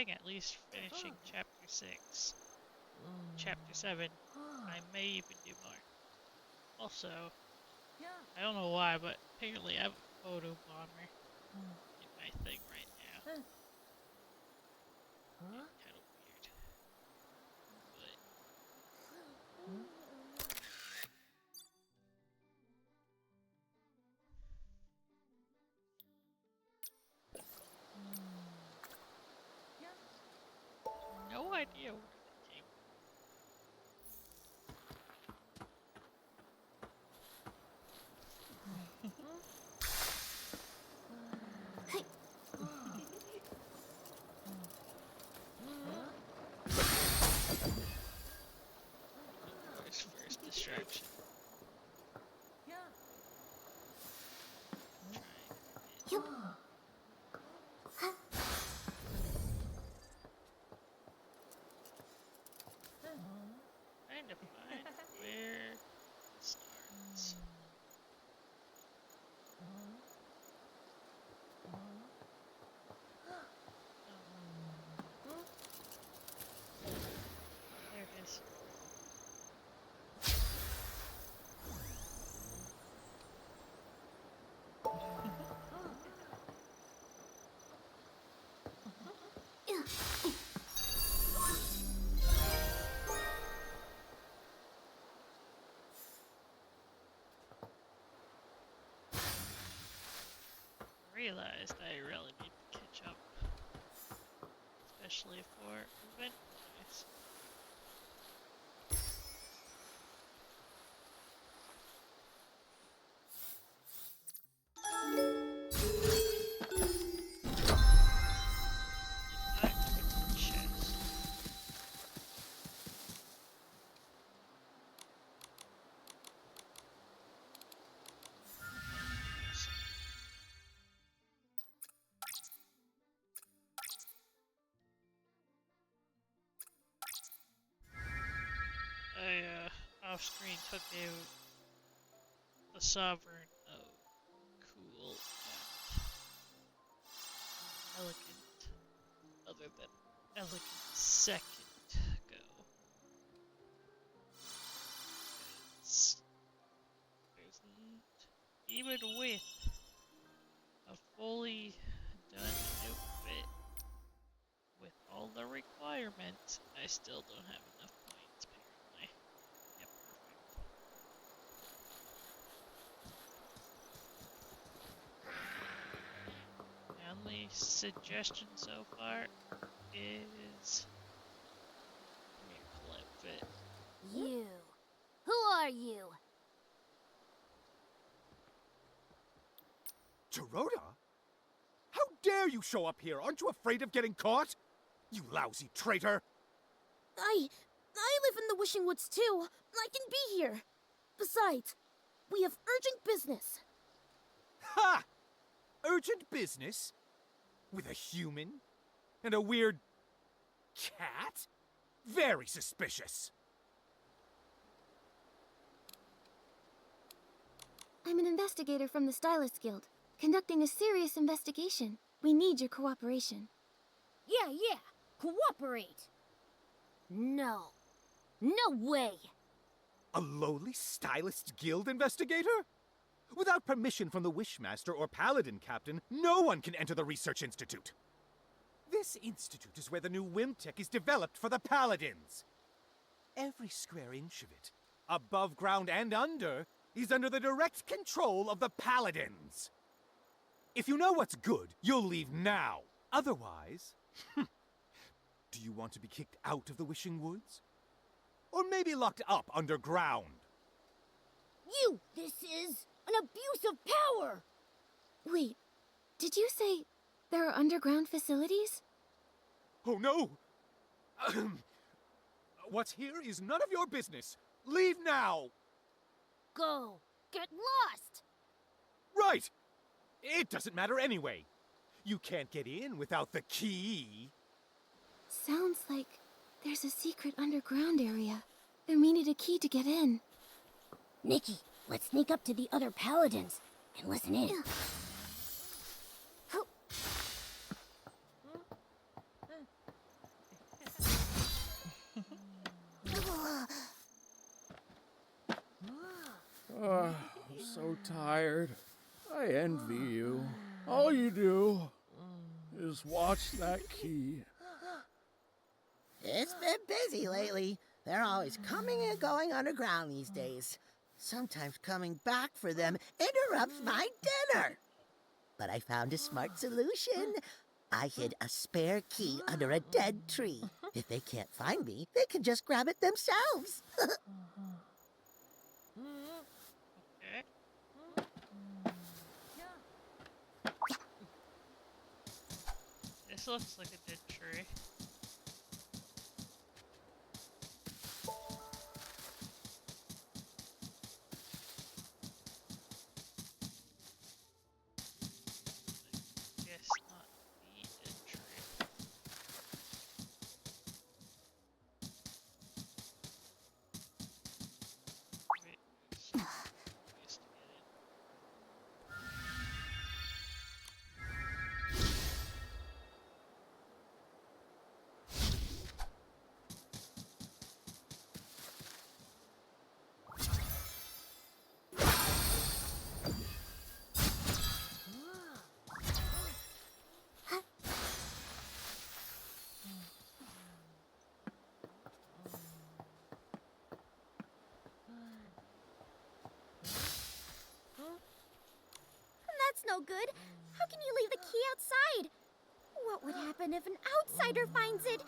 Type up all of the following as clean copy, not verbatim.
trying at least finishing Chapter 6. Chapter 7, I may even do more. Also, I don't know why, but apparently I have a photo bomber in my thing right now. It's kind of weird. But no idea where that came from. First distraction. Trying it. Trying to find where it starts. There it is. I realized I really need to catch up, especially for event noise. I off-screen took out the Sovereign of Cool and Elegant, other than Elegant second go. Even with a fully done outfit with all the requirements, I still don't have enough points apparently. Yeah, perfect. My only suggestion so far is your cool outfit. You. Who are you? Chirota? How dare you show up here? Aren't you afraid of getting caught? You lousy traitor! I live in the Wishing Woods too. I can be here. Besides, we have urgent business. Ha! Urgent business? With a human? And a weird... cat? Very suspicious. I'm an investigator from the Stylist Guild, conducting a serious investigation. We need your cooperation. Yeah. Cooperate. No. No way. A lowly Stylist Guild investigator? Without permission from the Wishmaster or Paladin Captain, no one can enter the Research Institute. This institute is where the new Wimtech is developed for the Paladins. Every square inch of it, above ground and under, is under the direct control of the Paladins. If you know what's good, you'll leave now. Otherwise, do you want to be kicked out of the Wishing Woods? Or maybe locked up underground? This is an abuse of power! Wait, did you say there are underground facilities? Oh no! What's here is none of your business. Leave now! Go. Get lost! Right! It doesn't matter anyway. You can't get in without the key. Sounds like there's a secret underground area. There may need a key to get in. Nikki, let's sneak up to the other paladins and listen in. so tired. I envy you. All you do is watch that key. It's been busy lately. They're always coming and going underground these days. Sometimes coming back for them interrupts my dinner. But I found a smart solution. I hid a spare key under a dead tree. If they can't find me, they can just grab it themselves. Okay. This looks like a dead tree. Guess not the dead tree. Wait, investigate it. That's no good. How can you leave the key outside? What would happen if an outsider finds it?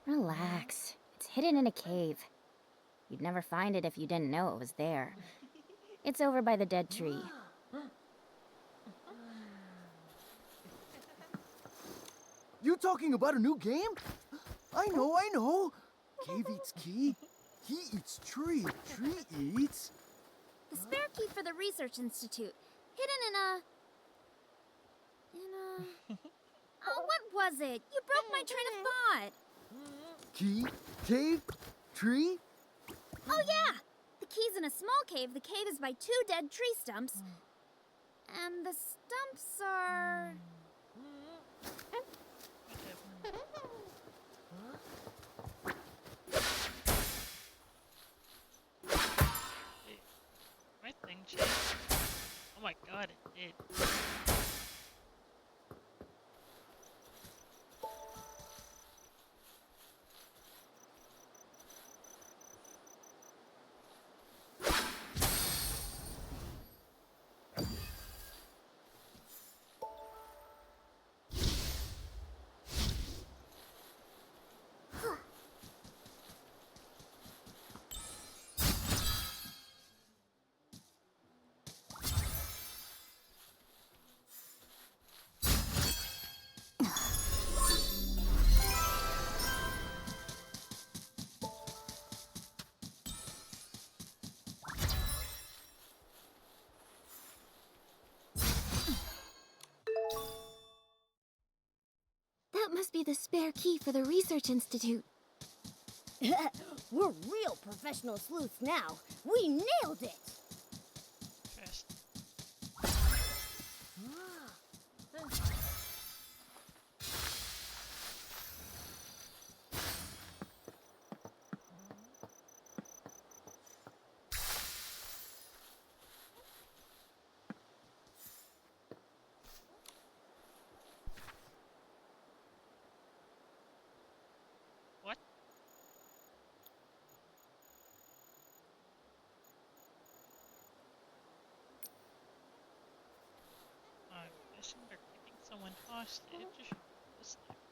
Then... Relax. It's hidden in a cave. You'd never find it if you didn't know it was there. It's over by the dead tree. You talking about a new game? I know. Cave eats key. He eats tree. Tree eats... The spare key for the Research Institute. Hidden in a... Oh, what was it? You broke my train of thought. Key, cave, tree? Oh, yeah! The key's in a small cave. The cave is by 2 dead tree stumps. And the stumps are... Wait, my thing changed. Oh my god, it did. That must be the spare key for the Research Institute. We're real professional sleuths now. We nailed it! Interesting. What? I'm guessing they're keeping someone hostage. That's not good.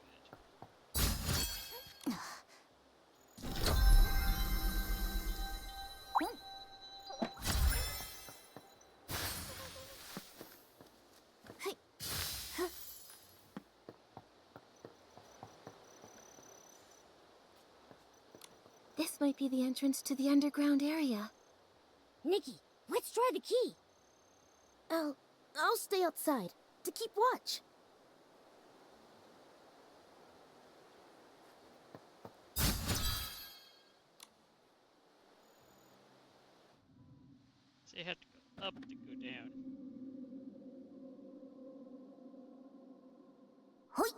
This might be the entrance to the underground area. Nikki, let's try the key. I'll stay outside to keep watch. So you have to go up to go down. Hoi!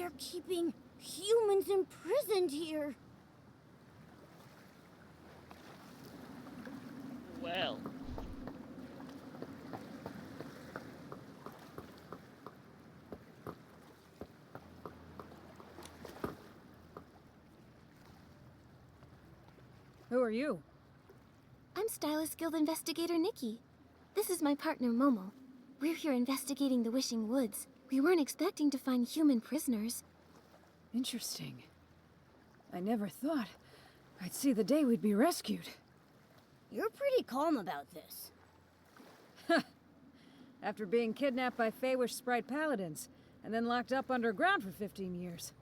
they're keeping humans imprisoned here. Well. Who are you? I'm Stylist Guild Investigator Nikki. This is my partner Momo. We're here investigating the Wishing Woods. We weren't expecting to find human prisoners. Interesting. I never thought I'd see the day we'd be rescued. You're pretty calm about this. After being kidnapped by Feywish Sprite Paladins, and then locked up underground for 15 years.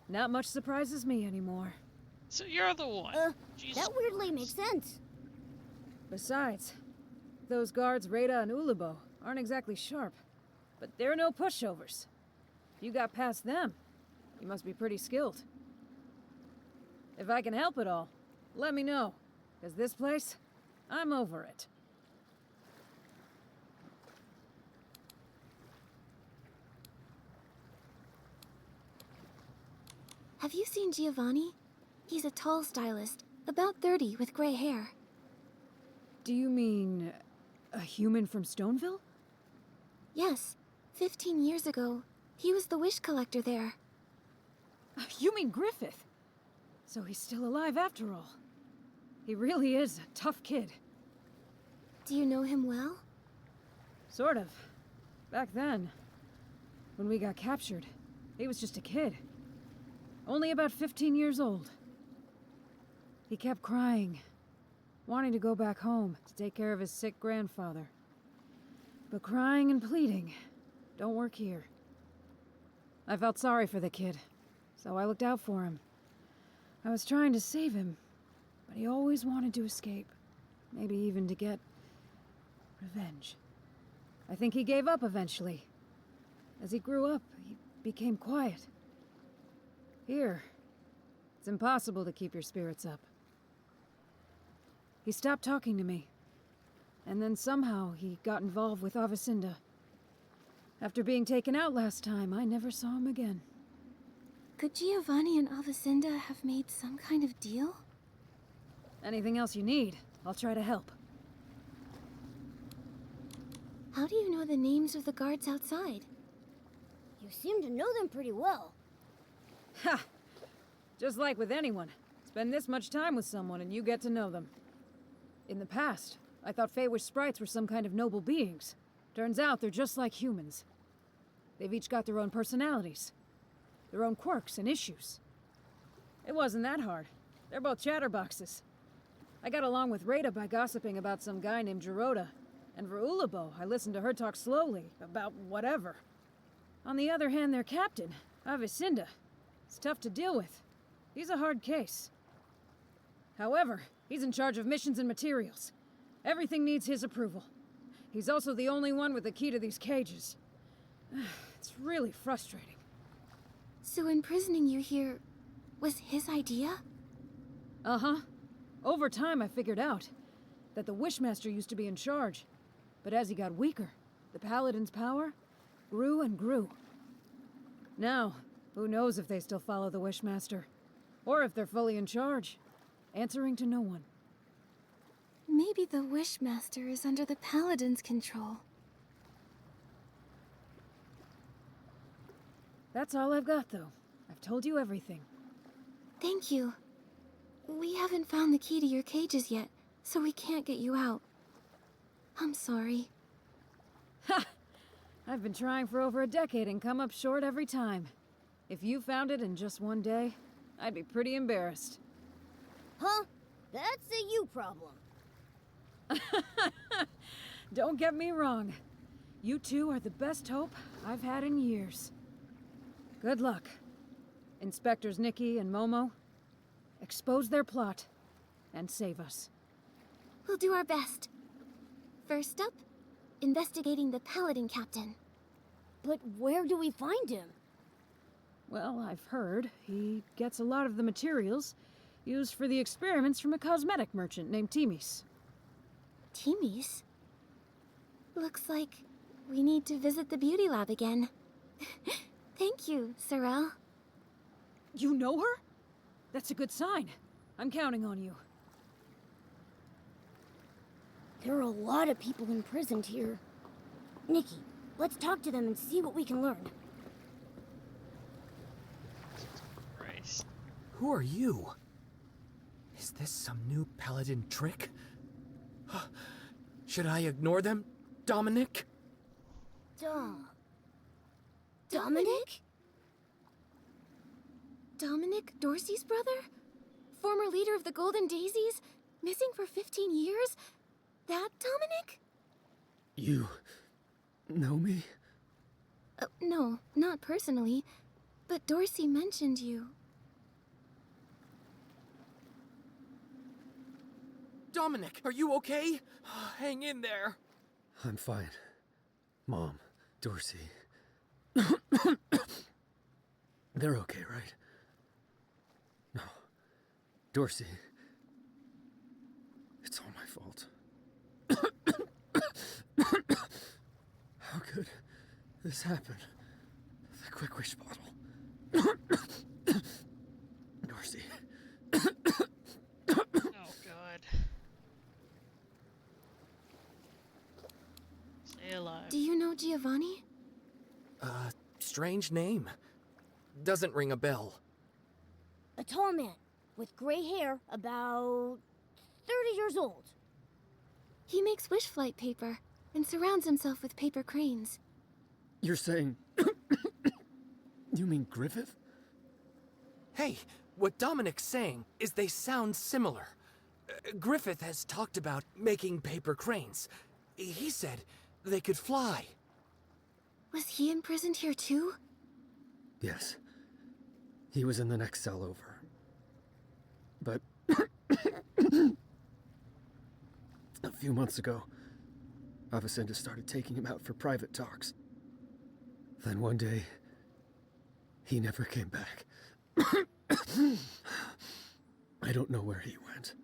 Not much surprises me anymore. So you're the one. Jesus. That weirdly makes sense. Besides, those guards Rada and Ulabo aren't exactly sharp, but they're no pushovers. If you got past them, you must be pretty skilled. If I can help at all, let me know, because this place, I'm over it. Have you seen Giovanni? He's a tall stylist, about 30 with gray hair. Do you mean a human from Stoneville? Yes, 15 years ago, he was the wish collector there. You mean Griffith? So he's still alive after all. He really is a tough kid. Do you know him well? Sort of. Back then, when we got captured, he was just a kid. Only about 15 years old. He kept crying, wanting to go back home to take care of his sick grandfather. But crying and pleading don't work here. I felt sorry for the kid, so I looked out for him. I was trying to save him, but he always wanted to escape. Maybe even to get revenge. I think he gave up eventually. As he grew up, he became quiet. Here, it's impossible to keep your spirits up. He stopped talking to me, and then somehow he got involved with Avicinda. After being taken out last time, I never saw him again. Could Giovanni and Avicinda have made some kind of deal? Anything else you need, I'll try to help. How do you know the names of the guards outside? You seem to know them pretty well. Ha! Just like with anyone. Spend this much time with someone and you get to know them. In the past, I thought Feywish sprites were some kind of noble beings. Turns out they're just like humans. They've each got their own personalities, their own quirks and issues. It wasn't that hard. They're both chatterboxes. I got along with Rada by gossiping about some guy named Geroda, and for Ulabo, I listened to her talk slowly about whatever. On the other hand, their captain, Avicinda, is tough to deal with. He's a hard case. However, he's in charge of missions and materials. Everything needs his approval. He's also the only one with the key to these cages. It's really frustrating. So imprisoning you here was his idea? Uh-huh. Over time, I figured out that the Wishmaster used to be in charge. But as he got weaker, the Paladin's power grew and grew. Now, who knows if they still follow the Wishmaster? Or if they're fully in charge, answering to no one. Maybe the Wishmaster is under the Paladin's control. That's all I've got, though. I've told you everything. Thank you. We haven't found the key to your cages yet, so we can't get you out. I'm sorry. Ha! I've been trying for over a decade and come up short every time. If you found it in just one day, I'd be pretty embarrassed. Huh? That's a you problem. Don't get me wrong. You two are the best hope I've had in years. Good luck. Inspectors Nikki and Momo, expose their plot and save us. We'll do our best. First up, investigating the Paladin Captain. But where do we find him? Well, I've heard he gets a lot of the materials used for the experiments from a cosmetic merchant named Timis. Timis? Looks like we need to visit the beauty lab again. Thank you, Sorrel. You know her? That's a good sign. I'm counting on you. There are a lot of people imprisoned here. Nikki, let's talk to them and see what we can learn. Christ. Who are you? Is this some new paladin trick? Should I ignore them, Dominic? Dominic? Dominic, Dorsey's brother? Former leader of the Golden Daisies? Missing for 15 years? That Dominic? You know me? No, not personally. But Dorsey mentioned you. Dominic, are you okay? Hang in there. I'm fine. Mom, Dorsey. They're okay, right? No. Dorsey. It's all my fault. How could this happen? The Quick Wish bottle. Dorsey. Oh god. Stay alive. Do you know Giovanni? Strange name. Doesn't ring a bell. A tall man with gray hair, about 30 years old. He makes wish flight paper and surrounds himself with paper cranes. You're saying... You mean Griffith? Hey, what Dominic's saying is they sound similar. Griffith has talked about making paper cranes. He said they could fly. Was he imprisoned here too? Yes. He was in the next cell over. But... a few months ago, Avicenna started taking him out for private talks. Then one day, he never came back. I don't know where he went.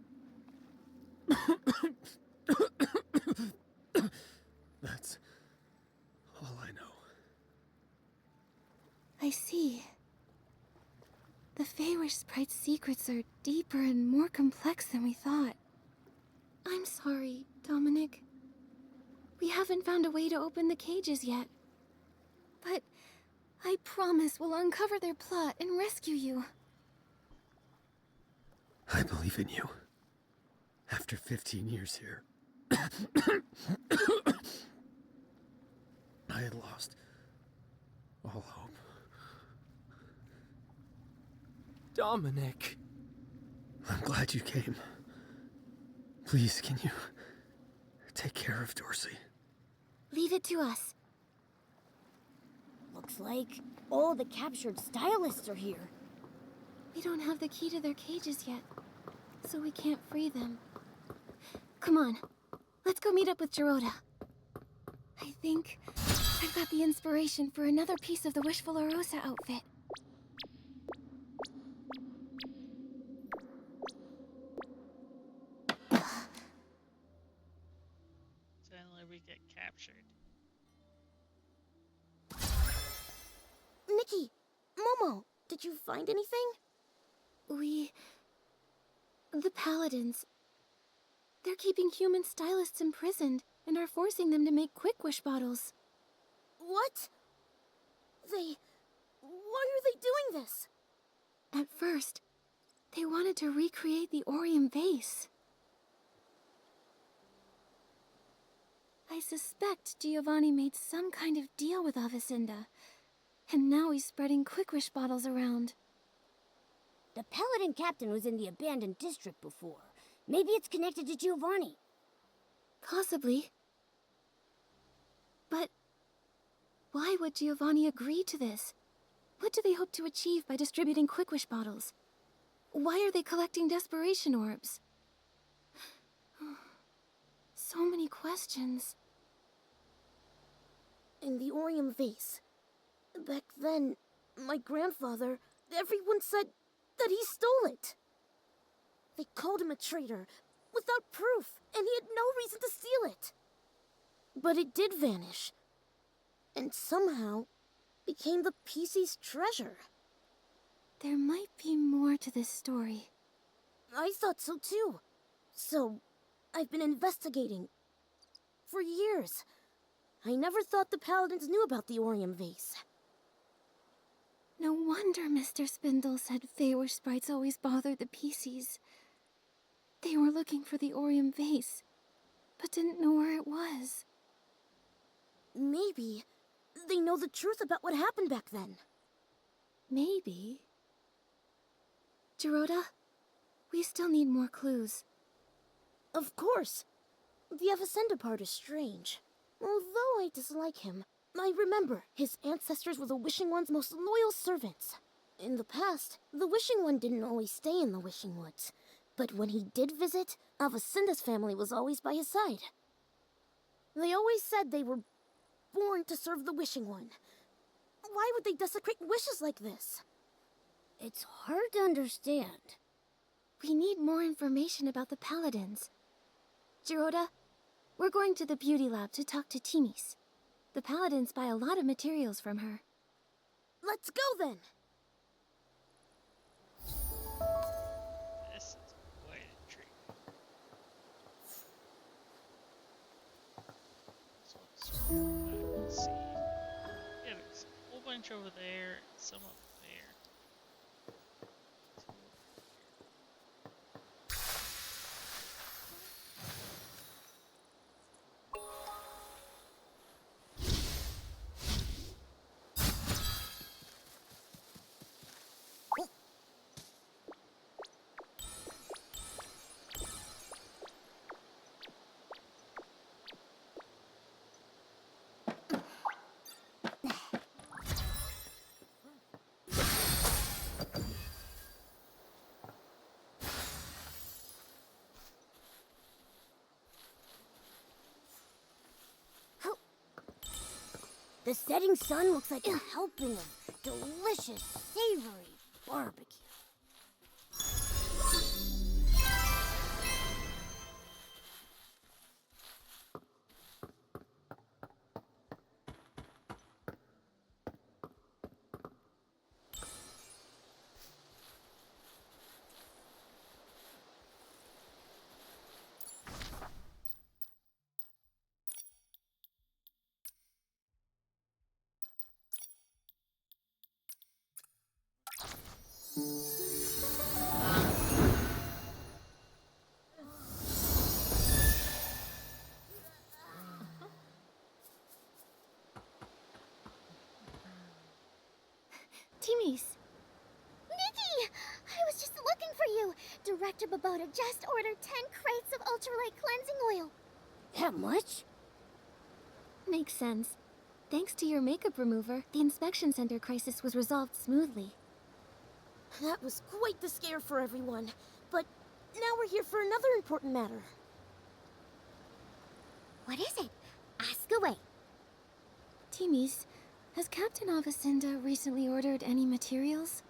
That's all I know. I see. The Feywish Sprite's secrets are deeper and more complex than we thought. I'm sorry, Dominic. We haven't found a way to open the cages yet. But I promise we'll uncover their plot and rescue you. I believe in you. After 15 years here, I had lost all hope. Dominic. I'm glad you came. Please, can you take care of Dorsey? Leave it to us. Looks like all the captured stylists are here. We don't have the key to their cages yet, so we can't free them. Come on, let's go meet up with Gerota. I think I've got the inspiration for another piece of the Wishful Rosa outfit. Suddenly we get captured. Nikki, Momo, did you find anything? The Paladins. They're keeping human stylists imprisoned and are forcing them to make Quick Wish bottles. What? Why are they doing this? At first, they wanted to recreate the Orium vase. I suspect Giovanni made some kind of deal with Avicenna, and now he's spreading Quick Wish bottles around. The Paladin captain was in the abandoned district before. Maybe it's connected to Giovanni. Possibly. But why would Giovanni agree to this? What do they hope to achieve by distributing Quick Wish bottles? Why are they collecting desperation orbs? So many questions. In the Orium vase. Back then, my grandfather, everyone said that he stole it. They called him a traitor, without proof, and he had no reason to steal it. But it did vanish, and somehow became the PC's treasure. There might be more to this story. I thought so too. So, I've been investigating. For years. I never thought the Paladins knew about the Orium Vase. No wonder Mr. Spindle said Feywish sprites always bothered the PCs. They were looking for the Orium Vase, but didn't know where it was. Maybe they know the truth about what happened back then. Maybe. Gerota, we still need more clues. Of course. The Avicenda part is strange. Although I dislike him, I remember his ancestors were the Wishing One's most loyal servants. In the past, the Wishing One didn't always stay in the Wishing Woods. But when he did visit, Avicenda's family was always by his side. They always said they were born to serve the Wishing One. Why would they desecrate wishes like this? It's hard to understand. We need more information about the Paladins. Gerota, we're going to the beauty lab to talk to Timis. The Paladins buy a lot of materials from her. Let's go then! This is quite intriguing. So let's see. Yeah, there's a whole bunch over there, and some up there. The setting sun looks like a helping of delicious, savory barbecue. Timis! Nikki! I was just looking for you! Director Babota just ordered 10 crates of ultralight cleansing oil. That much? Makes sense. Thanks to your makeup remover, the inspection center crisis was resolved smoothly. That was quite the scare for everyone. But now we're here for another important matter. What is it? Ask away. Timis, has Captain Avicenda recently ordered any materials?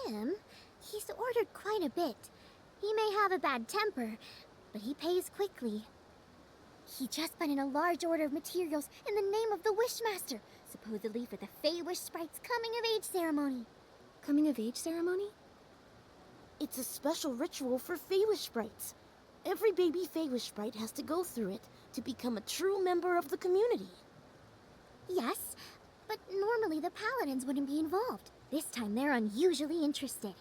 Him? He's ordered quite a bit. He may have a bad temper, but he pays quickly. He just put in a large order of materials in the name of the Wishmaster, supposedly for the Feywish Sprite's coming-of-age ceremony. Coming-of-age ceremony? It's a special ritual for Feywish sprites. Every baby Feywish sprite has to go through it to become a true member of the community. Yes, but normally the Paladins wouldn't be involved. This time they're unusually interested.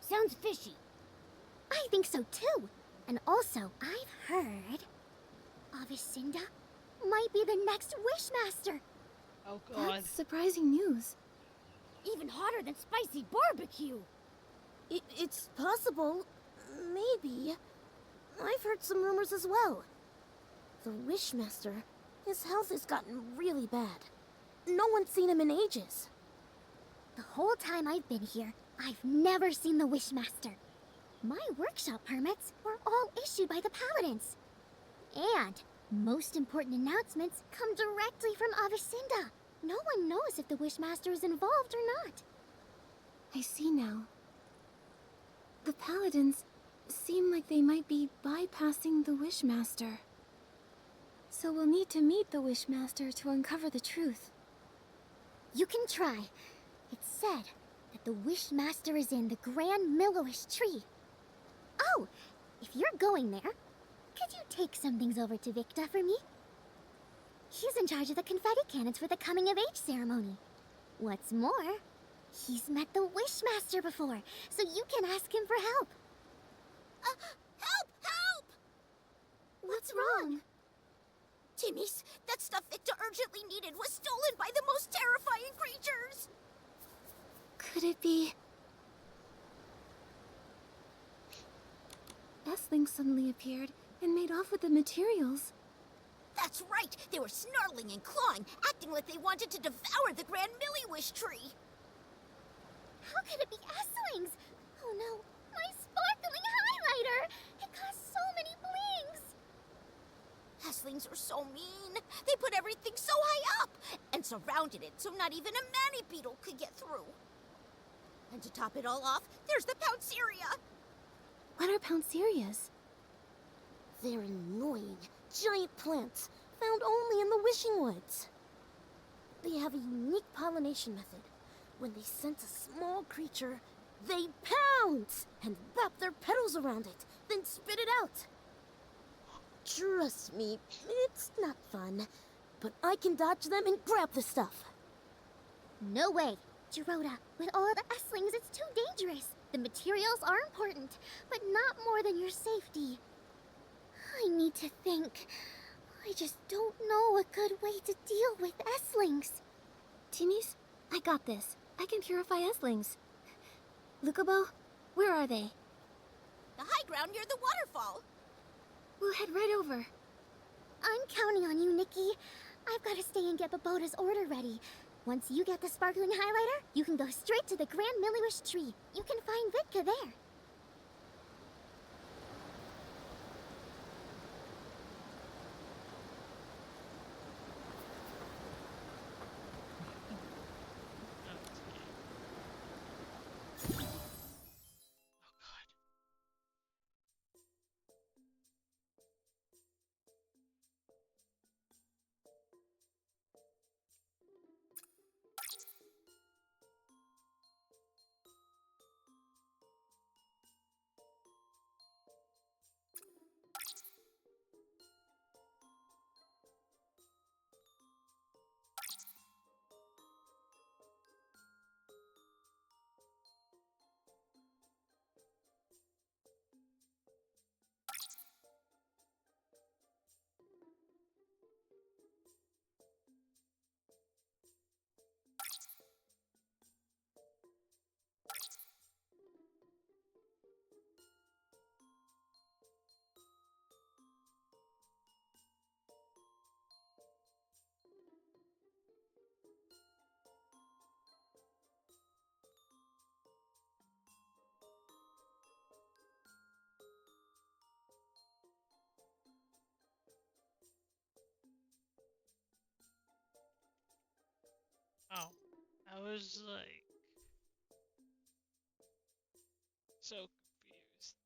Sounds fishy. I think so too. And also, I've heard Avicenda might be the next Wishmaster. Oh god. That's surprising news. Even hotter than spicy barbecue. It's possible. Maybe. I've heard some rumors as well. The Wishmaster, his health has gotten really bad. No one's seen him in ages. The whole time I've been here, I've never seen the Wishmaster. My workshop permits were all issued by the Paladins. And most important announcements come directly from Avicenda. No one knows if the Wishmaster is involved or not. I see now. The Paladins seem like they might be bypassing the Wishmaster. So we'll need to meet the Wishmaster to uncover the truth. You can try. It's said that the Wishmaster is in the Grand Millowish tree. Oh, if you're going there, could you take some things over to Victa for me? He's in charge of the confetti cannons for the coming-of-age ceremony. What's more, he's met the Wishmaster before, so you can ask him for help. Help! Help! What's wrong? Timmy's, that stuff Victor urgently needed was stolen by the most terrifying creatures! Could it be... Esling suddenly appeared and made off with the materials. That's right! They were snarling and clawing, acting like they wanted to devour the Grand Milliwish tree! How could it be Eslings? Oh no, my sparkling highlighter! It cost so many blings! Eslings are so mean. They put everything so high up and surrounded it so not even a mani-beetle could get through. And to top it all off, there's the Pounceria! What are Pouncerias? They're annoying, giant plants found only in the Wishing Woods. They have a unique pollination method. When they sense a small creature, they pounce and wrap their petals around it, then spit it out. Trust me, it's not fun, but I can dodge them and grab the stuff. No way! Gerota, with all the Eslings, it's too dangerous. The materials are important, but not more than your safety. I need to think. I just don't know a good way to deal with Eslings. Timmy's? I got this. I can purify Eslings. Lucabo, where are they? The high ground near the waterfall. We'll head right over. I'm counting on you, Nikki. I've got to stay and get Babota's order ready. Once you get the sparkling highlighter, you can go straight to the Grand Milliwish tree. You can find Vitka there. Oh, I was like so confused.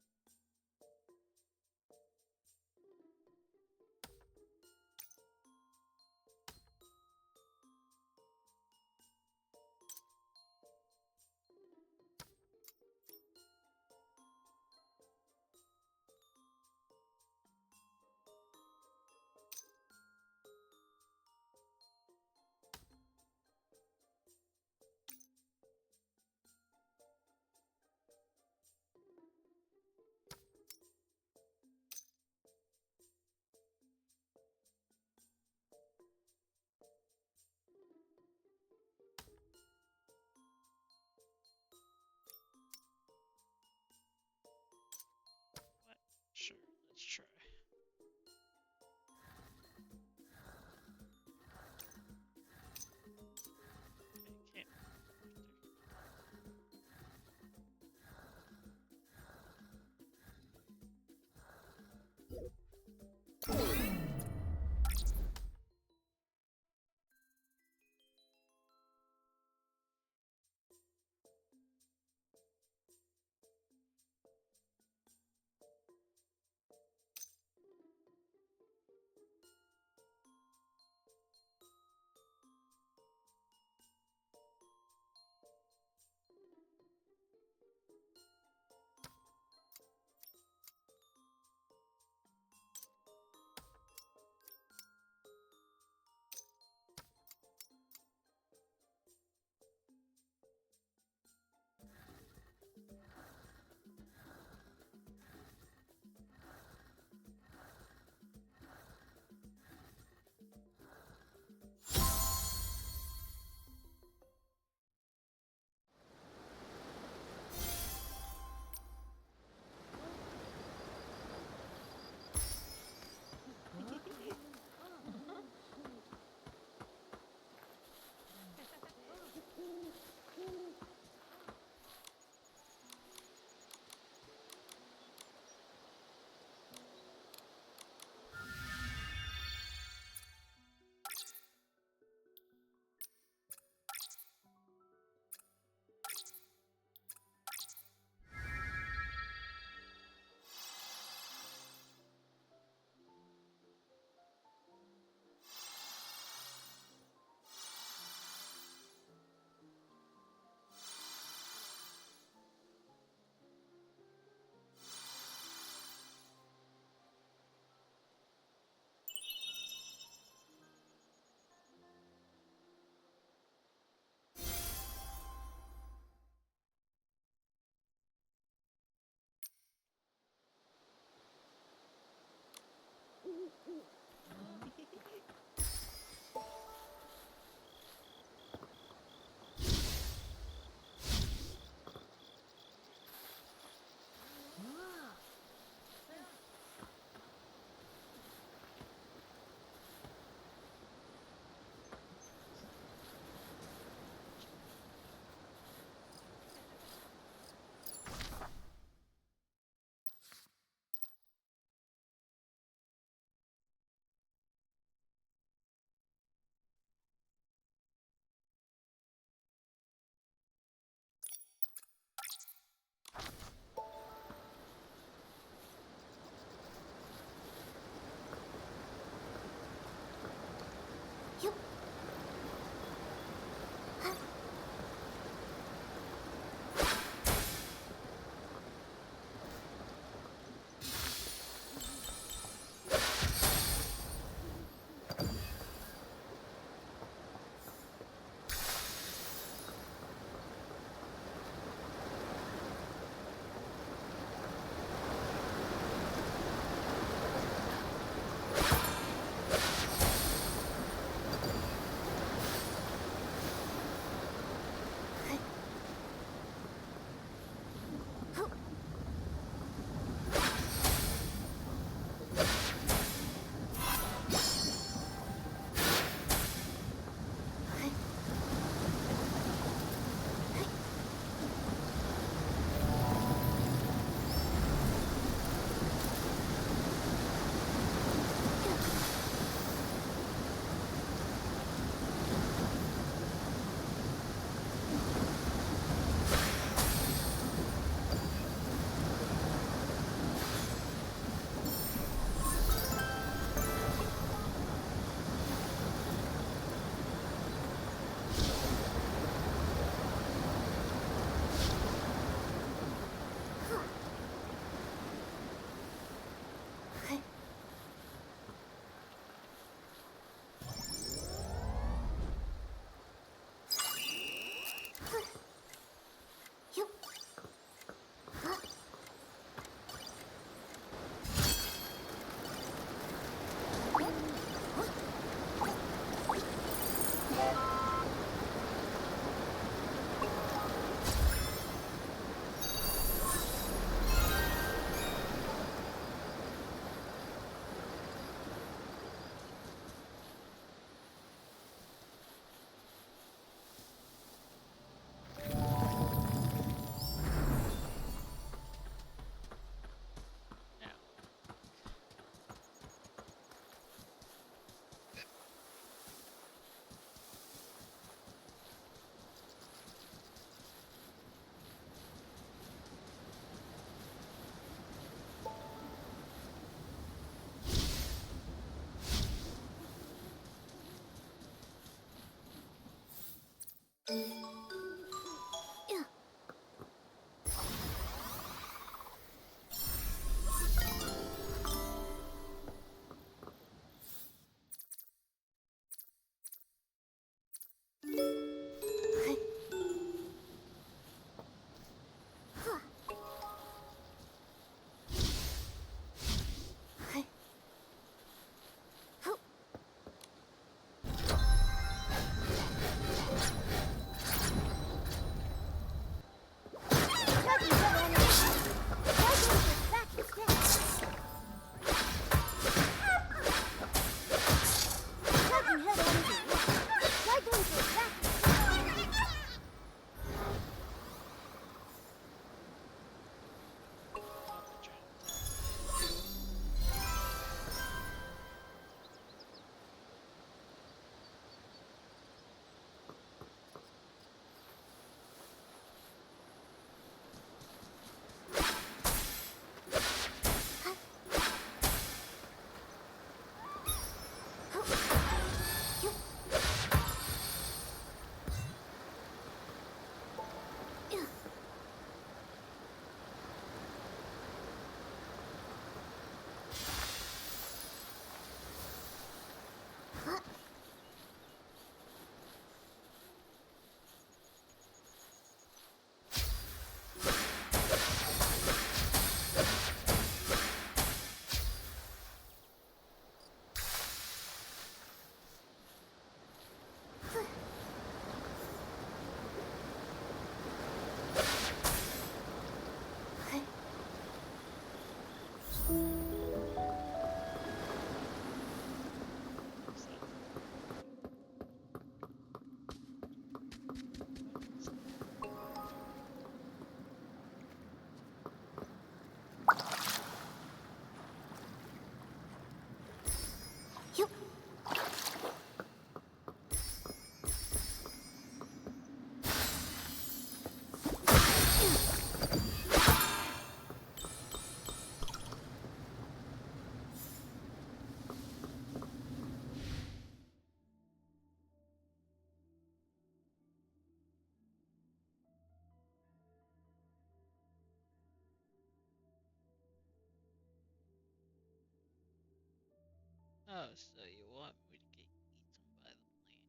Oh, so you want me to get eaten by the plant?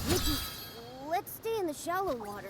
Nikki, let's stay in the shallow water.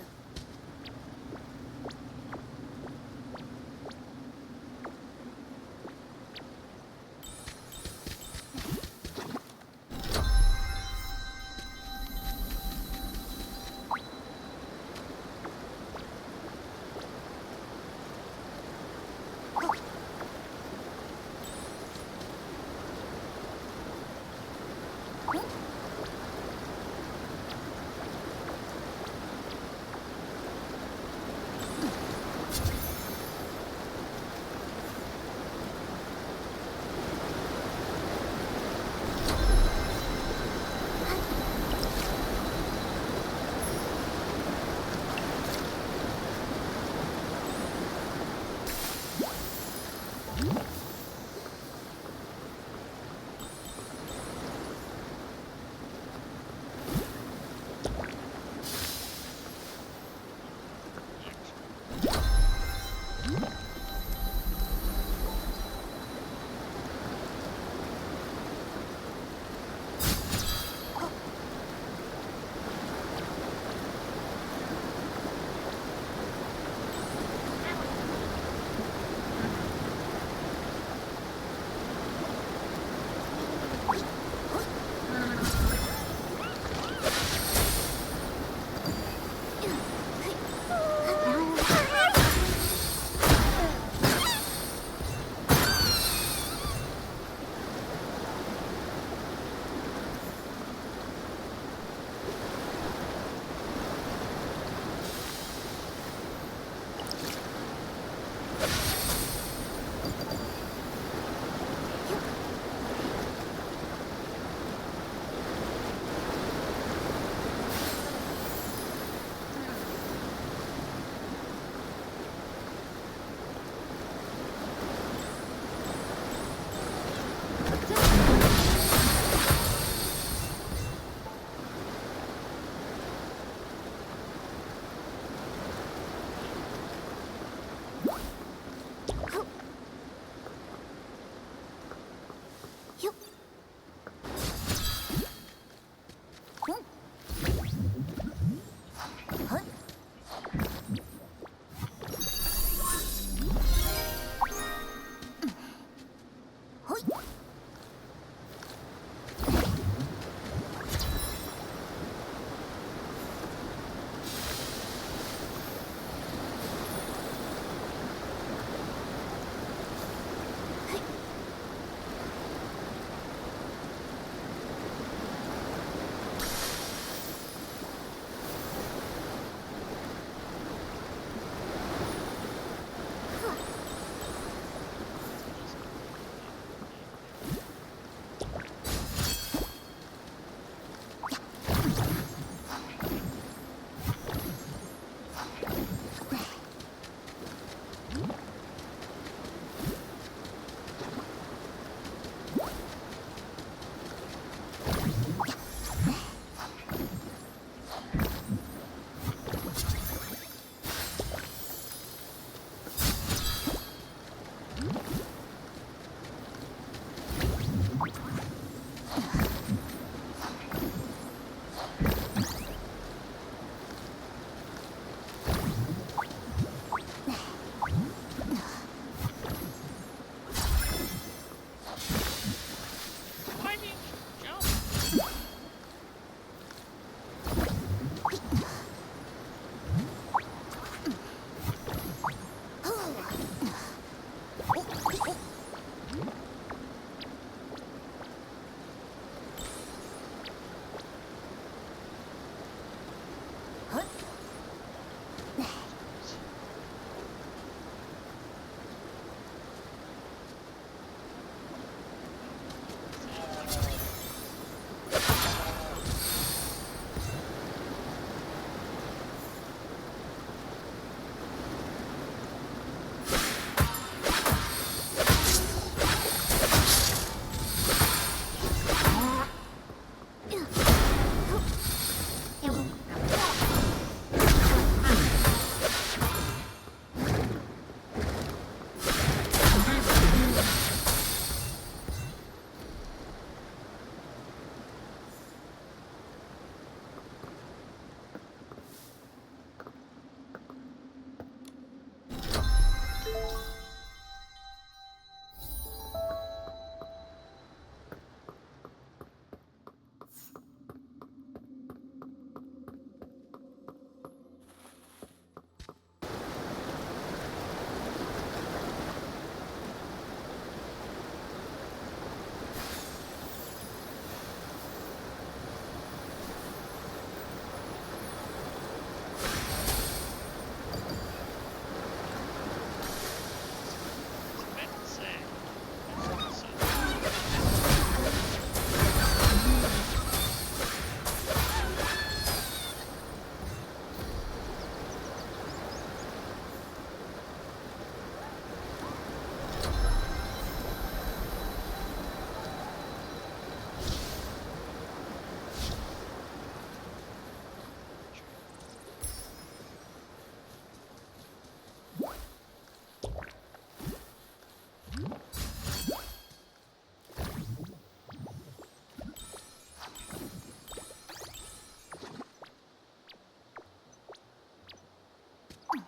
We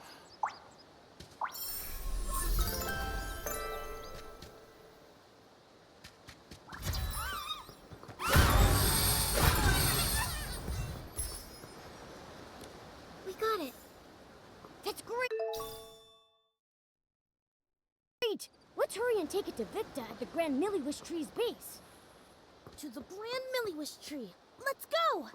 got it. That's great! Great! Let's hurry and take it to Victa at the Grand Milliwish Tree's base. To the Grand Milliwish Tree. Let's go!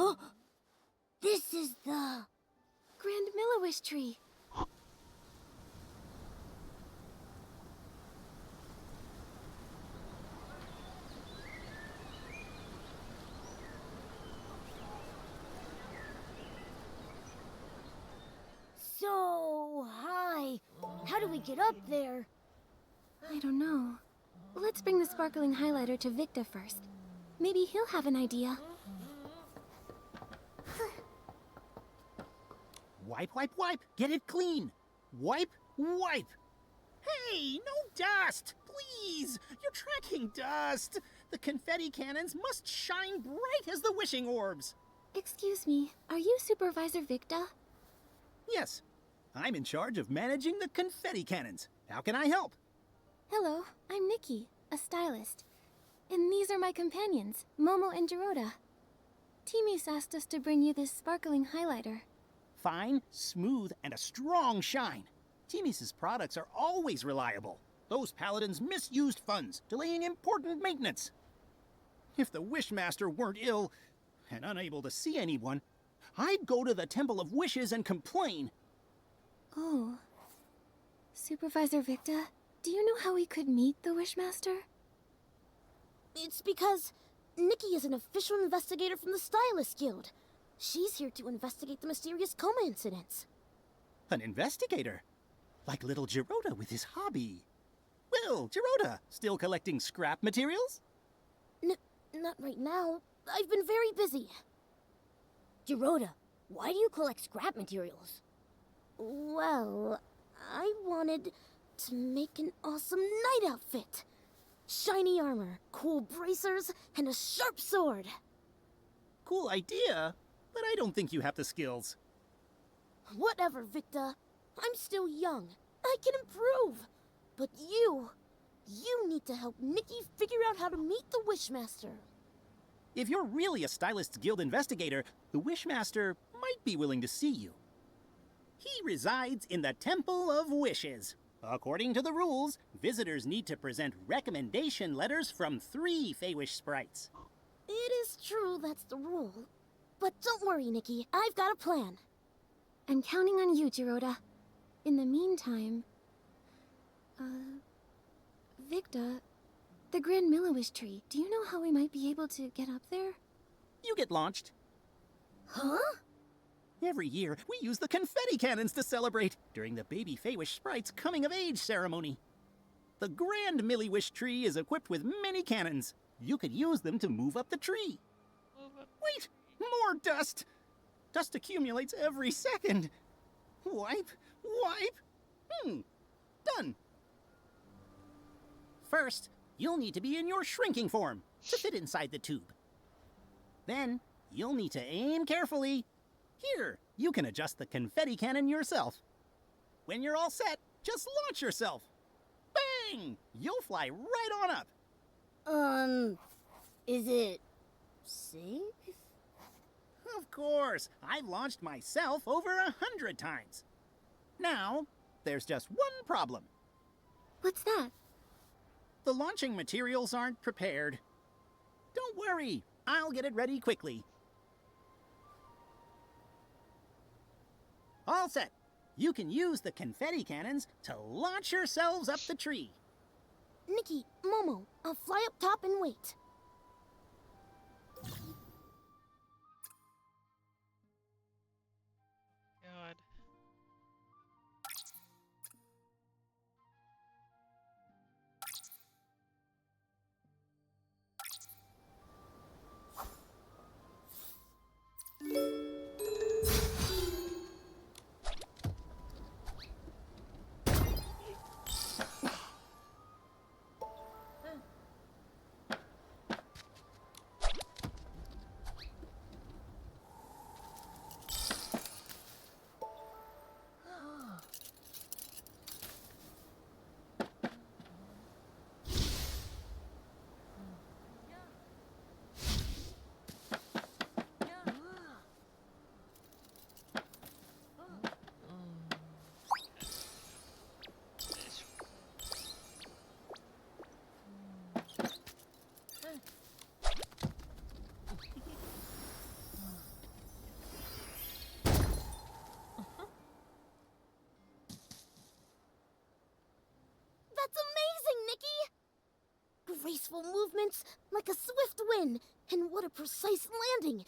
Huh? wish tree. So high. How do we get up there? I don't know. Let's bring the sparkling highlighter to Victa first. Maybe he'll have an idea. Wipe, wipe, wipe. Get it clean. Wipe, wipe. Hey, no dust. Please. You're tracking dust. The confetti cannons must shine bright as the wishing orbs. Excuse me, are you Supervisor Victa? Yes. I'm in charge of managing the confetti cannons. How can I help? Hello, I'm Nikki, a stylist. And these are my companions, Momo and Jiroda. Timus asked us to bring you this sparkling highlighter. Fine, smooth, and a strong shine. Timus's products are always reliable. Those paladins misused funds, delaying important maintenance. If the Wishmaster weren't ill and unable to see anyone, I'd go to the Temple of Wishes and complain. Oh. Supervisor Victa, do you know how we could meet the Wishmaster? It's because Nikki is an official investigator from the Stylist Guild. She's here to investigate the mysterious coma incidents. An investigator? Like little Jiroda with his hobby. Well, Jiroda, still collecting scrap materials? Not right now. I've been very busy. Jiroda, why do you collect scrap materials? Well, I wanted to make an awesome night outfit. Shiny armor, cool bracers, and a sharp sword. Cool idea, but I don't think you have the skills. Whatever, Victa. I'm still young. I can improve. But you need to help Nikki figure out how to meet the Wishmaster. If you're really a Stylist's Guild investigator, the Wishmaster might be willing to see you. He resides in the Temple of Wishes. According to the rules, visitors need to present recommendation letters from 3 Feywish sprites. It is true that's the rule. But don't worry, Nikki. I've got a plan. I'm counting on you, Jiroda. In the meantime... Victa, the Grand Milliwish tree, do you know how we might be able to get up there? You get launched. Huh? Every year, we use the confetti cannons to celebrate during the baby Feywish sprite's coming-of-age ceremony. The Grand Milliwish tree is equipped with many cannons. You could use them to move up the tree. Wait! More dust! Dust accumulates every second. Wipe, wipe. Done. First, you'll need to be in your shrinking form to fit inside the tube. Then, you'll need to aim carefully. Here, you can adjust the confetti cannon yourself. When you're all set, just launch yourself. Bang! You'll fly right on up. Is it safe? Of course, I've launched myself over 100 times. Now, there's just one problem. What's that? The launching materials aren't prepared. Don't worry, I'll get it ready quickly. All set. You can use the confetti cannons to launch yourselves up the tree. Nikki, Momo, I'll fly up top and wait. God. graceful movements, like a swift wind, and what a precise landing!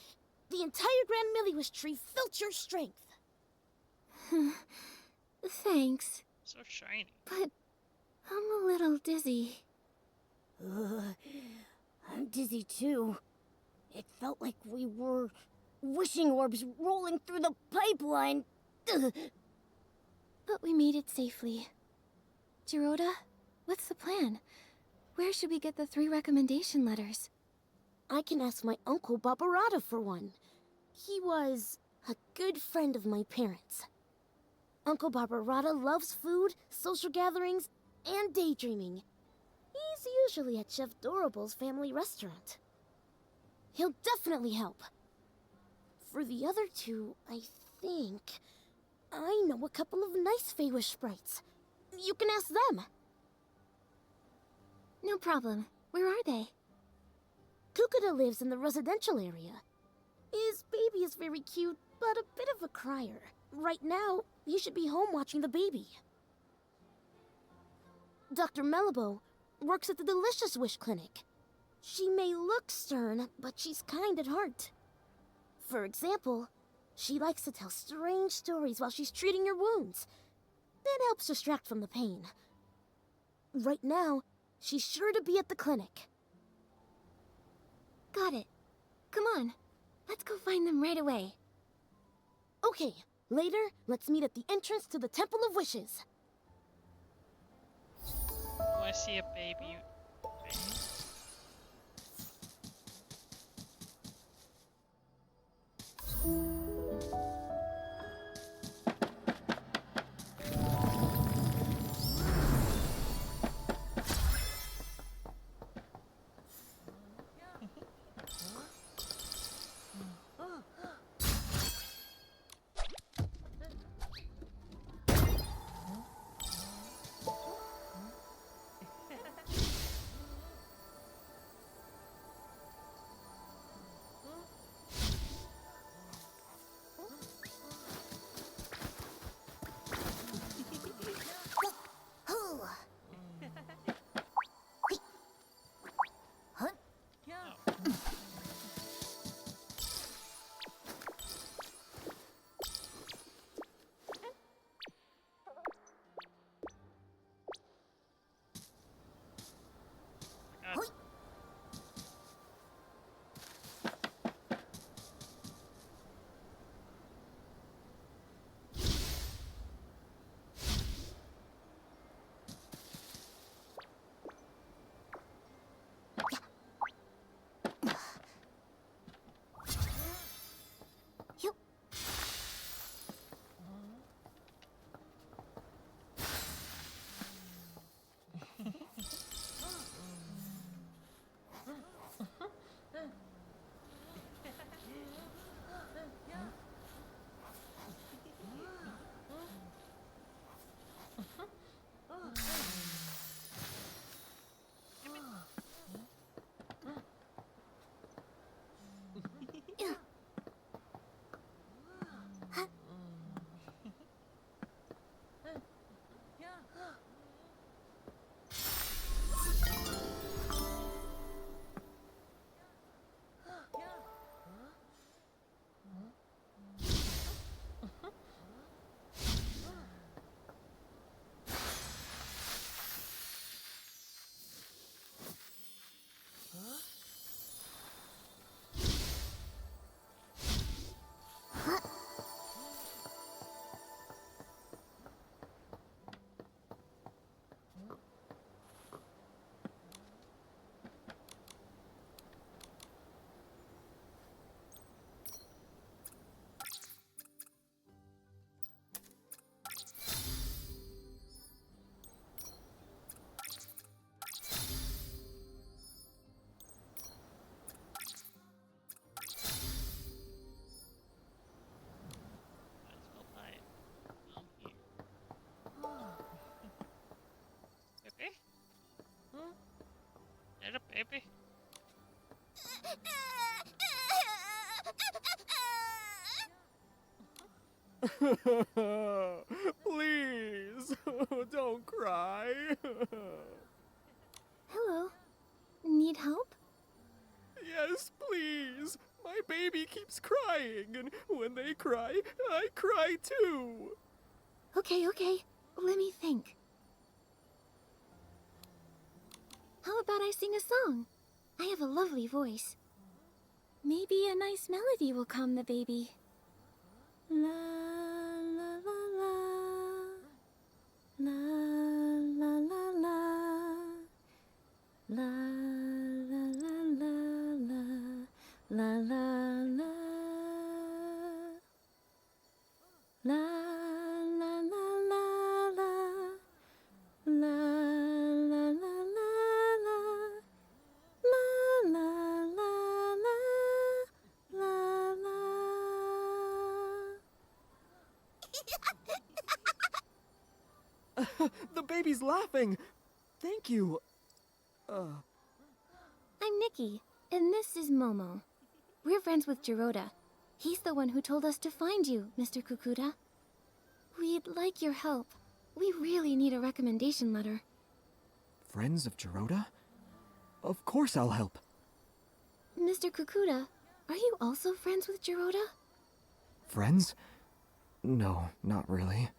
The entire Grand Milliwish tree felt your strength. Thanks. So shiny. But I'm a little dizzy. I'm dizzy too. It felt like we were wishing orbs rolling through the pipeline. But we made it safely. Jiroda, what's the plan? Where should we get the 3 recommendation letters? I can ask my uncle Barbarata for one. He was a good friend of my parents. Uncle Barbarata loves food, social gatherings, and daydreaming. He's usually at Chef Dorable's family restaurant. He'll definitely help. For the other 2, I think... I know a couple of nice Feywish sprites. You can ask them. No problem. Where are they? Kukuda lives in the residential area. His baby is very cute, but a bit of a crier. Right now, he should be home watching the baby. Dr. Melibo works at the Delicious Wish Clinic. She may look stern, but she's kind at heart. For example, she likes to tell strange stories while she's treating your wounds. That helps distract from the pain. Right now, she's sure to be at the clinic. Got it. Come on. Let's go find them right away. Okay, later, let's meet at the entrance to the Temple of Wishes. Oh, I see a baby. Is that a baby? Please, don't cry. Hello. need help? Yes, please. My baby keeps crying, and when they cry, I cry too. Okay. Let me think. How about I sing a song? I have a lovely voice. Maybe a nice melody will calm the baby. La la la la. La la la la. La la la la la. La la la. La la la la la. La la la la la. La la la la. La la. The baby's laughing. Thank you. I'm Nikki, and this is Momo. We're friends with Jiroda. He's the one who told us to find you, Mr. Kukuda. We'd like your help. We really need a recommendation letter. Friends of Jiroda? Of course I'll help. Mr. Kukuda, are you also friends with Jiroda? Friends? No, not really.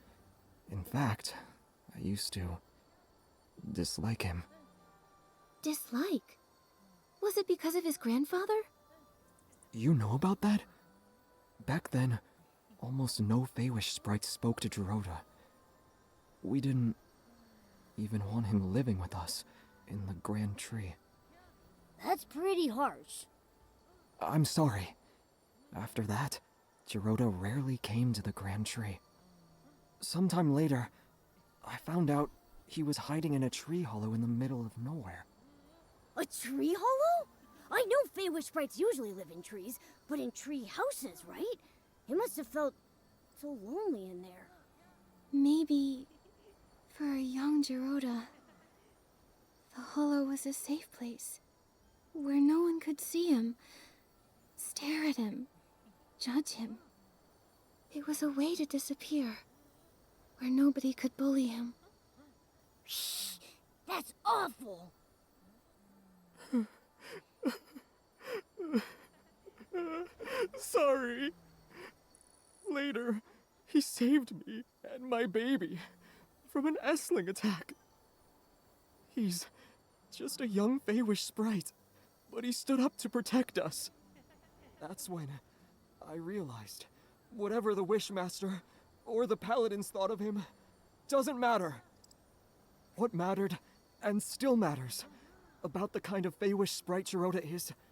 In fact, I used to dislike him. Dislike? Was it because of his grandfather? You know about that? Back then, almost no Feywish sprites spoke to Jiroda. We didn't even want him living with us in the Grand Tree. That's pretty harsh. I'm sorry. After that, Jiroda rarely came to the Grand Tree. Sometime later, I found out he was hiding in a tree hollow in the middle of nowhere. A tree hollow? I know Feywish sprites usually live in trees, but in tree houses, right? It must have felt so lonely in there. Maybe for a young Jiroda, the hollow was a safe place where no one could see him, stare at him, judge him. It was a way to disappear, where nobody could bully him. Shh! That's awful! Sorry. Later, he saved me and my baby from an Essling attack. He's just a young Feywish sprite, but he stood up to protect us. That's when I realized whatever the Wishmaster or the Paladins thought of him doesn't matter. What mattered, and still matters, about the kind of Feywish sprite Jiroda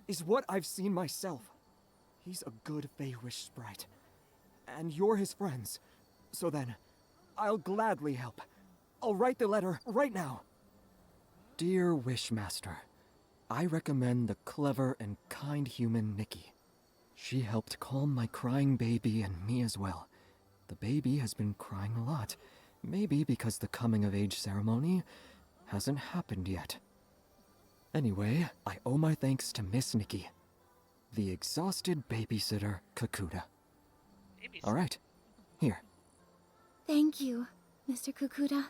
is what I've seen myself. He's a good Feywish sprite, and you're his friends. So then, I'll gladly help. I'll write the letter right now. Dear Wishmaster, I recommend the clever and kind human Nikki. She helped calm my crying baby and me as well. The baby has been crying a lot, maybe because the coming-of-age ceremony hasn't happened yet. Anyway, I owe my thanks to Miss Nikki, the exhausted babysitter Kakuda. All right, here. Thank you, Mr. Kukuda.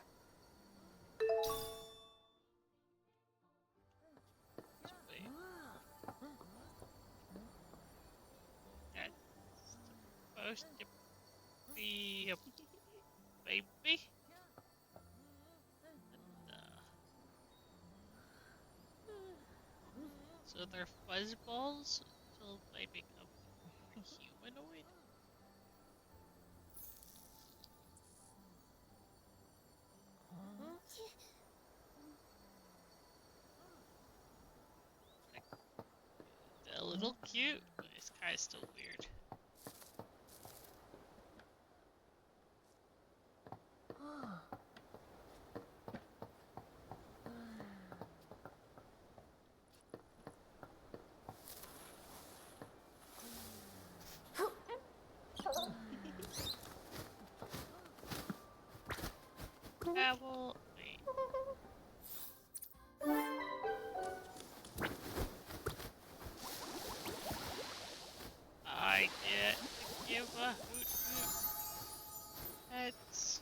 That's supposed to be a baby? So they're fuzzballs until they become humanoid? A little cute, but it's kind of still weird. Travel. I get to give a hoot hoot. Pets.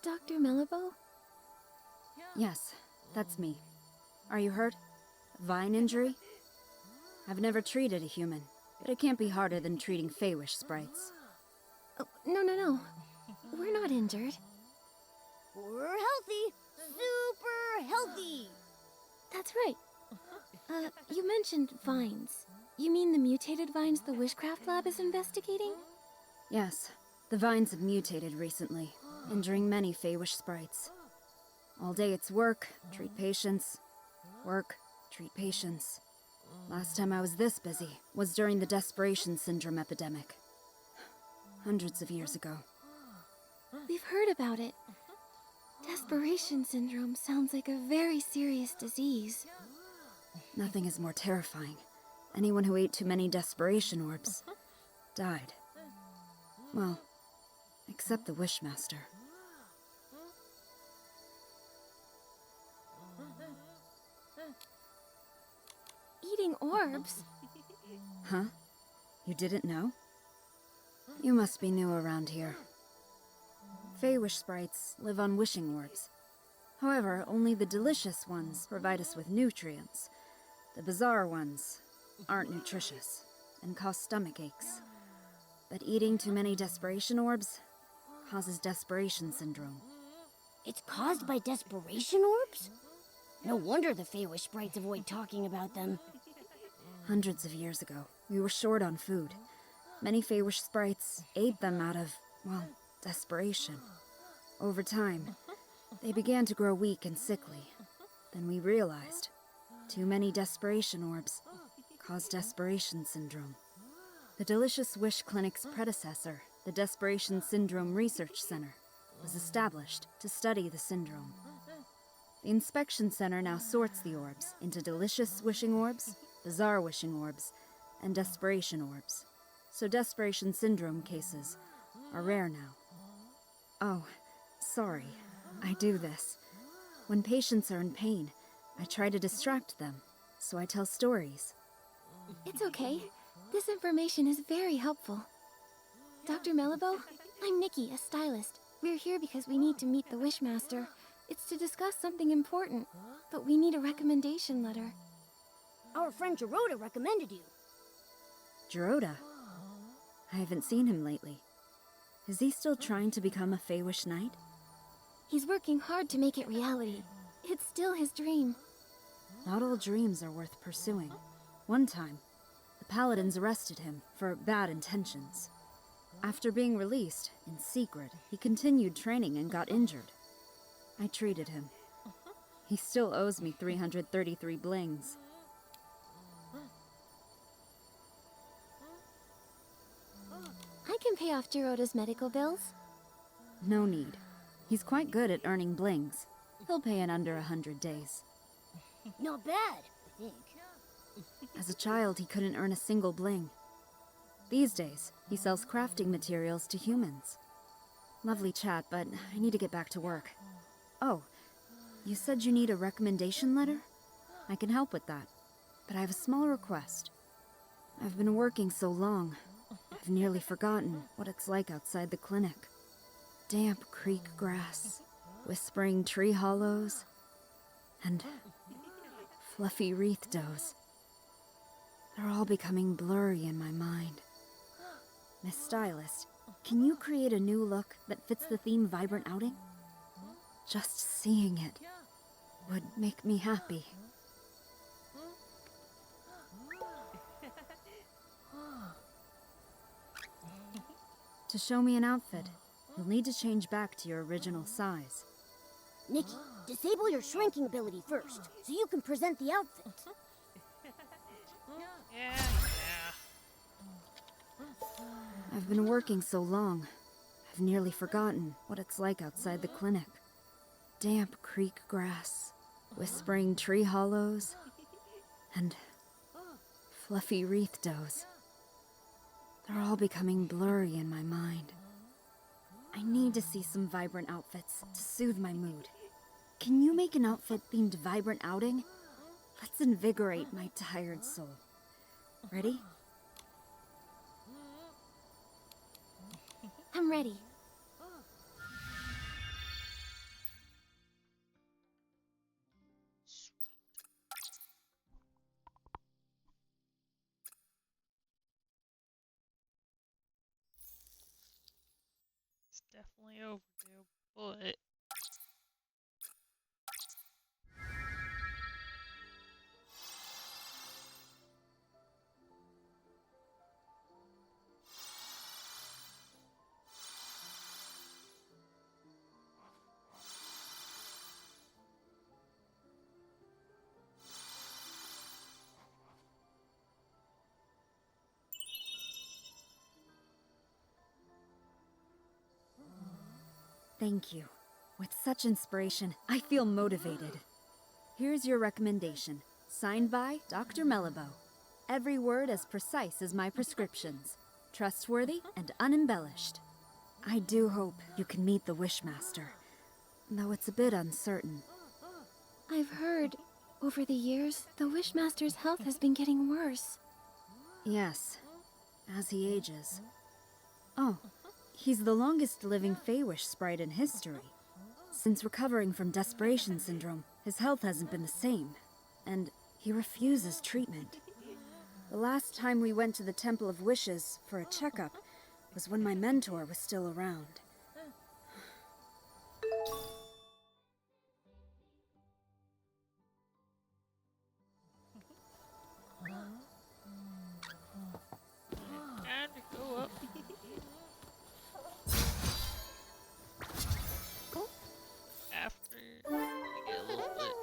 Dr. Melabo? Yes, that's me. Are you hurt? Vine injury? I've never treated a human, but it can't be harder than treating Feywish sprites. Oh, no. We're not injured. We're healthy. Super healthy. That's right. You mentioned vines. You mean the mutated vines the Wishcraft Lab is investigating? Yes, the vines have mutated recently, injuring many Feywish sprites. All day it's work, treat patients. Work, treat patients. Last time I was this busy was during the Desperation Syndrome epidemic. Hundreds of years ago. We've heard about it. Desperation syndrome sounds like a very serious disease. Nothing is more terrifying. Anyone who ate too many desperation orbs died. Well, except the Wishmaster. Eating orbs? Huh? You didn't know? You must be new around here. Feywish sprites live on wishing orbs. However, only the delicious ones provide us with nutrients. The bizarre ones aren't nutritious and cause stomach aches. But eating too many desperation orbs causes desperation syndrome. It's caused by desperation orbs? No wonder the Feywish sprites avoid talking about them. Hundreds of years ago, we were short on food. Many Feywish sprites ate them out of, well, desperation. Over time, they began to grow weak and sickly. Then we realized too many desperation orbs cause desperation syndrome. The Delicious Wish Clinic's predecessor, the Desperation Syndrome Research Center, was established to study the syndrome. The inspection center now sorts the orbs into delicious wishing orbs, bizarre wishing orbs, and desperation orbs. So desperation syndrome cases are rare now. Oh, sorry. I do this. When patients are in pain, I try to distract them, so I tell stories. It's okay. This information is very helpful. Dr. Melabo, I'm Nikki, a stylist. We're here because we need to meet the Wishmaster. It's to discuss something important, but we need a recommendation letter. Our friend Gerota recommended you. Gerota? I haven't seen him lately. Is he still trying to become a Feywish knight? He's working hard to make it reality. It's still his dream. Not all dreams are worth pursuing. One time, the Paladins arrested him for bad intentions. After being released, in secret, he continued training and got injured. I treated him. He still owes me 333 blings. I can pay off Gerota's medical bills. No need. He's quite good at earning blings. He'll pay in under 100 days. Not bad, I think. As a child, he couldn't earn a single bling. These days, he sells crafting materials to humans. Lovely chat, but I need to get back to work. Oh, you said you need a recommendation letter? I can help with that, but I have a small request. I've been working so long, I've nearly forgotten what it's like outside the clinic. Damp creek grass, whispering tree hollows, and fluffy wreath does. They're all becoming blurry in my mind. Miss Stylist, can you create a new look that fits the theme Vibrant Outing? Just seeing it would make me happy. To show me an outfit, you'll need to change back to your original size. Nikki, disable your shrinking ability first, so you can present the outfit. Yeah. I've been working so long, I've nearly forgotten what it's like outside the clinic. Damp creek grass, whispering tree hollows, and fluffy wreath does. They're all becoming blurry in my mind. I need to see some vibrant outfits to soothe my mood. Can you make an outfit themed Vibrant Outing? Let's invigorate my tired soul. Ready? I'm ready. definitely overdue, but Thank you. With such inspiration, I feel motivated. Here's your recommendation, signed by Dr. Mellibo. Every word as precise as my prescriptions. Trustworthy and unembellished. I do hope you can meet the Wishmaster, though it's a bit uncertain. I've heard, over the years, the Wishmaster's health has been getting worse. Yes, as he ages. Oh, he's the longest living Feywish sprite in history. Since recovering from Desperation Syndrome, his health hasn't been the same, and he refuses treatment. The last time we went to the Temple of Wishes for a checkup was when my mentor was still around. and go up. After we get a little bit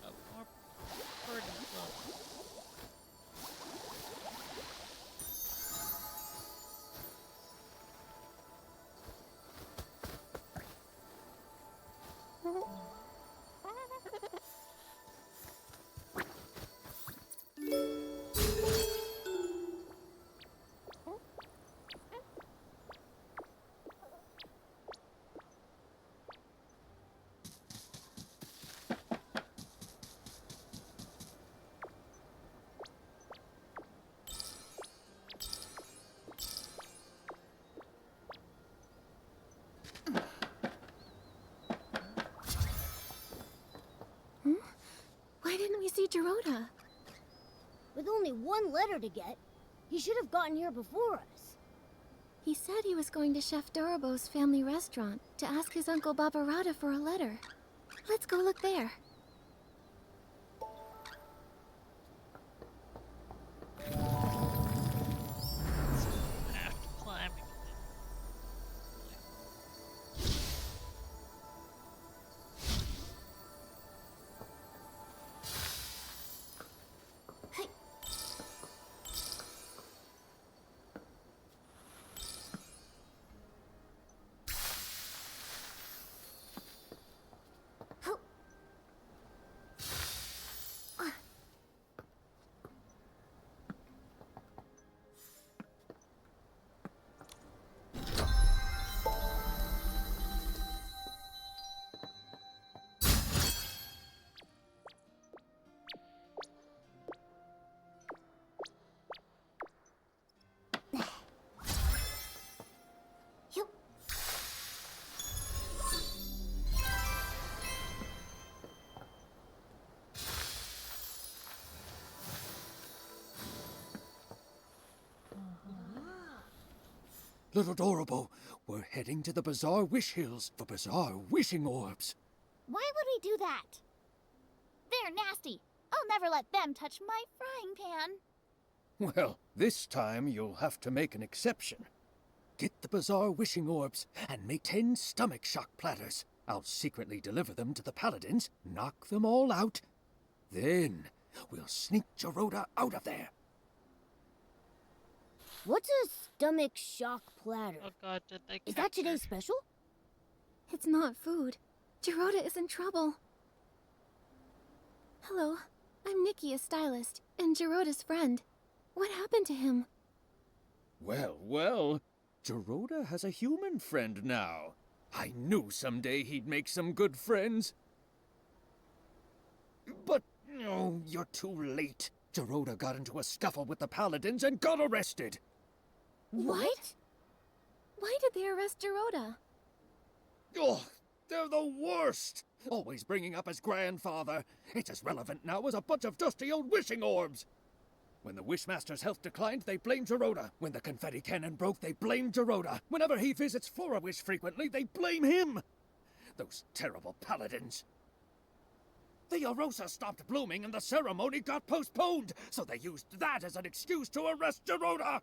of more burden flow. Why didn't we see Gerota? With only one letter to get, he should have gotten here before us. He said he was going to Chef Dorobo's family restaurant to ask his uncle Babarata for a letter. Let's go look there. Have to climb again. Little Dorobo, we're heading to the Bazaar Wish Hills for Bazaar Wishing Orbs. Why would we do that? They're nasty. I'll never let them touch my frying pan. Well, this time you'll have to make an exception. Get the Bazaar Wishing Orbs and make 10 stomach shock platters. I'll secretly deliver them to the paladins, knock them all out. Then we'll sneak Gerota out of there. What's a stomach shock platter? Oh god, did they Is that capture? today's special? It's not food. Gerota is in trouble. Hello, I'm Nikki, a stylist, and Gerota's friend. What happened to him? Well, well, Gerota has a human friend now. I knew someday he'd make some good friends. But, oh, you're too late. Gerota got into a scuffle with the paladins and got arrested. What? Why did they arrest Gerota? Oh, they're the worst! Always bringing up his grandfather. It's as relevant now as a bunch of dusty old wishing orbs. When the Wishmaster's health declined, they blamed Geroda. When the confetti cannon broke, they blamed Geroda. Whenever he visits Flora-Wish frequently, they blame him. Those terrible paladins. The Arosa stopped blooming and the ceremony got postponed, so they used that as an excuse to arrest Geroda.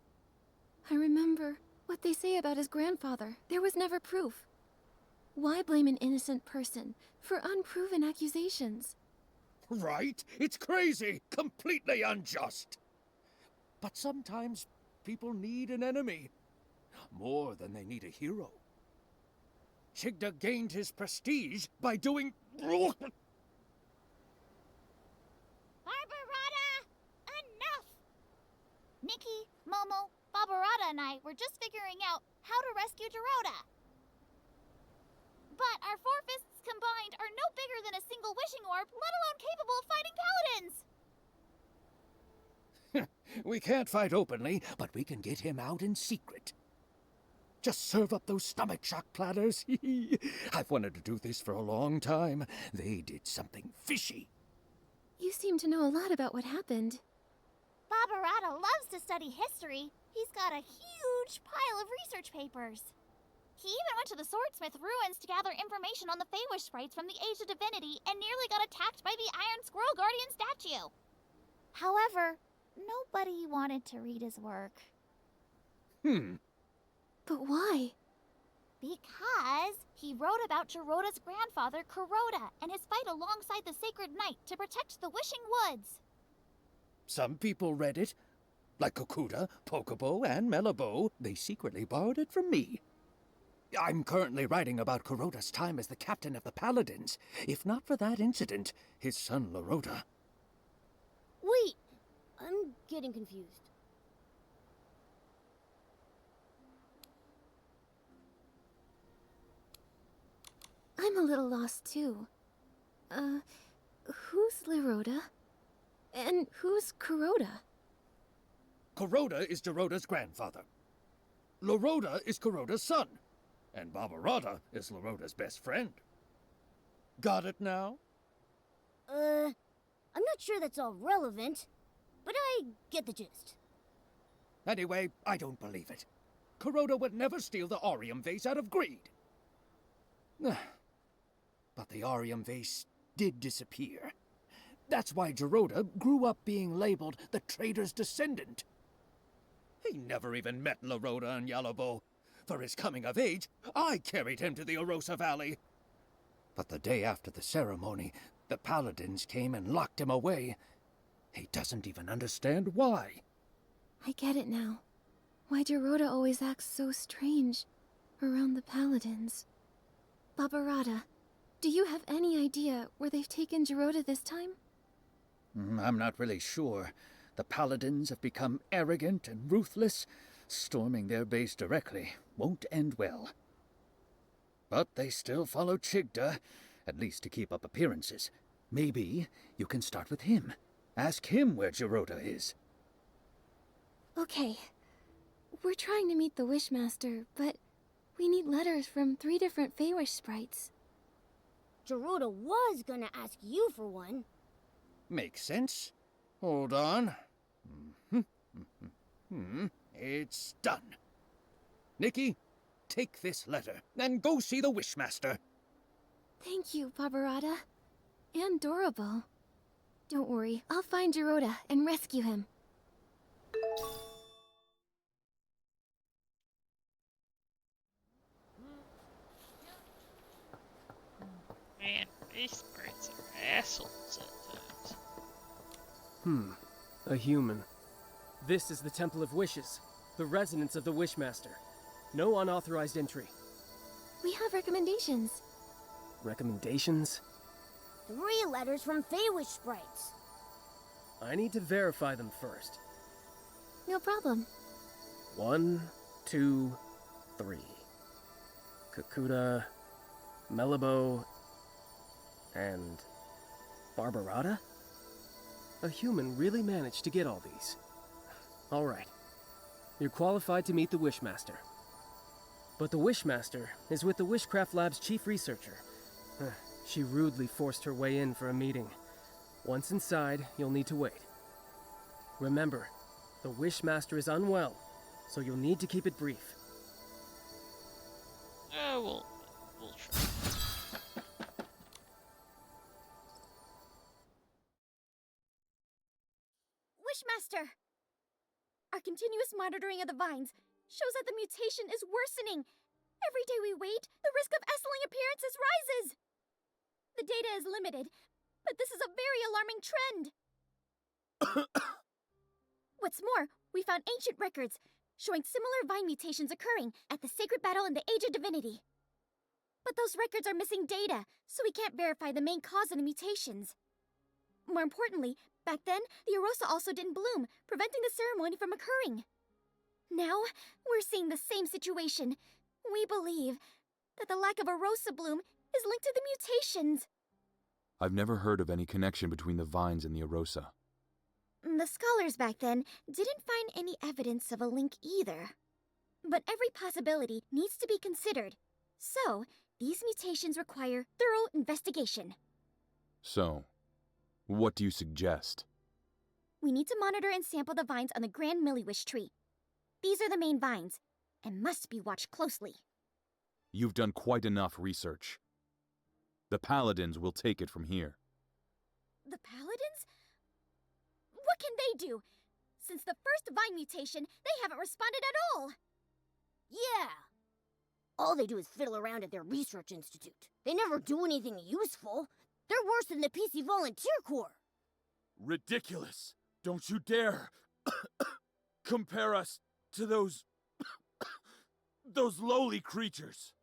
I remember what they say about his grandfather. There was never proof. Why blame an innocent person for unproven accusations? Right? It's crazy, completely unjust. But sometimes people need an enemy, more than they need a hero. Chigda gained his prestige by doing... Barbarata! Enough! Nikki, Momo, Barbarata and I were just figuring out how to rescue Geroda. But our four fists combined are no bigger than a single wishing orb, let alone capable of fighting paladins! We can't fight openly, but we can get him out in secret. Just serve up those stomach shock platters. I've wanted to do this for a long time. They did something fishy. You seem to know a lot about what happened. Barbarata loves to study history. He's got a huge pile of research papers. He even went to the Swordsmith ruins to gather information on the Feywish sprites from the Age of Divinity and nearly got attacked by the Iron Squirrel Guardian statue. However, nobody wanted to read his work. But why? Because he wrote about Geroda's grandfather, Kuroda, and his fight alongside the Sacred Knight to protect the Wishing Woods. Some people read it. Like Kokuda, Pokobo, and Melabo, they secretly borrowed it from me. I'm currently writing about Kuroda's time as the captain of the Paladins. If not for that incident, his son Laroda... Wait, I'm getting confused. I'm a little lost too. Who's Laroda? And who's Kuroda? Kuroda is Geroda's grandfather. Laroda is Kuroda's son. And Barbarata is Laroda's best friend. Got it now? I'm not sure that's all relevant, but I get the gist. Anyway, I don't believe it. Kuroda would never steal the Aurium vase out of greed. But the Aurium vase did disappear. That's why Geroda grew up being labeled the traitor's descendant. He never even met Laroda and Yalobo. For his coming of age, I carried him to the Arosa Valley. But the day after the ceremony, the Paladins came and locked him away. He doesn't even understand why. I get it now. Why Geroda always acts so strange around the Paladins. Barbarata, do you have any idea where they've taken Geroda this time? I'm not really sure. The Paladins have become arrogant and ruthless. Storming their base directly won't end well. But they still follow Chigda, at least to keep up appearances. Maybe you can start with him. Ask him where Geroda is. Okay. We're trying to meet the Wishmaster, but we need letters from 3 different Feywish sprites. Geroda was gonna ask you for one. Makes sense. Hold on. It's done. Nikki, take this letter and go see the Wishmaster. Thank you, Barbarata. And Dorabo. Don't worry, I'll find Geroda and rescue him. Man, these sprites are assholes at times. A human. This is the Temple of Wishes, the residence of the Wishmaster. No unauthorized entry. We have recommendations. Recommendations? 3 letters from Feywish sprites. I need to verify them first. No problem. 1, 2, 3. Kokuda, Melabo, and Barbarata? A human really managed to get all these. All right. You're qualified to meet the Wishmaster. But the Wishmaster is with the Wishcraft Lab's chief researcher. She rudely forced her way in for a meeting. Once inside, you'll need to wait. Remember, the Wishmaster is unwell, so you'll need to keep it brief. We'll try. Wishmaster! Our continuous monitoring of the vines shows that the mutation is worsening. Every day we wait, the risk of S-ling appearances rises. The data is limited, but this is a very alarming trend. What's more, we found ancient records showing similar vine mutations occurring at the sacred battle in the Age of Divinity. But those records are missing data, so we can't verify the main cause of the mutations. More importantly, back then, the Arosa also didn't bloom, preventing the ceremony from occurring. Now, we're seeing the same situation. We believe that the lack of Arosa bloom is linked to the mutations. I've never heard of any connection between the vines and the Arosa. The scholars back then didn't find any evidence of a link either. But every possibility needs to be considered. So, these mutations require thorough investigation. So, what do you suggest? We need to monitor and sample the vines on the Grand Milliwish tree. These are the main vines, and must be watched closely. You've done quite enough research. The Paladins will take it from here. The Paladins? What can they do? Since the first vine mutation, they haven't responded at all. Yeah. All they do is fiddle around at their research institute. They never do anything useful. They're worse than the PC Volunteer Corps. Ridiculous! Don't you dare compare us to those lowly creatures.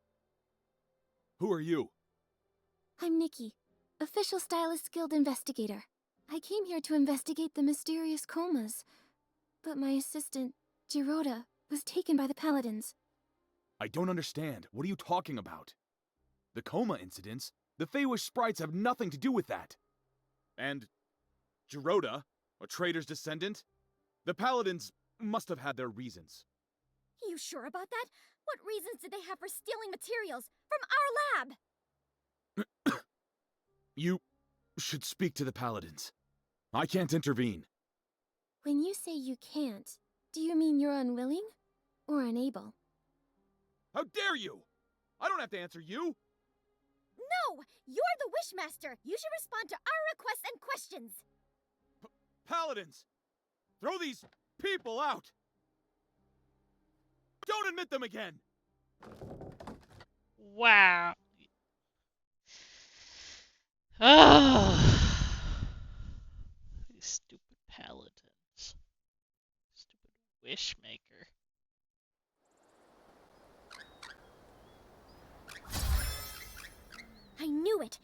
Who are you? I'm Nikki, official Stylist Guild investigator. I came here to investigate the mysterious comas, but my assistant, Giroda, was taken by the Paladins. I don't understand. What are you talking about? The coma incidents? The Feywish sprites have nothing to do with that. And Giroda, a traitor's descendant? The Paladins must have had their reasons. You sure about that? What reasons did they have for stealing materials from our lab? You should speak to the Paladins. I can't intervene. When you say you can't, do you mean you're unwilling or unable? How dare you! I don't have to answer you! No! You're the Wishmaster! You should respond to our requests and questions! Paladins! Throw these people out! Don't admit them again! Wow. Ah. These stupid paladins. Stupid wishmaker. I knew it!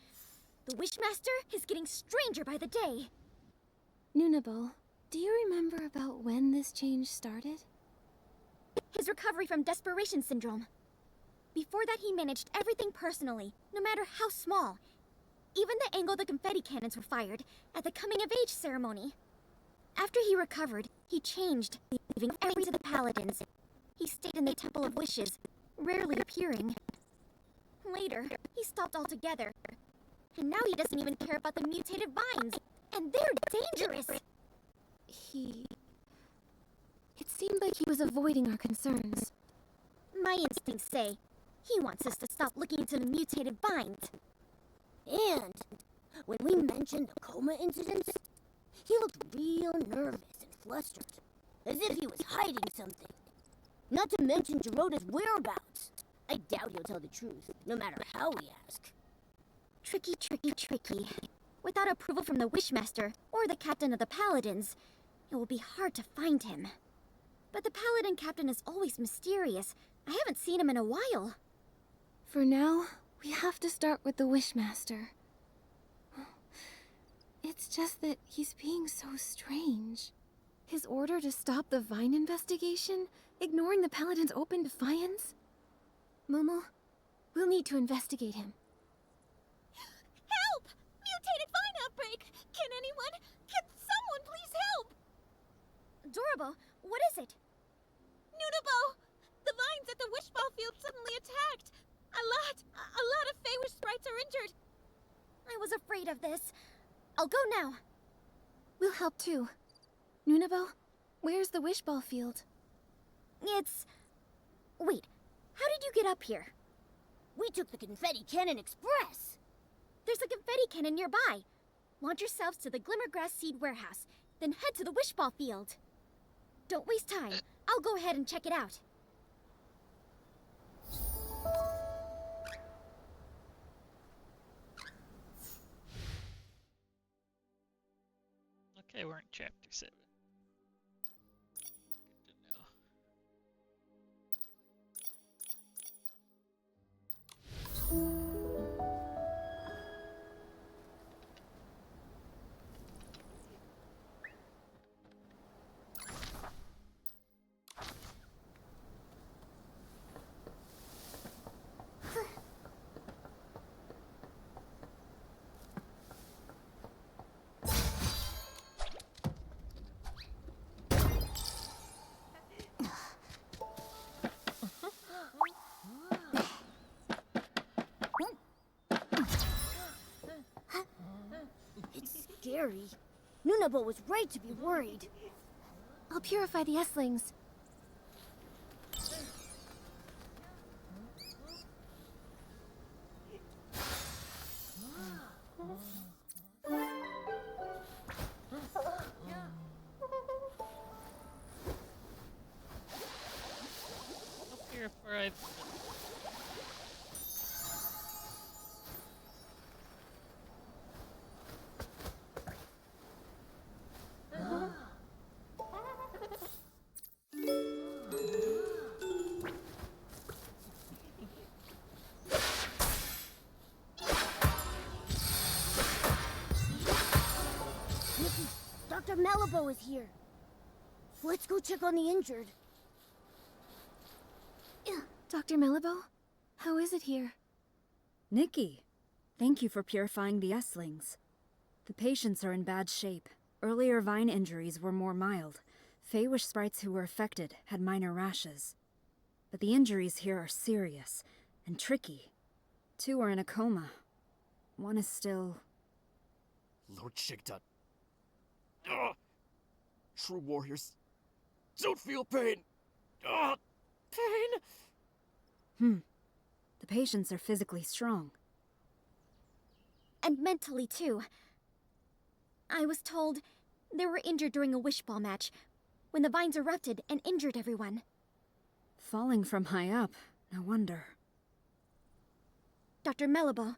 The Wishmaster is getting stranger by the day. Nunable, do you remember about when this change started? His recovery from desperation syndrome. Before that, he managed everything personally, no matter how small. Even the angle the confetti cannons were fired at the coming-of-age ceremony. After he recovered, he changed, leaving everything to the Paladins. He stayed in the Temple of Wishes, rarely appearing. Later, he stopped altogether. And now he doesn't even care about the mutated vines. And they're dangerous! It seemed like he was avoiding our concerns. My instincts say he wants us to stop looking into the mutated vines. And when we mentioned the coma incidents, he looked real nervous and flustered, as if he was hiding something. Not to mention Giroda's whereabouts. I doubt he'll tell the truth, no matter how we ask. Tricky, tricky, tricky. Without approval from the Wishmaster or the captain of the Paladins, it will be hard to find him. But the Paladin captain is always mysterious. I haven't seen him in a while. For now, we have to start with the Wishmaster. It's just that he's being so strange. His order to stop the Vine investigation, ignoring the Paladin's open defiance? Momo, we'll need to investigate him. Help! Mutated vine outbreak! Can someone please help? Adorable, what is it? Nunabo! The vines at the wishball field suddenly attacked! A lot of Feywish sprites are injured! I was afraid of this. I'll go now. We'll help too. Nunabo, where's the wish ball field? It's... Wait, how did you get up here? We took the Confetti Cannon Express. There's a confetti cannon nearby. Launch yourselves to the Glimmergrass Seed Warehouse, then head to the wish ball field. Don't waste time. I'll go ahead and check it out. Okay, we're in Chapter 7. Good to know. It's scary. Nunabo was right to be worried. I'll purify the S-lings. I'll purify. Nikki, Dr. Malibu is here. Let's go check on the injured. Dr. Malibu, how is it here? Nikki, thank you for purifying the S-lings. The patients are in bad shape. Earlier vine injuries were more mild. Feywish sprites who were affected had minor rashes. But the injuries here are serious and tricky. 2 are in a coma. 1 is still... Lord Shigdut. Ugh. True warriors don't feel pain. Ugh. Pain? The patients are physically strong. And mentally, too. I was told they were injured during a wish ball match, when the vines erupted and injured everyone. Falling from high up, no wonder. Dr. Malibu,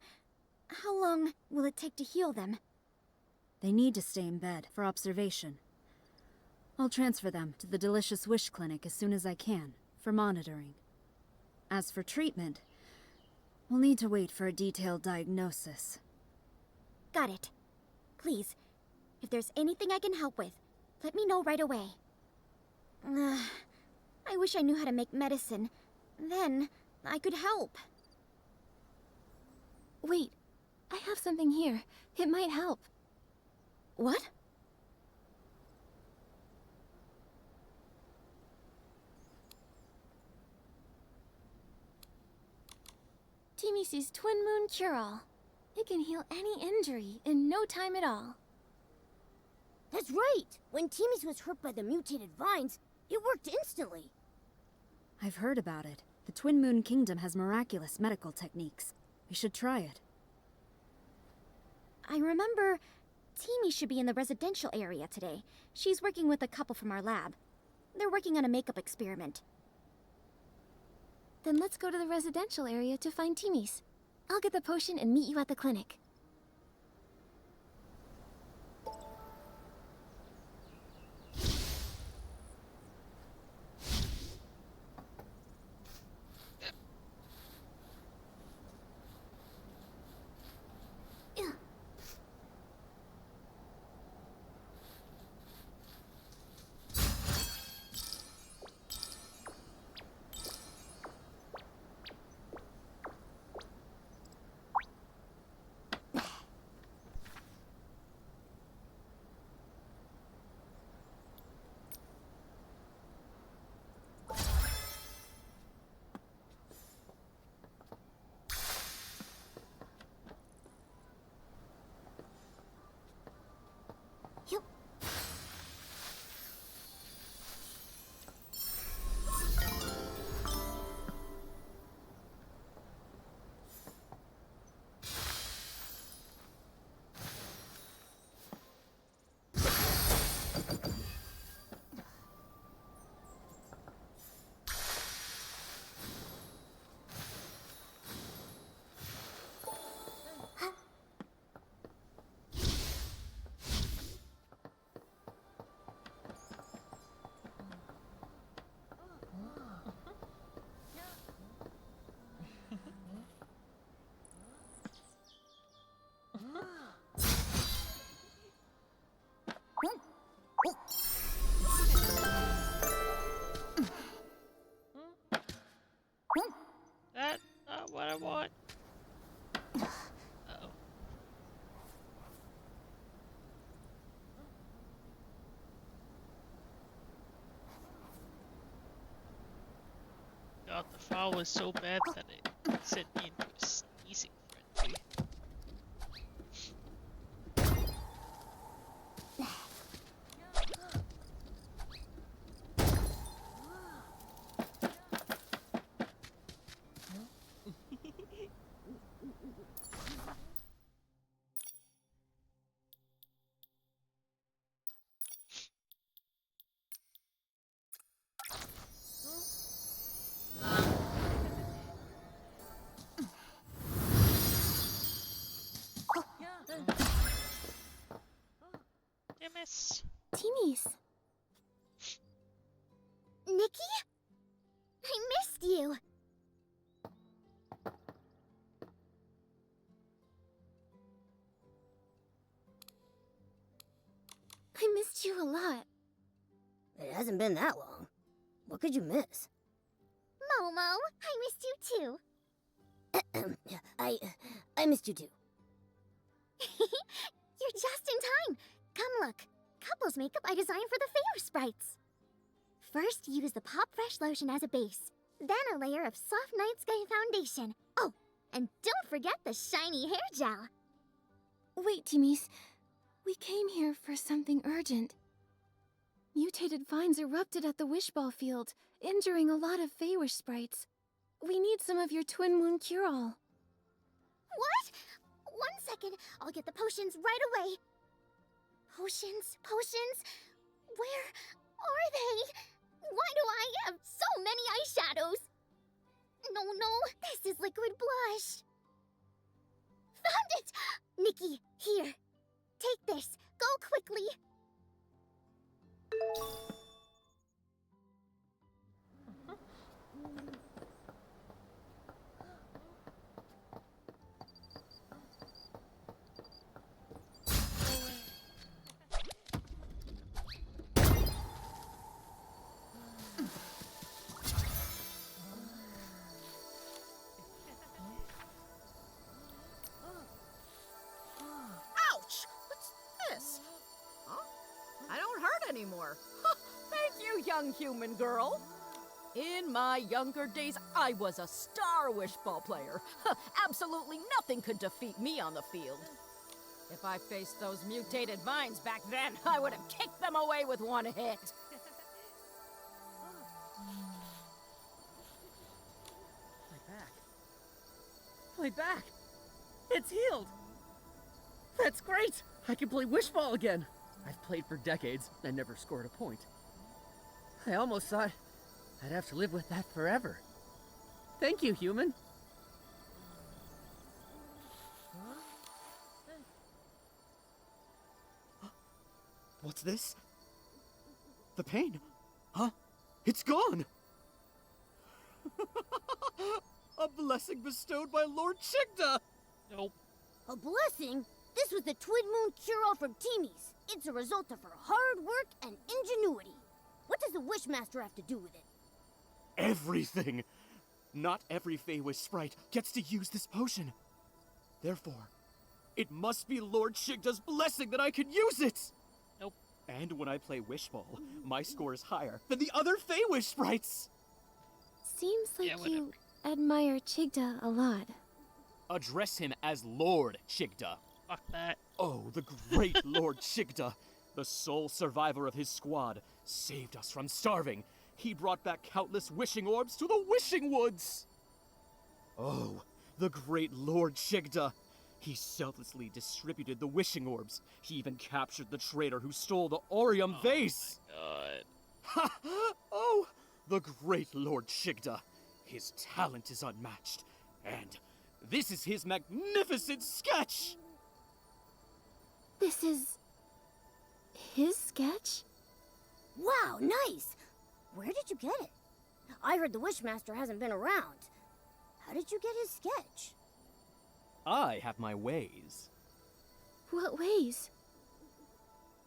how long will it take to heal them? They need to stay in bed for observation. I'll transfer them to the Delicious Wish Clinic as soon as I can, for monitoring. As for treatment, we'll need to wait for a detailed diagnosis. Got it. Please, if there's anything I can help with, let me know right away. I wish I knew how to make medicine. Then, I could help. Wait, I have something here. It might help. What? Timisi's Twin Moon Cure-All. It can heal any injury in no time at all. That's right! When Timmy's was hurt by the mutated vines, it worked instantly. I've heard about it. The Twin Moon Kingdom has miraculous medical techniques. We should try it. I remember Timmy should be in the residential area today. She's working with a couple from our lab. They're working on a makeup experiment. Then let's go to the residential area to find Timmy's. I'll get the potion and meet you at the clinic. fall was so bad that it sent me into a sneezing frenzy. Miss. Teenies. Nikki? I missed you. I missed you a lot. It hasn't been that long. What could you miss? Momo, I missed you too. I missed you too. You're just in time. Come look. Couples makeup I designed for the Favor Sprites. First, use the Pop Fresh lotion as a base. Then a layer of soft night sky foundation. Oh, and don't forget the shiny hair gel. Wait, Teenies. We came here for something urgent. Mutated vines erupted at the Wishball field, injuring a lot of Feywish sprites. We need some of your Twin Moon cure-all. What? 1 second. I'll get the potions right away. Potions? Where are they? Why do I have so many eyeshadows? No, this is liquid blush. Found it! Nikki, here. Take this. Go quickly. Ouch! What's this? Huh? I don't hurt anymore. Thank you, young human girl. In my younger days, I was a star wishball player. Absolutely nothing could defeat me on the field. If I faced those mutated vines back then, I would have kicked them away with one hit. My back! It's healed! That's great! I can play wishball again! I've played for decades and never scored a point. I almost thought I'd have to live with that forever. Thank you, human. What's this? The pain? Huh? It's gone! A blessing bestowed by Lord Chigda! Nope. A blessing? This was the Twin Moon cure-all from Teenies. It's a result of her hard work and ingenuity. What does the Wishmaster have to do with it? Everything! Not every Feywish sprite gets to use this potion. Therefore, it must be Lord Chigda's blessing that I can use it! Nope. And when I play Wishball, my score is higher than the other Feywish sprites! Seems like you admire Chigda a lot. Address him as Lord Chigda. Fuck that. Oh, the great Lord Chigda, the sole survivor of his squad, saved us from starving. He brought back countless wishing orbs to the wishing woods. Oh, the great Lord Chigda. He selflessly distributed the wishing orbs. He even captured the traitor who stole the Orium vase. God. Ha! Oh, the great Lord Chigda. His talent is unmatched. And this is his magnificent sketch! This is... his sketch? Wow, nice! Where did you get it? I heard the Wishmaster hasn't been around. How did you get his sketch? I have my ways. What ways?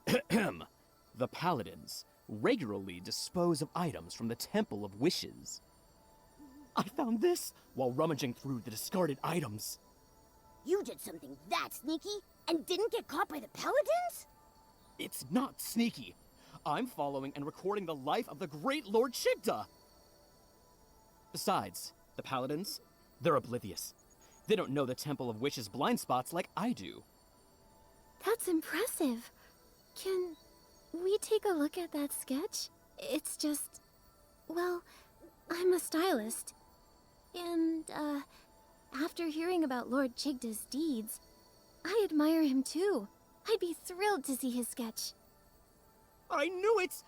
The Paladins regularly dispose of items from the Temple of Wishes. I found this while rummaging through the discarded items. You did something that sneaky and didn't get caught by the Paladins? It's not sneaky. I'm following and recording the life of the great Lord Chigda. Besides, the Paladins, they're oblivious. They don't know the Temple of Wishes blind spots like I do. That's impressive. Can we take a look at that sketch? It's just... well, I'm a stylist. And, after hearing about Lord Chigda's deeds, I admire him too. I'd be thrilled to see his sketch. I knew it!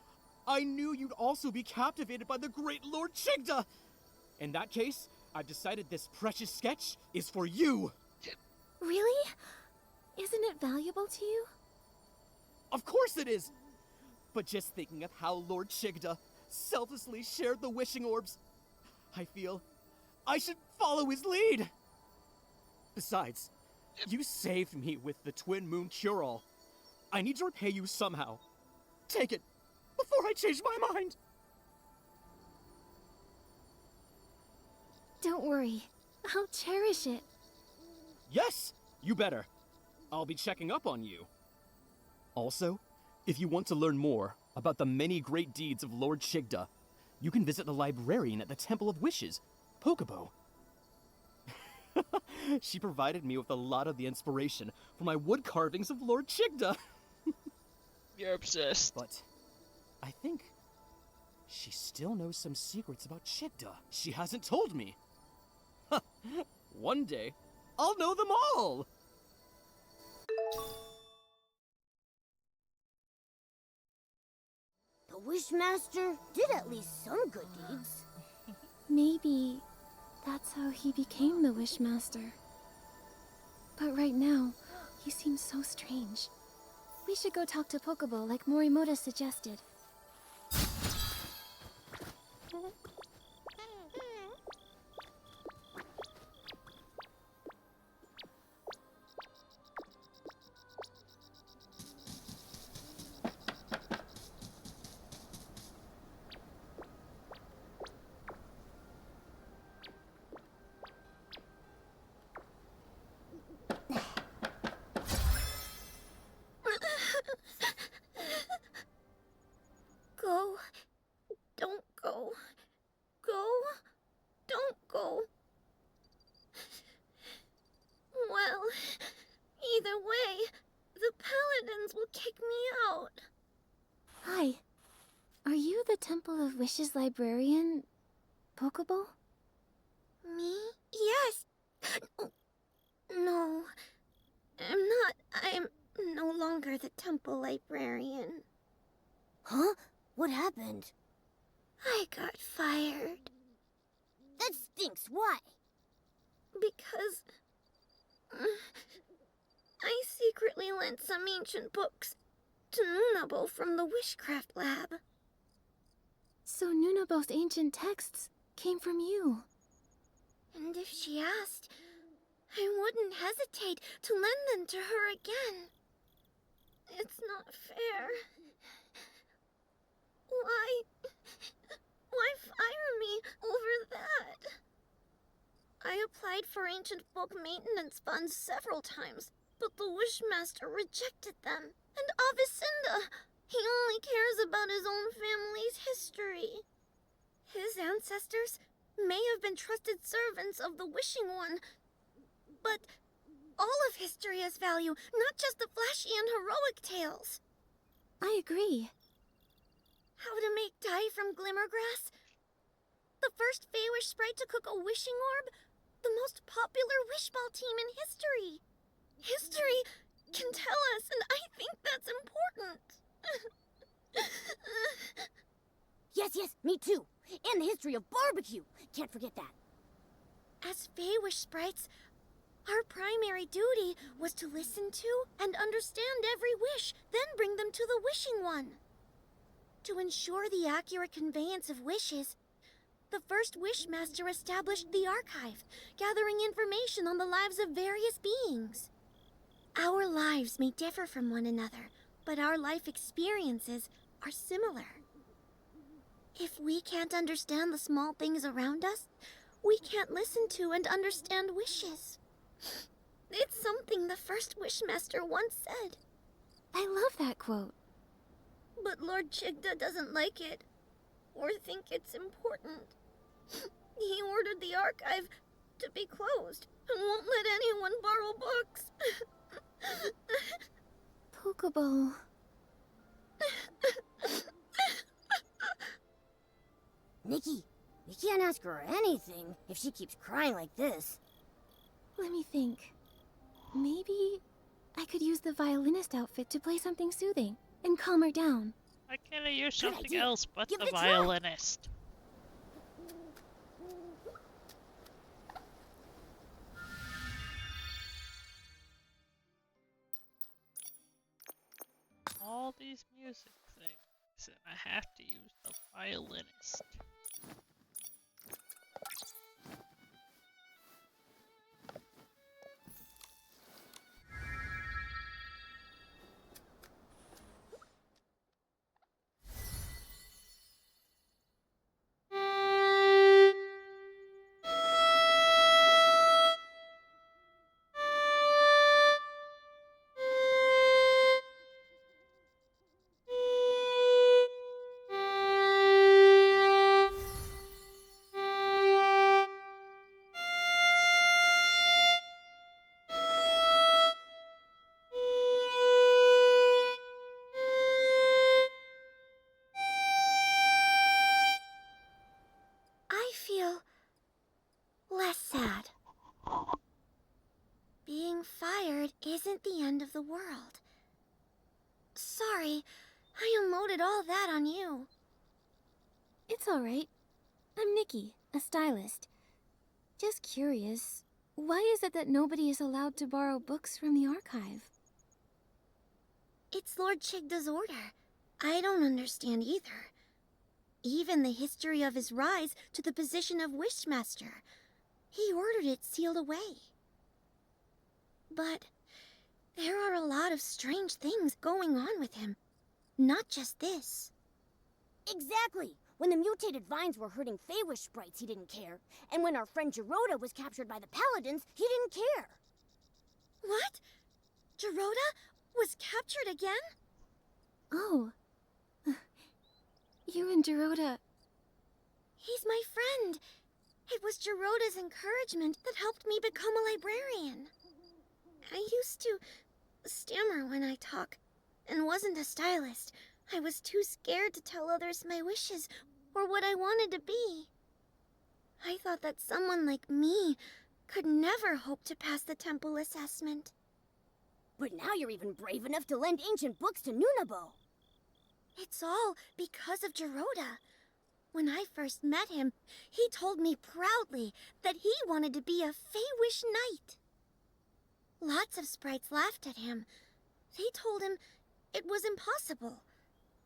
I knew you'd also be captivated by the great Lord Chigda! In that case, I've decided this precious sketch is for you! Really? Isn't it valuable to you? Of course it is! But just thinking of how Lord Chigda selflessly shared the wishing orbs, I feel I should follow his lead! Besides, you saved me with the Twin Moon Cure-All. I need to repay you somehow. Take it, before I change my mind! Don't worry. I'll cherish it. Yes, you better. I'll be checking up on you. Also, if you want to learn more about the many great deeds of Lord Chigda, you can visit the librarian at the Temple of Wishes, Pokobo. She provided me with a lot of the inspiration for my wood carvings of Lord Chigda. You're obsessed. But I think she still knows some secrets about Chigda she hasn't told me. One day, I'll know them all! The Wishmaster did at least some good deeds. Maybe that's how he became the Wishmaster. But right now, he seems so strange. We should go talk to Pokobo like Morimoto suggested. Go. Don't go. Go. Don't go. Well, either way, the Paladins will kick me out. Hi. Are you the Temple of Wishes librarian, Pokobo? Me? Yes. No. I'm not. I'm no longer the temple librarian. Huh? What happened? I got fired. That stinks. Why? Because I secretly lent some ancient books to Nunabo from the Wishcraft Lab. So Nunabo's ancient texts came from you. And if she asked, I wouldn't hesitate to lend them to her again. It's not fair. Why fire me over that? I applied for ancient book maintenance funds several times, but the Wishmaster rejected them. And Avicenda, he only cares about his own family's history. His ancestors may have been trusted servants of the Wishing One, but all of history has value, not just the flashy and heroic tales. I agree. How to make dye from glimmergrass? The first Feywish sprite to cook a wishing orb? The most popular wishball team in history. History can tell us, and I think that's important. Yes, me too. And the history of barbecue. Can't forget that. As Feywish sprites, our primary duty was to listen to and understand every wish, then bring them to the Wishing One. To ensure the accurate conveyance of wishes, the first Wishmaster established the archive, gathering information on the lives of various beings. Our lives may differ from one another, but our life experiences are similar. If we can't understand the small things around us, we can't listen to and understand wishes. It's something the first Wishmaster once said. I love that quote. But Lord Chigda doesn't like it, or think it's important. He ordered the archive to be closed and won't let anyone borrow books. Pokeball. Nikki, you can't ask her anything if she keeps crying like this. Let me think. Maybe I could use the violinist outfit to play something soothing and calm her down. Why can't I use Good something idea. else but Give the it a try. violinist? All these music things, and I have to use the violinist. I feel less sad. Being fired isn't the end of the world. Sorry, I unloaded all that on you. It's alright. I'm Nikki, a stylist. Just curious, why is it that nobody is allowed to borrow books from the archive? It's Lord Chigda's order. I don't understand either. Even the history of his rise to the position of Wishmaster. He ordered it sealed away. But there are a lot of strange things going on with him. Not just this. Exactly! When the mutated vines were hurting Feywish sprites, he didn't care. And when our friend Geroda was captured by the Paladins, he didn't care. What? Geroda was captured again? Oh. You and Geroda... He's my friend. It was Geroda's encouragement that helped me become a librarian. I used to stammer when I talk, and wasn't a stylist. I was too scared to tell others my wishes or what I wanted to be. I thought that someone like me could never hope to pass the temple assessment. But now you're even brave enough to lend ancient books to Nunabo. It's all because of Geroda. When I first met him, he told me proudly that he wanted to be a Feywish knight. Lots of sprites laughed at him. They told him it was impossible.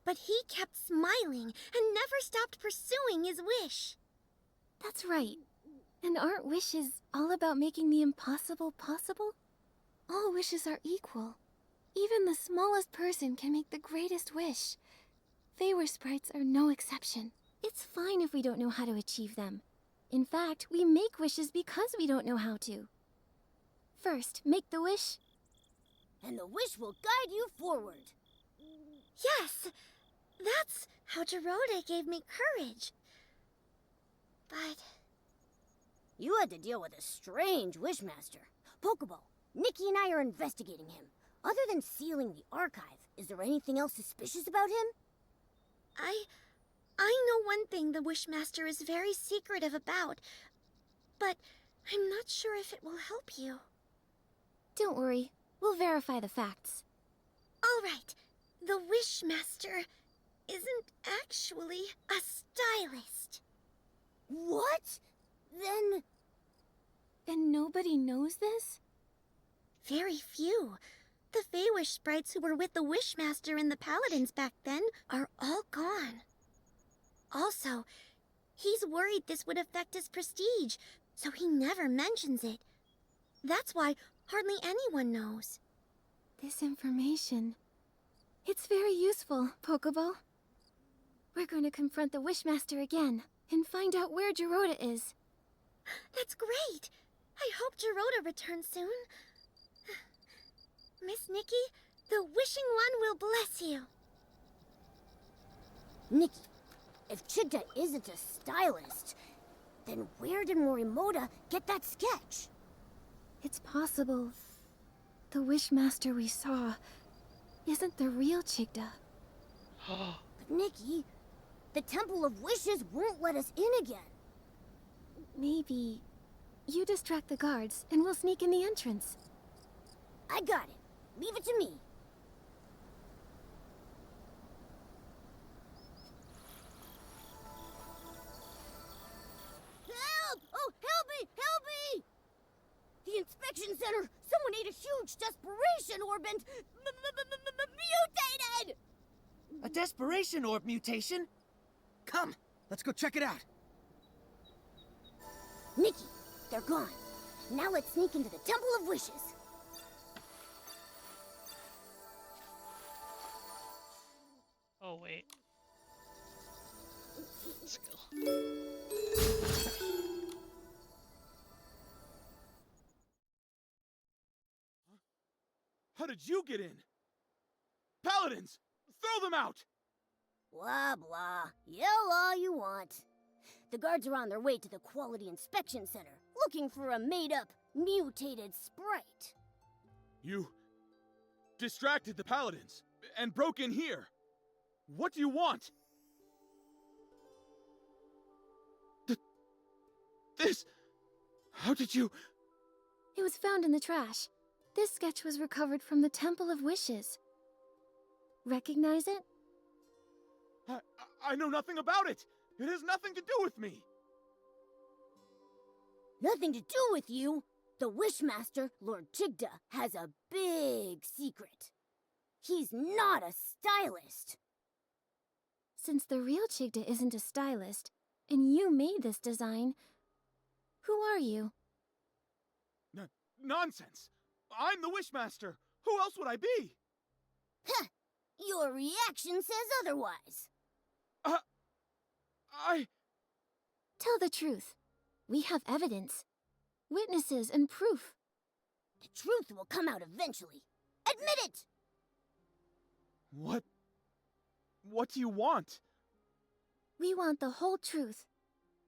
But he kept smiling and never stopped pursuing his wish. That's right. And aren't wishes all about making the impossible possible? All wishes are equal. Even the smallest person can make the greatest wish. Feywish sprites are no exception. It's fine if we don't know how to achieve them. In fact, we make wishes because we don't know how to. First, make the wish. And the wish will guide you forward. Yes! That's how Geroda gave me courage. But... You had to deal with a strange Wishmaster. Pokeball, Nikki and I are investigating him. Other than sealing the archive, is there anything else suspicious about him? I know one thing the Wishmaster is very secretive about, but I'm not sure if it will help you. Don't worry, we'll verify the facts. All right, the Wishmaster isn't actually a stylist. What? Then... And nobody knows this? Very few. The Feywish sprites who were with the Wishmaster and the Paladins back then are all gone. Also, he's worried this would affect his prestige, so he never mentions it. That's why hardly anyone knows. This information... It's very useful, Pokeball. We're going to confront the Wishmaster again and find out where Geroda is. That's great! I hope Geroda returns soon. Miss Nikki, the Wishing One will bless you. Nikki, if Chigda isn't a stylist, Then where did Morimoto get that sketch? It's possible the Wishmaster we saw isn't the real Chigda. But Nikki, the Temple of Wishes won't let us in again. Maybe you distract the guards and we'll sneak in the entrance. I got it. Leave it to me. Help! Oh, help me! Help me! The inspection center! Someone ate a huge desperation orb and mutated! A desperation orb mutation? Come, let's go check it out. Nikki, they're gone. Now let's sneak into the Temple of Wishes. Oh, wait. Skill. How did you get in? Paladins! Throw them out! Blah, blah. Yell all you want. The guards are on their way to the Quality Inspection Center, looking for a made-up, mutated sprite. You distracted the Paladins and broke in here. What do you want? This... How did you... It was found in the trash. This sketch was recovered from the Temple of Wishes. Recognize it? I know nothing about it! It has nothing to do with me! Nothing to do with you? The Wishmaster, Lord Chigda, has a big secret. He's not a stylist. Since the real Chigda isn't a stylist, and you made this design, who are you? Nonsense! I'm the Wishmaster! Who else would I be? Heh! Your reaction says otherwise. Tell the truth. We have evidence, witnesses, and proof. The truth will come out eventually. Admit it! What do you want? We want the whole truth.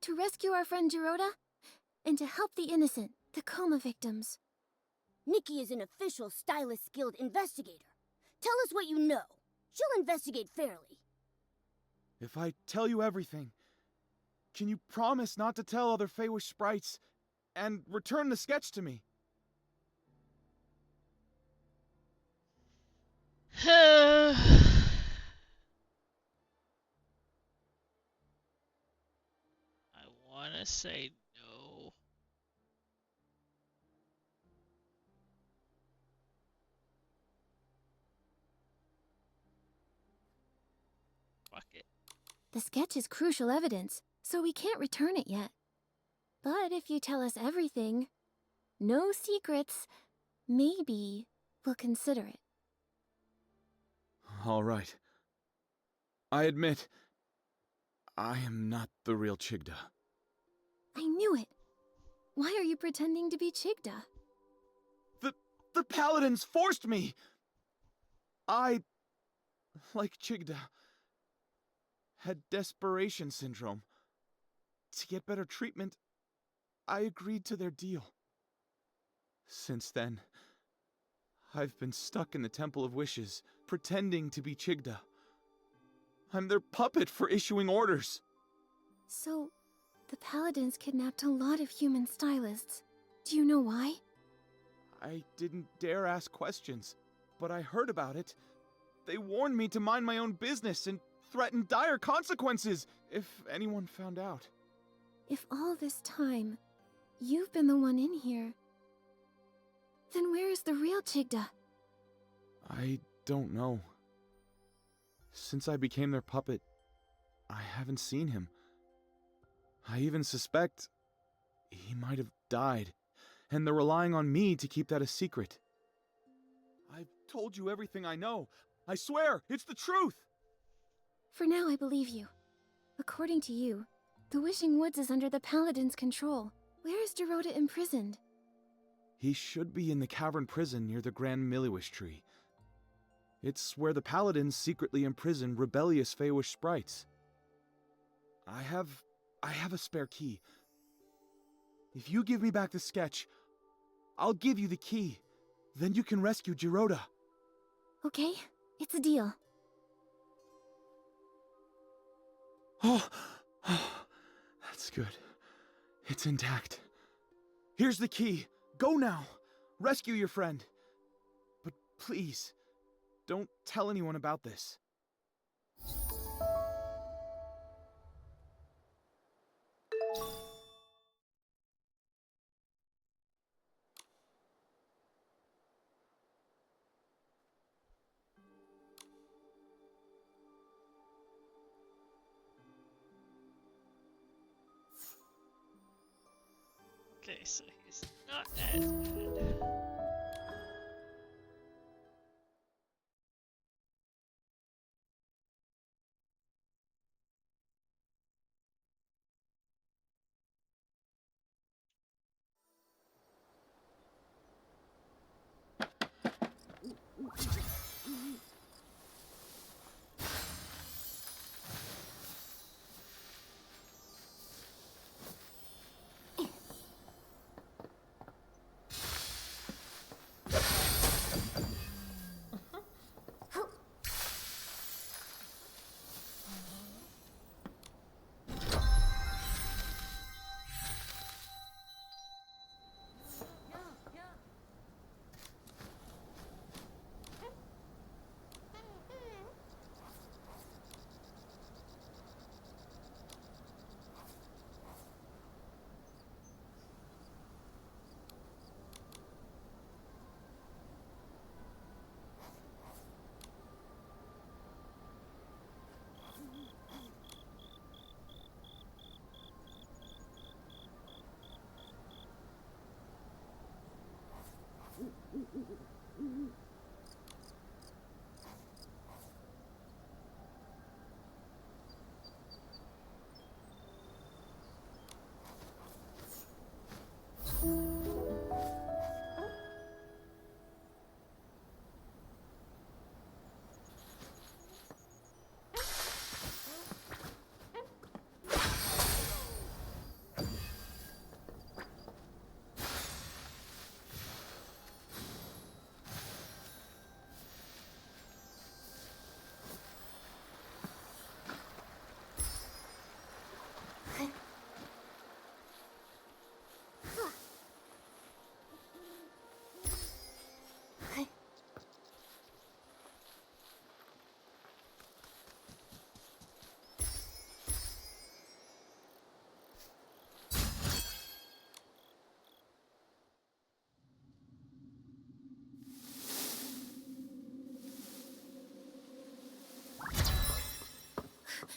To rescue our friend Jiroda, and to help the innocent, the coma victims. Nikki is an official Stylist Guild investigator. Tell us what you know. She'll investigate fairly. If I tell you everything, can you promise not to tell other Feywish sprites and return the sketch to me? I wanna say no. Fuck it. The sketch is crucial evidence, so we can't return it yet. But if you tell us everything, no secrets, maybe we'll consider it. All right. I admit, I am not the real Chigda. I knew it. Why are you pretending to be Chigda? The Paladins forced me! I, like Chigda, had desperation syndrome. To get better treatment, I agreed to their deal. Since then, I've been stuck in the Temple of Wishes, pretending to be Chigda. I'm their puppet for issuing orders. So, the Paladins kidnapped a lot of human stylists. Do you know why? I didn't dare ask questions, but I heard about it. They warned me to mind my own business and threatened dire consequences if anyone found out. If all this time, you've been the one in here, then where is the real Chigda? I don't know. Since I became their puppet, I haven't seen him. I even suspect he might have died, and they're relying on me to keep that a secret. I've told you everything I know. I swear, it's the truth! For now, I believe you. According to you, the Wishing Woods is under the Paladin's control. Where is Jiroda imprisoned? He should be in the cavern prison near the Grand Milliwish Tree. It's where the Paladins secretly imprison rebellious Feywish sprites. I have a spare key. If you give me back the sketch, I'll give you the key. Then you can rescue Jiroda. Okay, it's a deal. Oh, that's good. It's intact. Here's the key. Go now. Rescue your friend. But please, don't tell anyone about this. Okay, so he's not as good.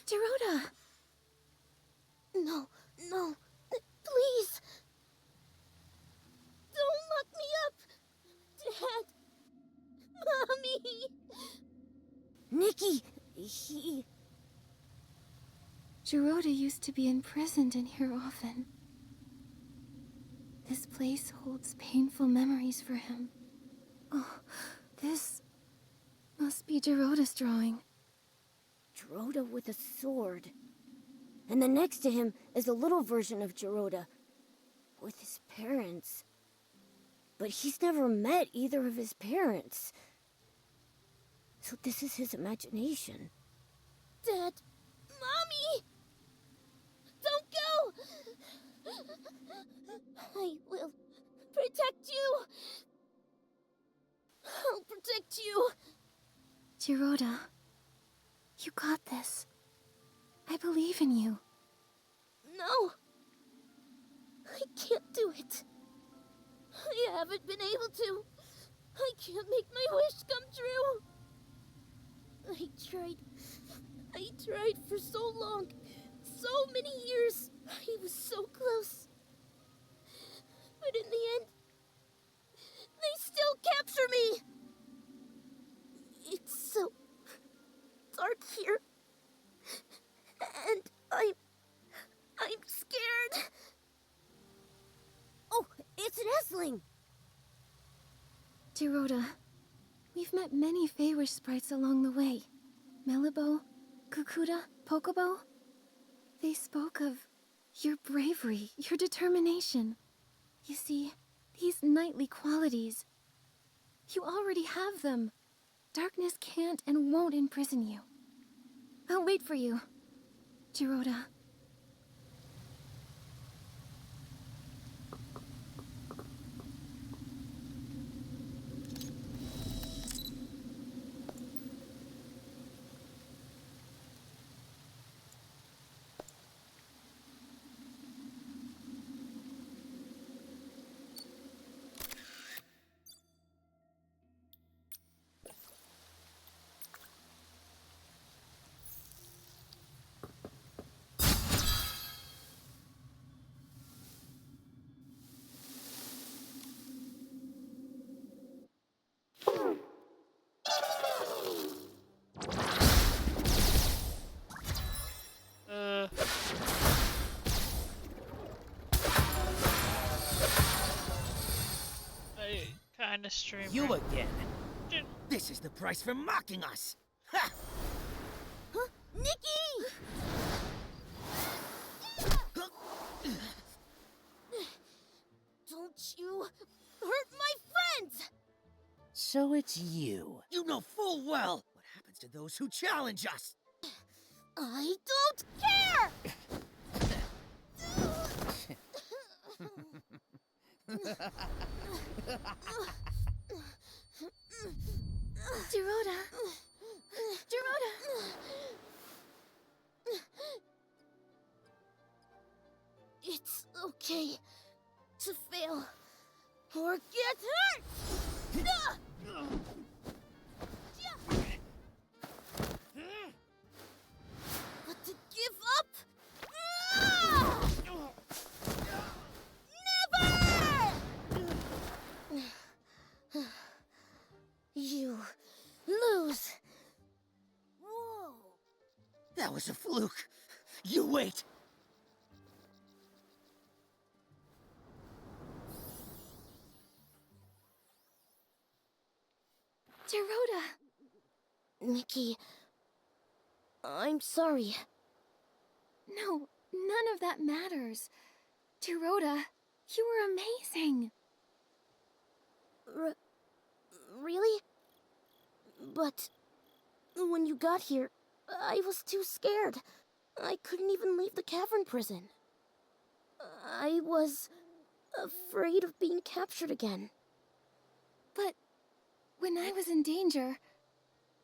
Jiroda! No, no, please. Don't lock me up. Dad. Mommy. Nikki, he... Jiroda used to be imprisoned in here often. This place holds painful memories for him. Oh, this must be Jiroda's drawing. Jiroda with a sword. And then next to him is a little version of Jiroda, with his parents. But he's never met either of his parents. So this is his imagination. Dad. Mommy. Don't go. I will protect you. I'll protect you. Jiroda, you got this. I believe in you. No. I can't do it. I haven't been able to. I can't make my wish come true. I tried for so long. So many years. I was so close. But in the end, they still capture me. It's so dark here. And I'm scared. Oh, it's an Esling! Jiroda, we've met many Feywish sprites along the way. Melibo, Kukuda, Pokobo. They spoke of your bravery, your determination. You see, these knightly qualities, you already have them. Darkness can't and won't imprison you. I'll wait for you, Geroda. I kinda streamer. You again. This is the price for mocking us. Ha! Huh? Nikki! Don't you hurt my friends! So it's you. You know full well what happens to those who challenge us. I don't care! Geroda! Geroda! It's okay to fail or get hurt! But to give up? Never! You lose. Whoa! That was a fluke. You wait. Geroda! Nikki, I'm sorry. No, none of that matters. Geroda, you were amazing. Really? But when you got here, I was too scared. I couldn't even leave the cavern prison. I was afraid of being captured again. But when I was in danger,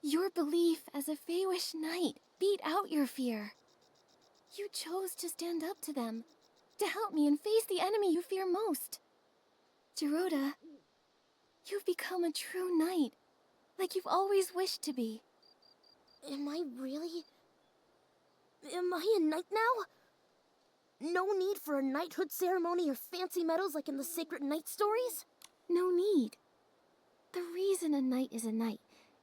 your belief as a Feywish knight beat out your fear. You chose to stand up to them, to help me and face the enemy you fear most. Geroda, you've become a true knight, like you've always wished to be. Am I really? Am I a knight now? No need for a knighthood ceremony or fancy medals like in the sacred knight stories? No need. The reason a knight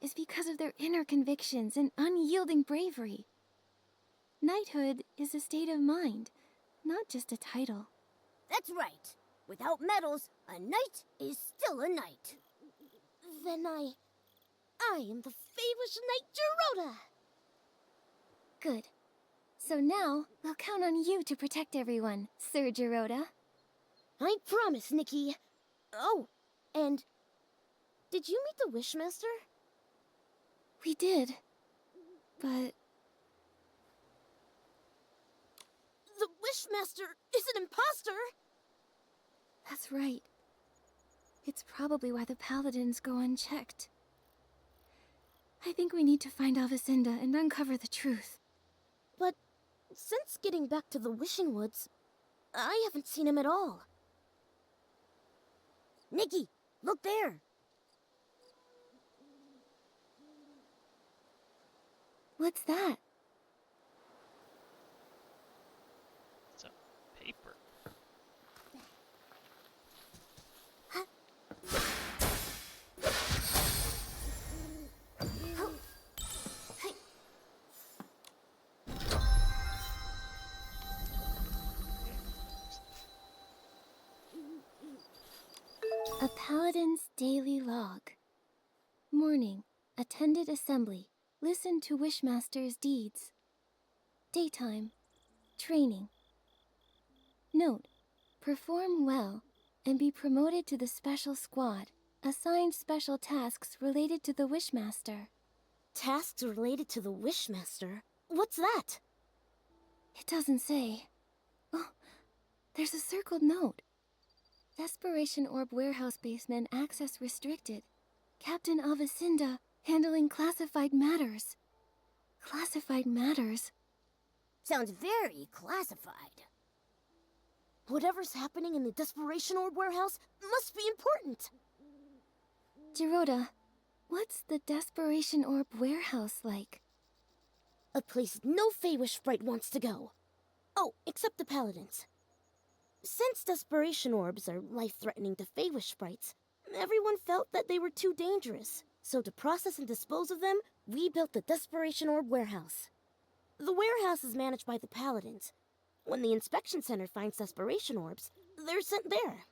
is because of their inner convictions and unyielding bravery. Knighthood is a state of mind, not just a title. That's right. Without medals, a knight is still a knight. Then I am the Feywish Knight Geroda! Good. So now, we'll count on you to protect everyone, Sir Geroda. I promise, Nikki. Oh, and did you meet the Wishmaster? We did, but... The Wishmaster is an imposter! That's right. It's probably why the Paladins go unchecked. I think we need to find Alvacinda and uncover the truth. But since getting back to the Wishing Woods, I haven't seen him at all. Nikki, look there! What's that? It's a paper. A Paladin's Daily Log. Morning. Attended assembly. Listened to Wishmaster's deeds. Daytime. Training. Note. Perform well. and be promoted to the Special Squad, assigned special tasks related to the Wishmaster. Tasks related to the Wishmaster? What's that? It doesn't say. Oh, there's a circled note. Desperation Orb Warehouse Basement access restricted. Captain Avacinda handling classified matters. Classified matters? Sounds very classified. Whatever's happening in the Desperation Orb Warehouse must be important. Jiroda, what's the Desperation Orb Warehouse like? A place no Feywish sprite wants to go. Oh, except the Paladins. Since Desperation Orbs are life-threatening to Feywish sprites, everyone felt that they were too dangerous. So to process and dispose of them, we built the Desperation Orb Warehouse. The warehouse is managed by the Paladins. When the inspection center finds Desperation Orbs, they're sent there.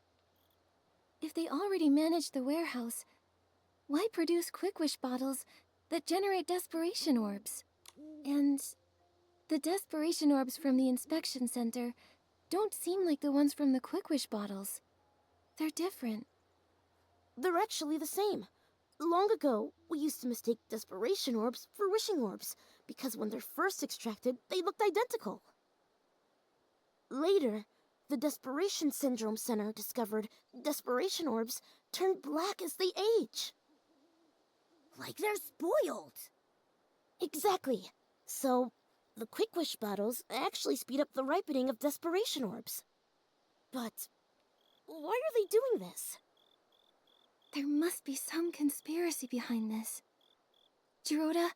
If they already manage the warehouse, why produce Quick Wish bottles that generate Desperation Orbs? And the Desperation Orbs from the inspection center don't seem like the ones from the Quick Wish bottles. They're different. They're actually the same. Long ago, we used to mistake Desperation Orbs for Wishing Orbs, because when they're first extracted, they looked identical. Later, the Desperation Syndrome Center discovered Desperation Orbs turn black as they age. Like they're spoiled. Exactly. So, the Quick Wish bottles actually speed up the ripening of Desperation Orbs. But why are they doing this? There must be some conspiracy behind this. Jiroda,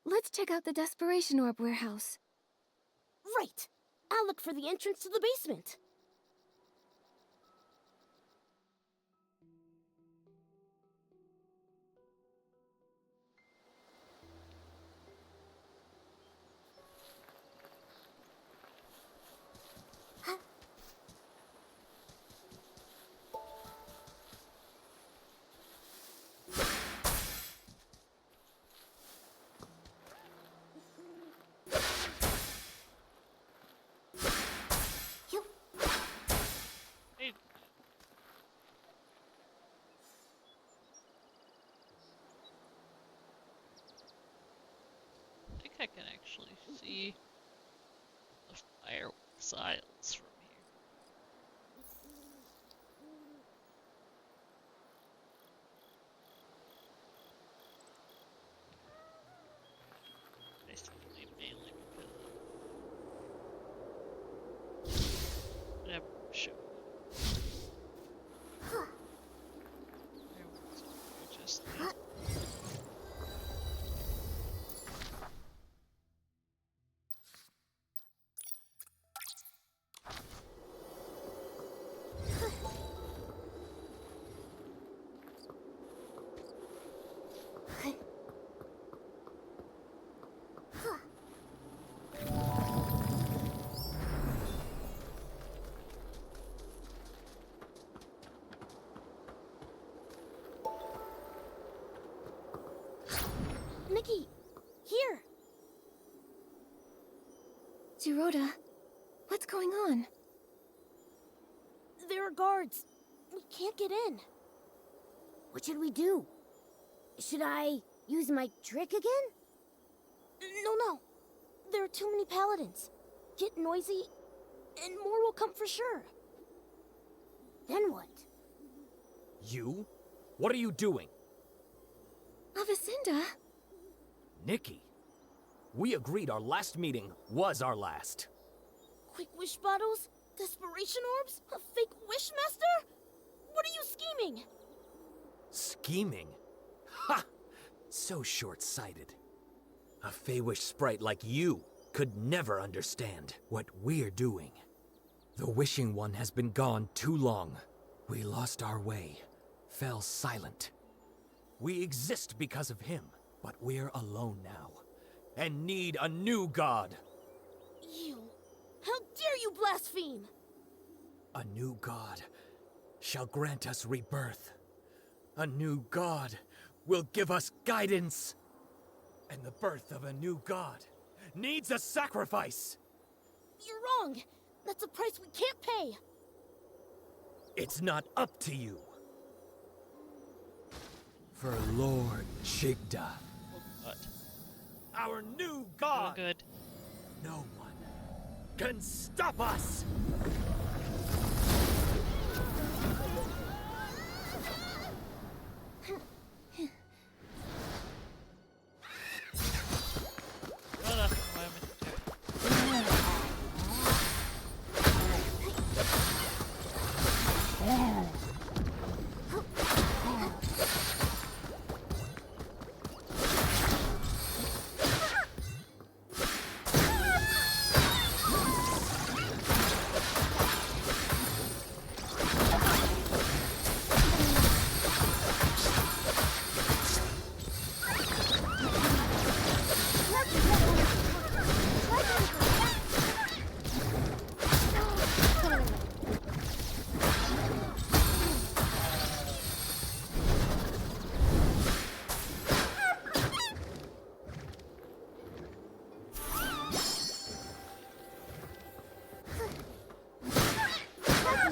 let's check out the Desperation Orb Warehouse. Right! I'll look for the entrance to the basement. I think I can actually see the fireworks aisles from here. Basically, mainly because whatever show. Fireworks are just these. Nikki! Here! Jiroda, what's going on? There are guards. We can't get in. What should we do? Should I use my trick again? No. There are too many paladins. Get noisy, and more will come for sure. Then what? You? What are you doing? Avacinda? Nikki, we agreed our last meeting was our last. Quick Wish bottles? Desperation Orbs? A fake Wishmaster? What are you scheming? Scheming? Ha! So short-sighted. A Feywish sprite like you could never understand what we're doing. The Wishing One has been gone too long. We lost our way, fell silent. We exist because of him, but we're alone now, and need a new god. You! How dare you blaspheme! A new god shall grant us rebirth. A new god will give us guidance. And the birth of a new god needs a sacrifice. You're wrong! That's a price we can't pay! It's not up to you. For Lord Chigda, our new god, good. No one can stop us!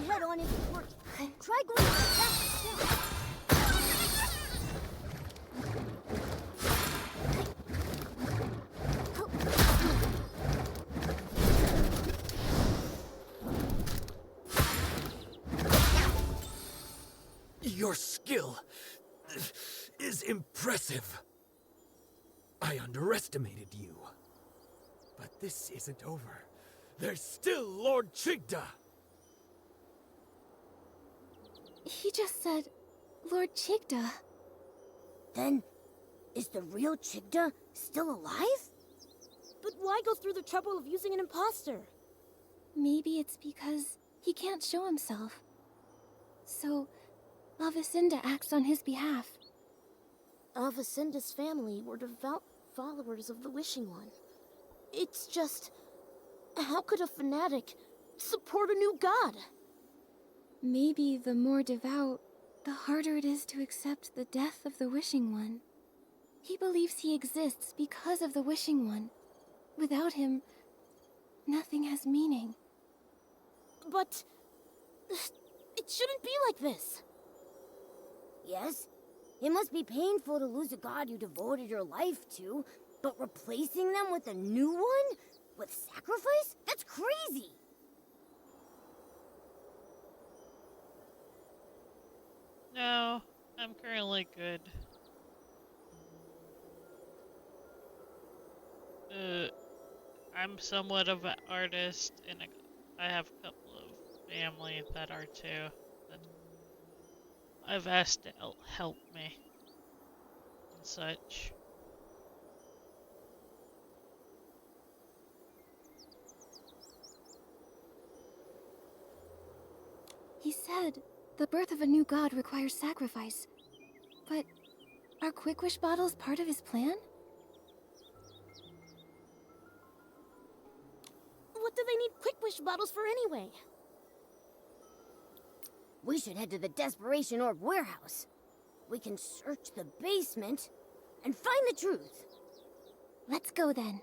Head on isn't working. Try going back. Your skill is impressive. I underestimated you. But this isn't over. There's still Lord Chigda. He just said, Lord Chigda. Then, is the real Chigda still alive? But why go through the trouble of using an imposter? Maybe it's because he can't show himself. So, Avacinda acts on his behalf. Avacinda's family were devout followers of the Wishing One. It's just... how could a fanatic support a new god? Maybe the more devout, the harder it is to accept the death of the Wishing One. He believes he exists because of the Wishing One. Without him, nothing has meaning. But... it shouldn't be like this. Yes, it must be painful to lose a god you devoted your life to, but replacing them with a new one? With sacrifice? That's crazy! No, I'm currently good. I'm somewhat of an artist, and I have a couple of family that are too. That I've asked to help me and such. He said the birth of a new god requires sacrifice. But are Quick Wish bottles part of his plan? What do they need Quick Wish bottles for anyway? We should head to the Desperation Orb warehouse. We can search the basement and find the truth. Let's go then.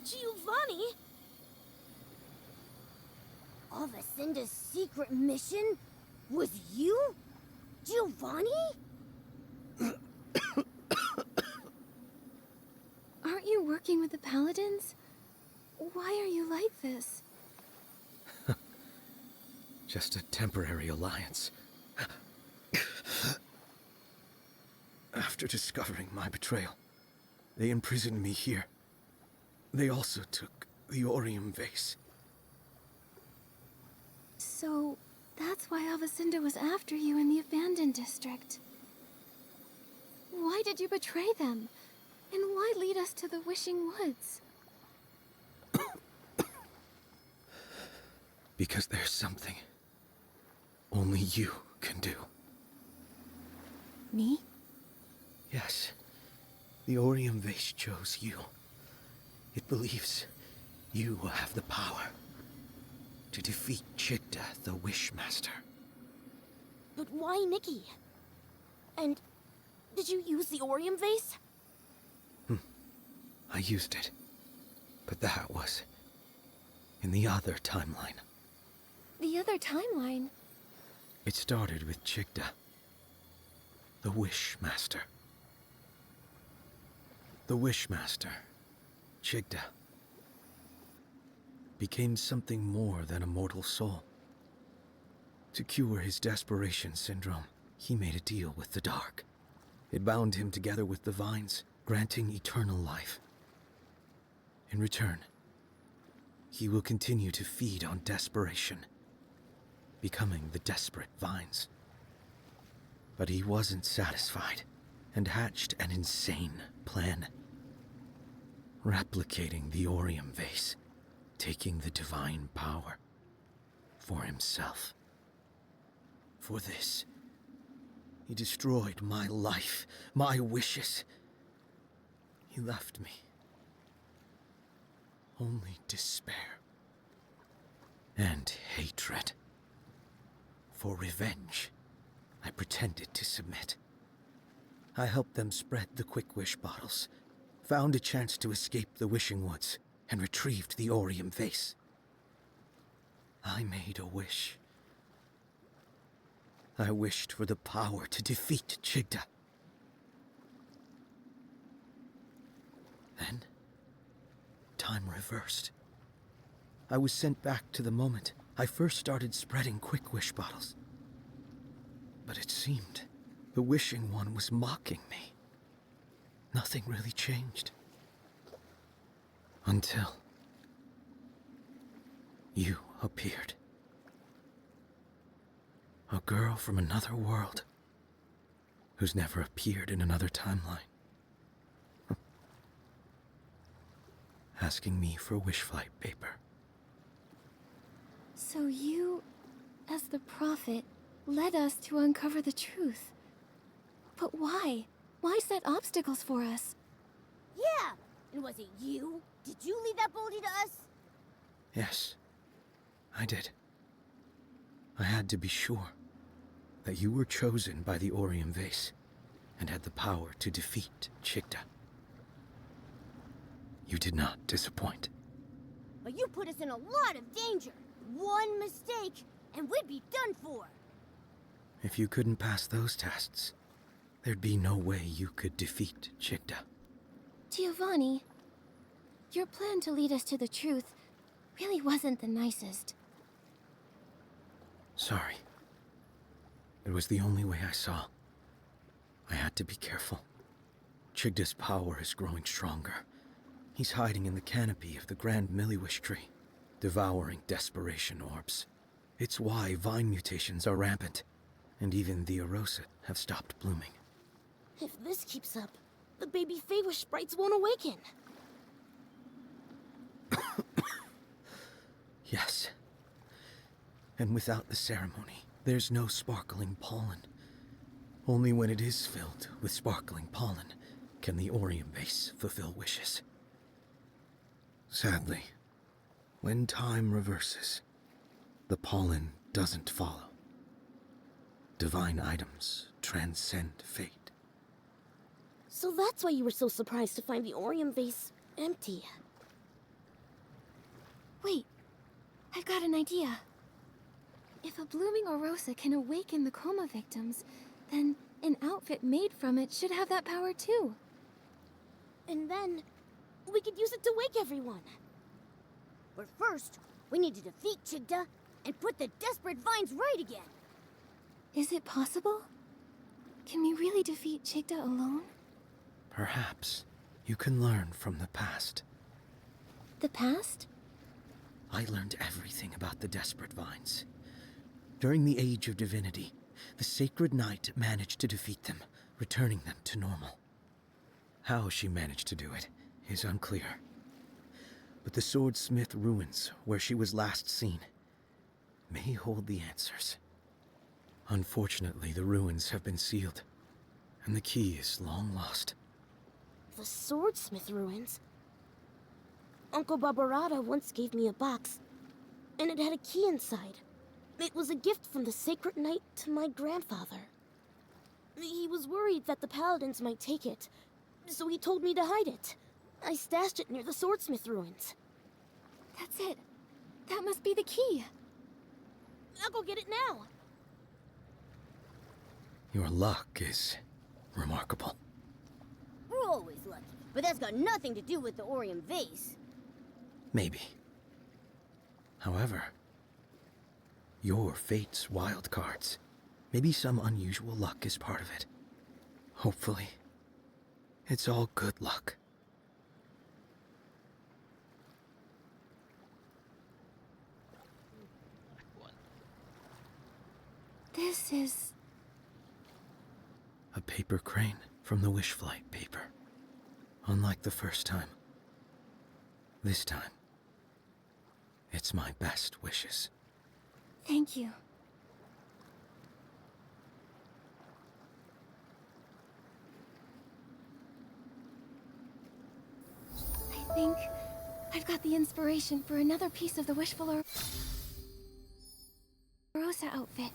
Giovanni! Avacinda's secret mission was you? Giovanni? Aren't you working with the Paladins? Why are you like this? Just a temporary alliance. After discovering my betrayal, they imprisoned me here. They also took the Orium vase. So, that's why Avacinda was after you in the abandoned district. Why did you betray them? And why lead us to the Wishing Woods? Because there's something only you can do. Me? Yes. The Orium vase chose you. It believes you will have the power to defeat Chigda, the Wishmaster. But why Nikki? And did you use the Orium vase? I used it. But that was in the other timeline. The other timeline? It started with Chigda, the Wishmaster. The Wishmaster, Chigda, became something more than a mortal soul. To cure his desperation syndrome, he made a deal with the Dark. It bound him together with the vines, granting eternal life. In return, he will continue to feed on desperation, becoming the desperate vines. But he wasn't satisfied, and hatched an insane plan. Replicating the Orium vase, taking the divine power for himself. For this, he destroyed my life, my wishes. He left me only despair and hatred. For revenge, I pretended to submit. I helped them spread the Quick Wish bottles, found a chance to escape the Wishing Woods, and retrieved the Orium vase. I made a wish. I wished for the power to defeat Chigda. Then, time reversed. I was sent back to the moment I first started spreading Quick Wish bottles. But it seemed the Wishing One was mocking me. Nothing really changed. Until you appeared. A girl from another world who's never appeared in another timeline. Asking me for wish flight paper. So you, as the prophet, led us to uncover the truth. But why? Why set obstacles for us? Yeah! And was it you? Did you leave that boulder to us? Yes, I did. I had to be sure that you were chosen by the Orium vase and had the power to defeat Chigda. You did not disappoint. But you put us in a lot of danger. One mistake, and we'd be done for. If you couldn't pass those tests, there'd be no way you could defeat Chigda. Giovanni, your plan to lead us to the truth really wasn't the nicest. Sorry. It was the only way I saw. I had to be careful. Chigda's power is growing stronger. He's hiding in the canopy of the Grand Milliwish tree, devouring desperation orbs. It's why vine mutations are rampant, and even the Erosit have stopped blooming. If this keeps up, the baby Feywish sprites won't awaken. Yes. And without the ceremony, there's no sparkling pollen. Only when it is filled with sparkling pollen can the Orium vase fulfill wishes. Sadly, when time reverses, the pollen doesn't follow. Divine items transcend fate. So that's why you were so surprised to find the Orium vase empty. Wait, I've got an idea. If a blooming Orosa can awaken the coma victims, then an outfit made from it should have that power too. And then, we could use it to wake everyone. But first, we need to defeat Chigda and put the desperate vines right again. Is it possible? Can we really defeat Chigda alone? Perhaps you can learn from the past. The past? I learned everything about the desperate vines. During the Age of Divinity, the Sacred Knight managed to defeat them, returning them to normal. How she managed to do it is unclear. But the Swordsmith ruins, where she was last seen, may hold the answers. Unfortunately, the ruins have been sealed, and the key is long lost. The Swordsmith ruins? Uncle Barbarata once gave me a box, and it had a key inside. It was a gift from the Sacred Knight to my grandfather. He was worried that the Paladins might take it, so he told me to hide it. I stashed it near the Swordsmith ruins. That's it. That must be the key. I'll go get it now. Your luck is remarkable. We're always lucky, but that's got nothing to do with the Orium vase. Maybe. However, your fate's wild cards. Maybe some unusual luck is part of it. Hopefully, it's all good luck. This is... A paper crane from the Wish Flight paper. Unlike the first time. This time, it's my best wishes. Thank you. I think I've got the inspiration for another piece of the Wishful Rosa outfit.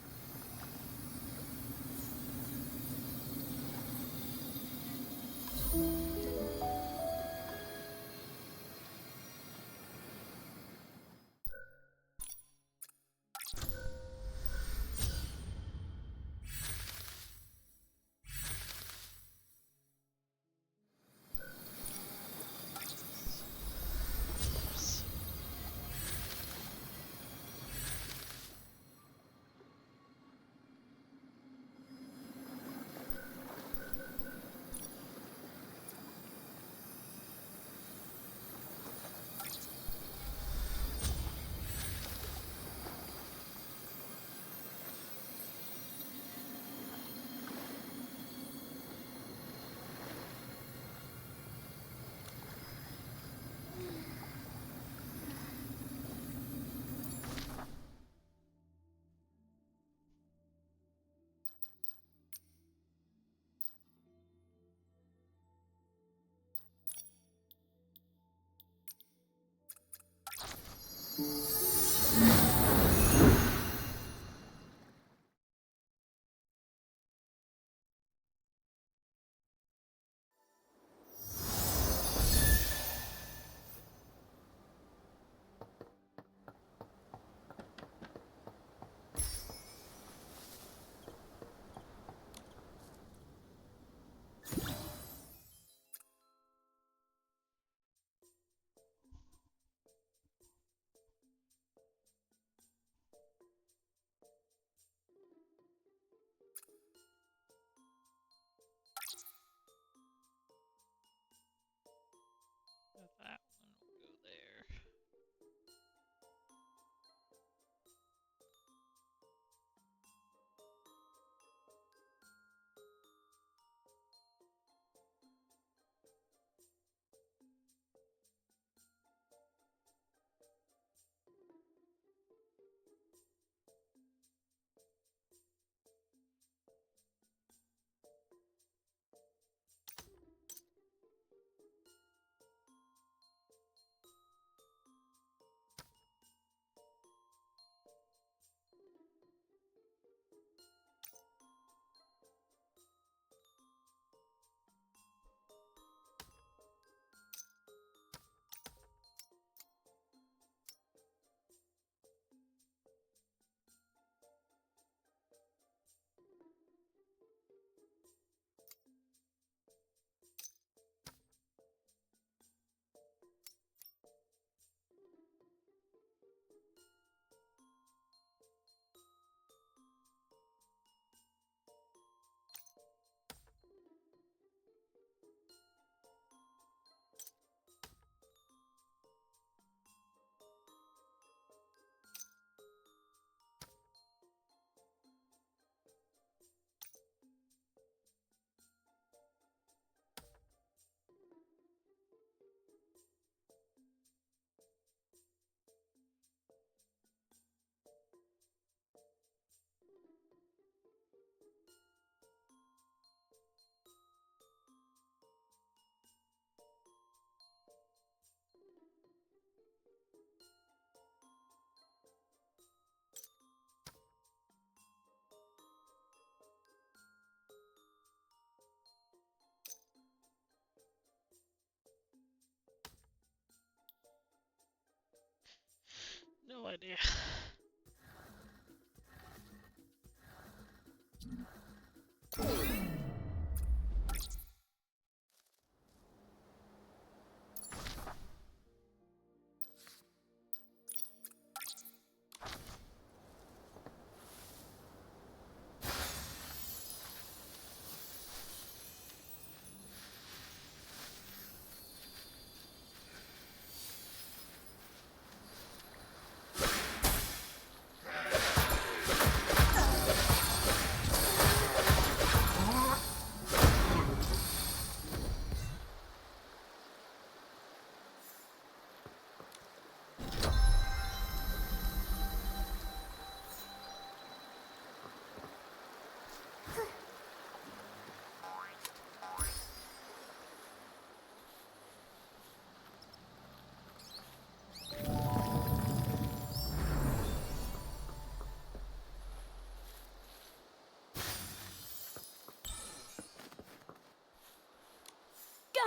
idea.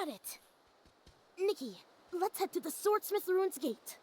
Got it! Nikki, let's head to the Swordsmith Ruins Gate.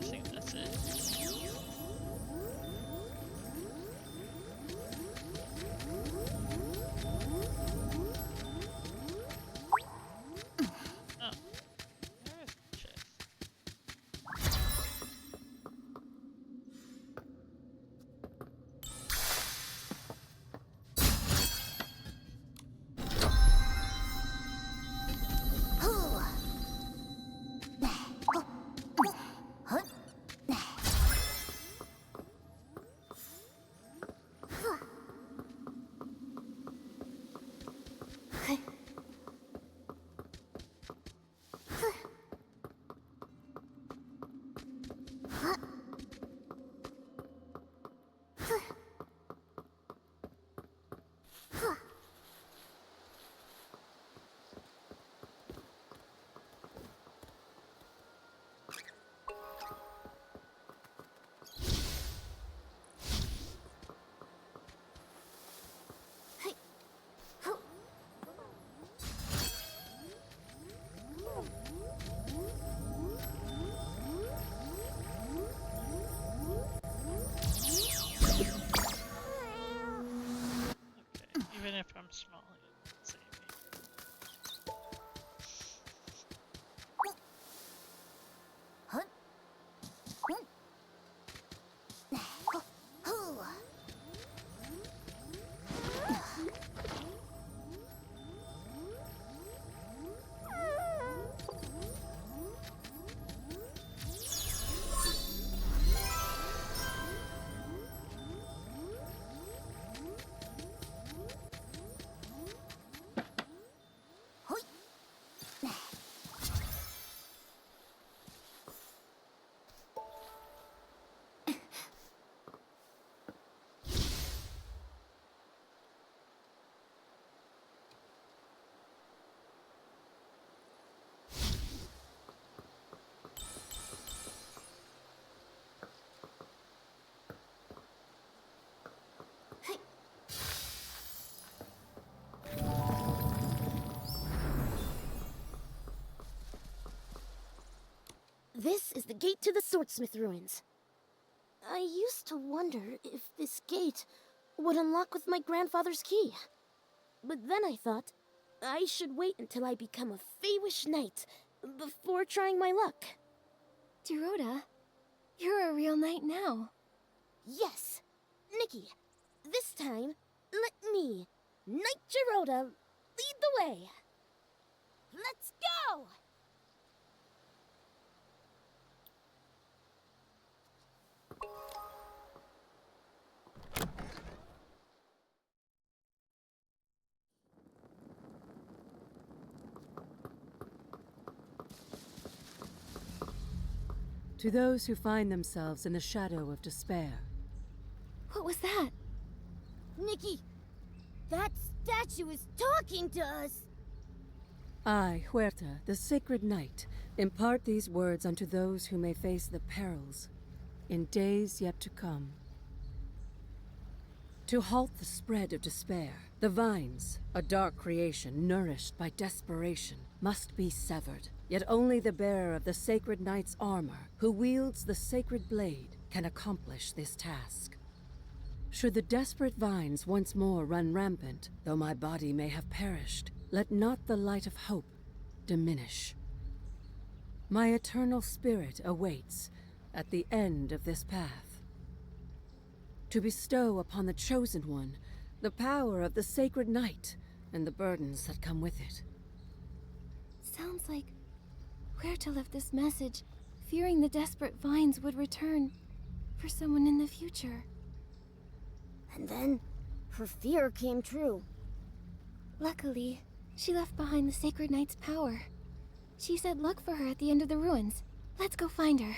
I think that's it. Oh, there's the chest. Even if I'm small, it won't save me. This is the gate to the Swordsmith Ruins. I used to wonder if this gate would unlock with my grandfather's key. But then I thought I should wait until I become a Feywish knight before trying my luck. Dorota, you're a real knight now. Yes, Nikki, this time, let me, Knight Dorota, lead the way. Let's go! To those who find themselves in the shadow of despair. What was that? Nikki, that statue is talking to us. I, Huerta, the sacred knight, impart these words unto those who may face the perils in days yet to come. To halt the spread of despair, the vines, a dark creation nourished by desperation, must be severed. Yet only the bearer of the Sacred Knight's armor, who wields the sacred blade, can accomplish this task. Should the desperate vines once more run rampant, though my body may have perished, let not the light of hope diminish. My eternal spirit awaits at the end of this path, to bestow upon the Chosen One the power of the Sacred Night and the burdens that come with it. Sounds like Huerta left this message, fearing the desperate vines would return for someone in the future. And then, her fear came true. Luckily, she left behind the Sacred Knight's power. She said look for her at the end of the ruins. Let's go find her.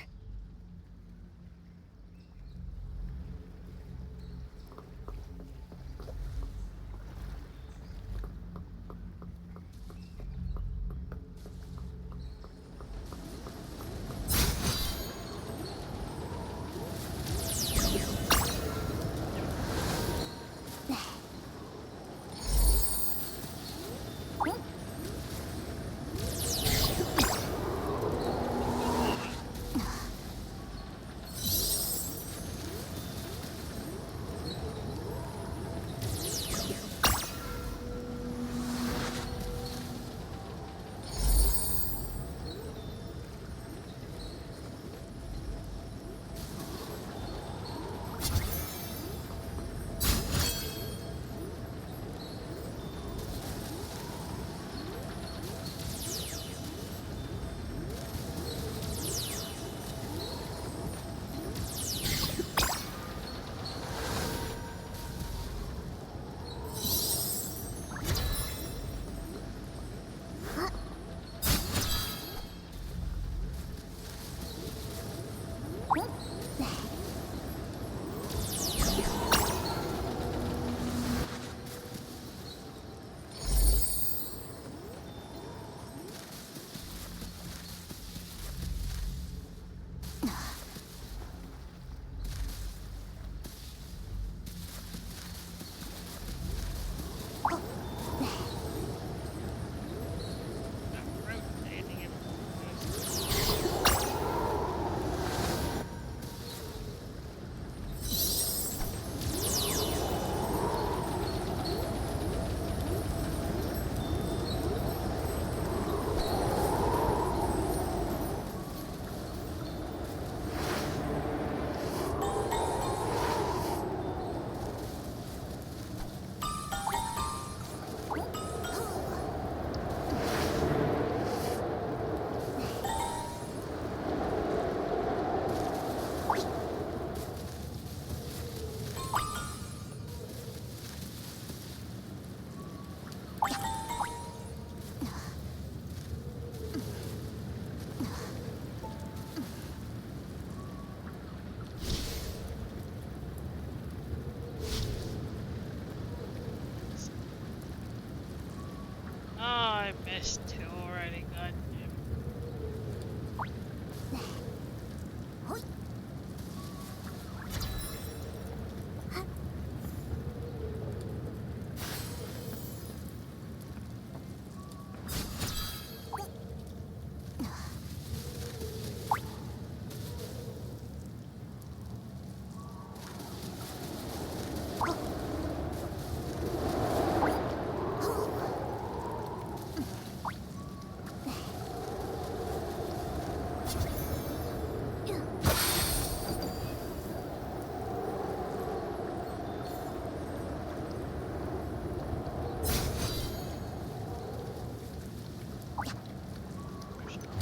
I missed two already, goddamn.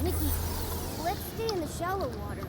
Nikki, let's stay in the shallow water.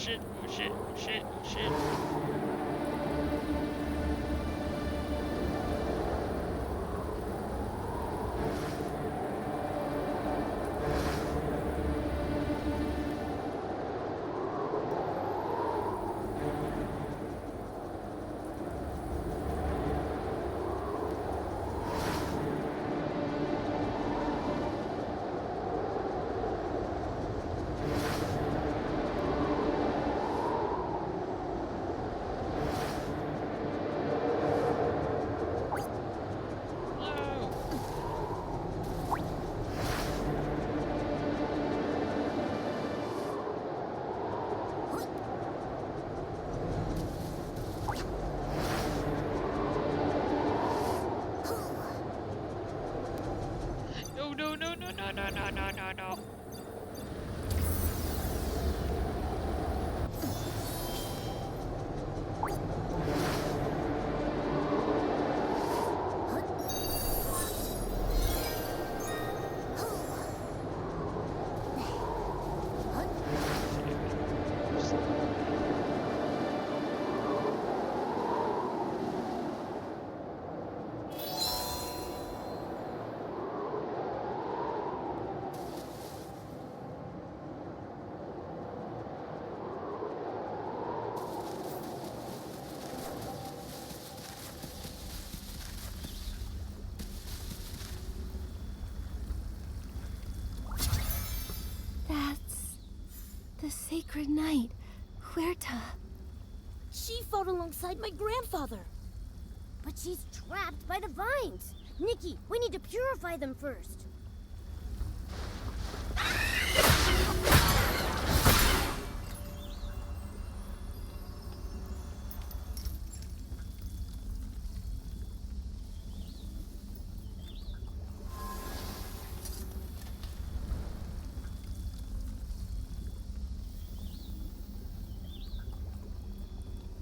shit, oh shit, oh shit, oh shit. No, no, no, no, no, no, no, no, no, no. That's the sacred knight, Huerta. She fought alongside my grandfather. But she's trapped by the vines. Nikki, we need to purify them first.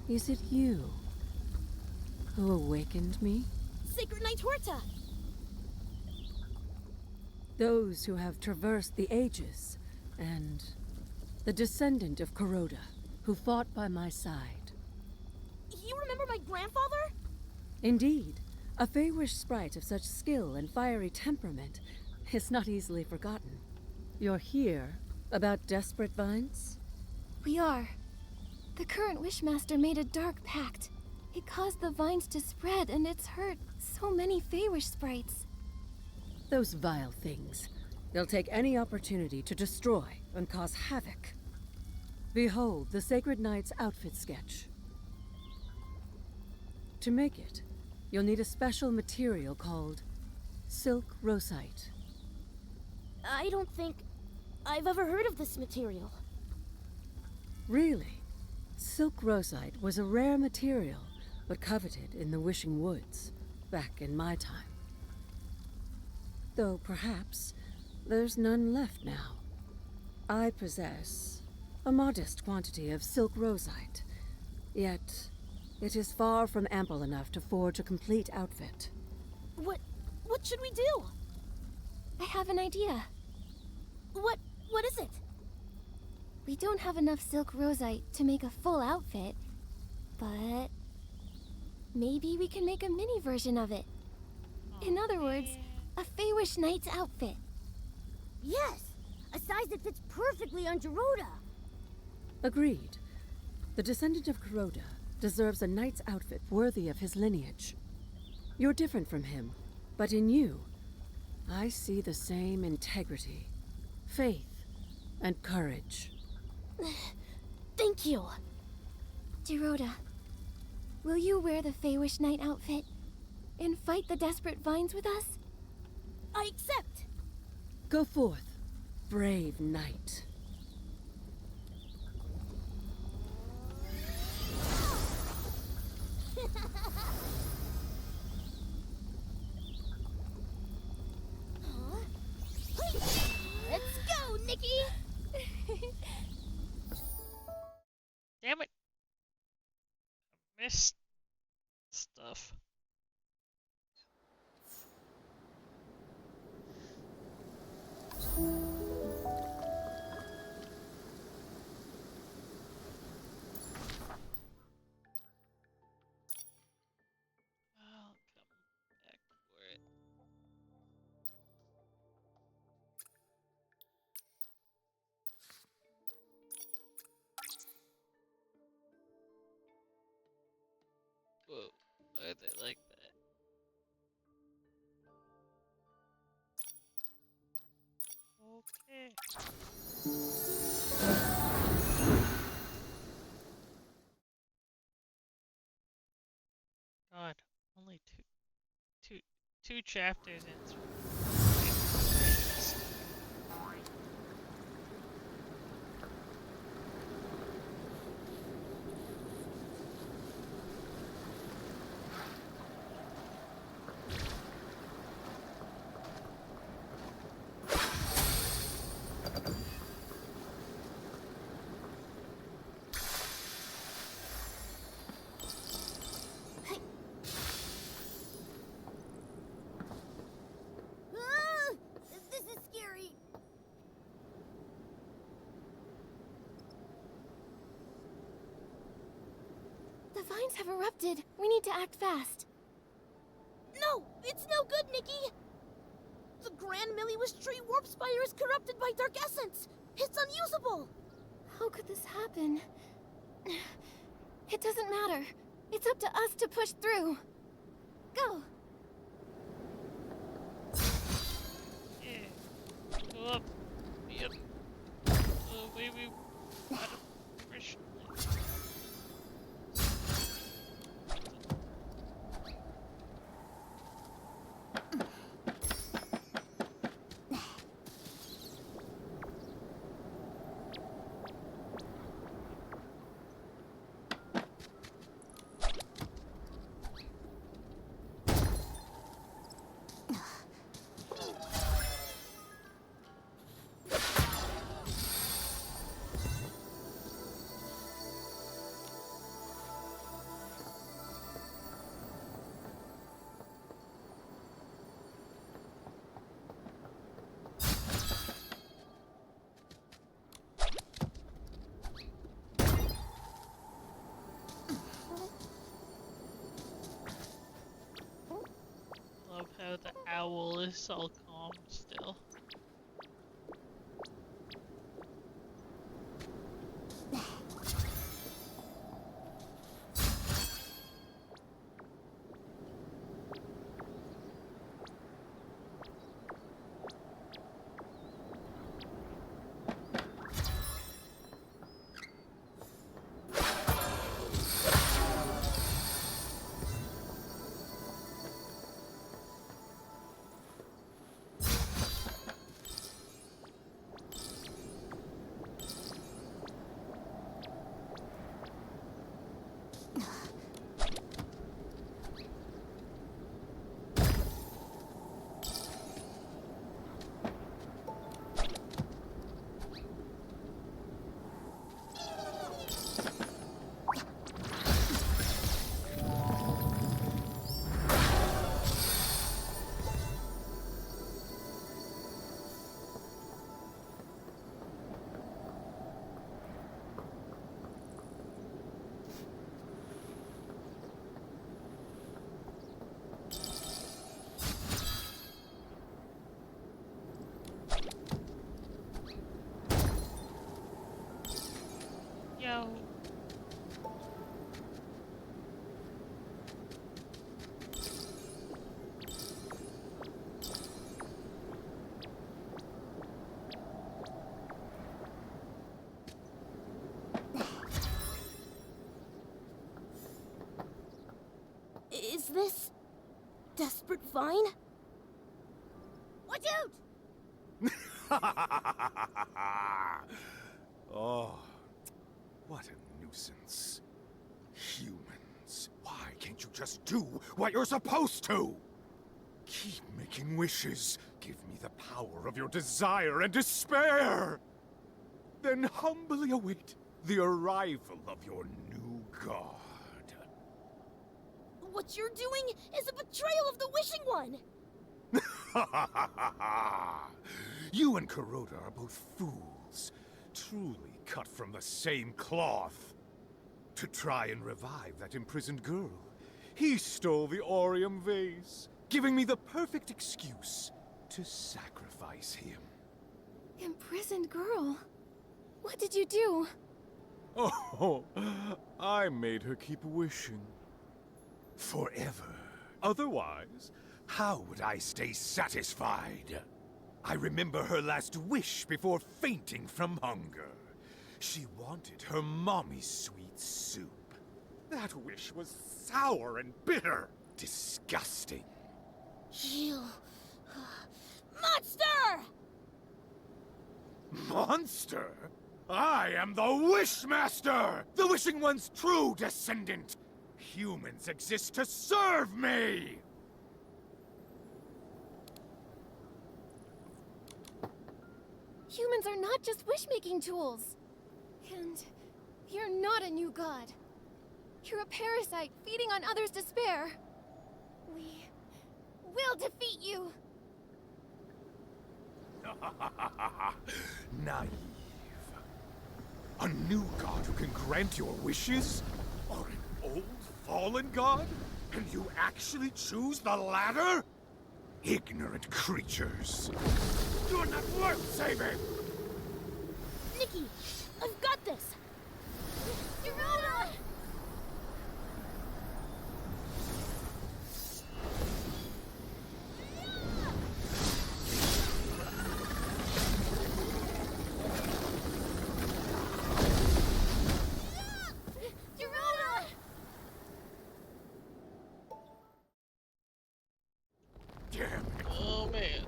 Is it you who awakened me? Sacred Knight Huerta! Those who have traversed the ages, and the descendant of Kuroda, who fought by my side. You remember my grandfather? Indeed, a Feywish sprite of such skill and fiery temperament is not easily forgotten. You're here about desperate vines? We are. The current Wishmaster made a dark pact. It caused the vines to spread, and it's hurt so many Feywish sprites. Those vile things. They'll take any opportunity to destroy and cause havoc. Behold the Sacred Knight's outfit sketch. To make it, you'll need a special material called silk rosite. I don't think I've ever heard of this material. Really? Silk rosite was a rare material, but coveted in the Wishing Woods, back in my time. Though perhaps there's none left now. I possess a modest quantity of silk rosite, yet it is far from ample enough to forge a complete outfit. What should we do? I have an idea. What is it? We don't have enough silk rosite to make a full outfit, but maybe we can make a mini version of it. In other words, a Feywish Knight's outfit. Yes! A size that fits perfectly on Geroda. Agreed. The descendant of Kuroda deserves a knight's outfit worthy of his lineage. You're different from him, but in you, I see the same integrity, faith, and courage. Thank you. Geroda, will you wear the Feywish Knight outfit and fight the desperate vines with us? I accept. Go forth, brave knight. Let's go, Nikki! Damn it! I missed stuff. Whoa, why are they like that? Okay. God, only two chapters in. Ah, this is scary. The vines have erupted. We need to act fast. No, it's no good, Nikki. The Grand Milliwish Tree Warp Spire is corrupted by Dark Essence. It's unusable. How could this happen? It doesn't matter. It's up to us to push through. Go. Yeah. Go up. Yep. Oh, baby. Fresh. Love how the owl is all calm still. Yo. Is this Desperate Vine? Watch out! Oh, what a nuisance. Humans, why can't you just do what you're supposed to? Keep making wishes. Give me the power of your desire and despair. Then humbly await the arrival of your new god. What you're doing is a betrayal of the Wishing One! You and Kuroda are both fools, truly cut from the same cloth. To try and revive that imprisoned girl, he stole the Aureum vase, giving me the perfect excuse to sacrifice him. Imprisoned girl? What did you do? Oh, I made her keep wishing. Forever. Otherwise, how would I stay satisfied? I remember her last wish before fainting from hunger. She wanted her mommy's sweet soup. That wish was sour and bitter. Disgusting. You... Monster! Monster? I am the Wishmaster! The Wishing One's true descendant! Humans exist to serve me! Humans are not just wish-making tools. And you're not a new god. You're a parasite feeding on others' despair. We will defeat you. Naive. A new god who can grant your wishes? Or an old fallen god? And you actually choose the latter? Ignorant creatures. You're not worth saving! Nikki, I've got this! Gerona! Damn it. Oh man.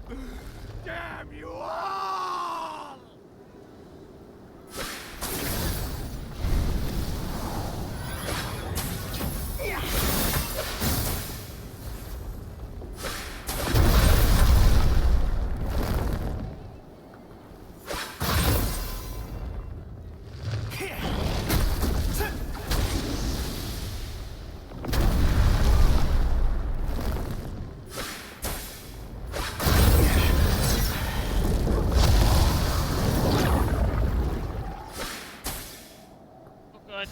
Damn you all! Oh god.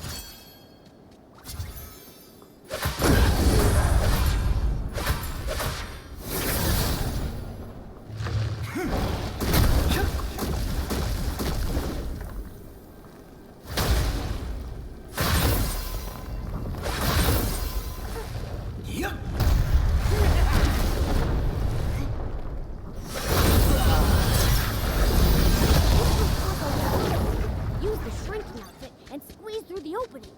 Use the shrinking outfit and squeeze through the opening.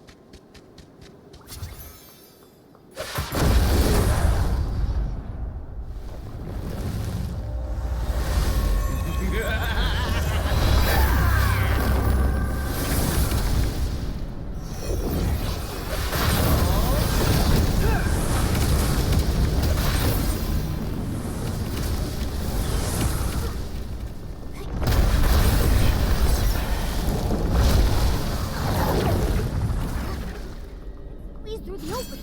Squeeze through the opening.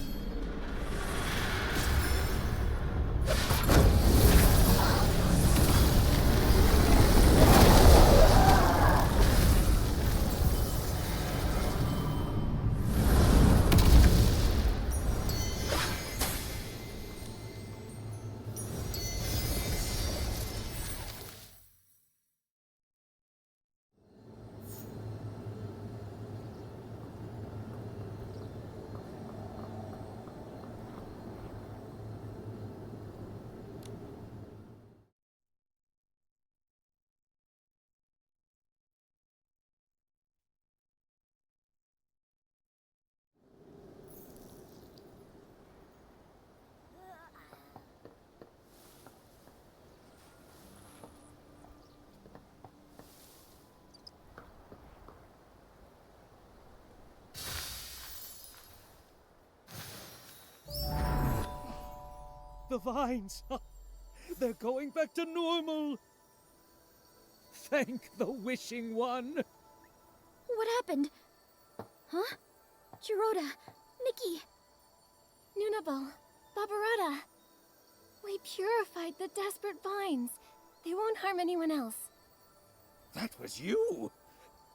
The vines! They're going back to normal! Thank the Wishing One! What happened? Huh? Gerona, Nikki, Nunabo, Barbarata. We purified the desperate vines. They won't harm anyone else. That was you!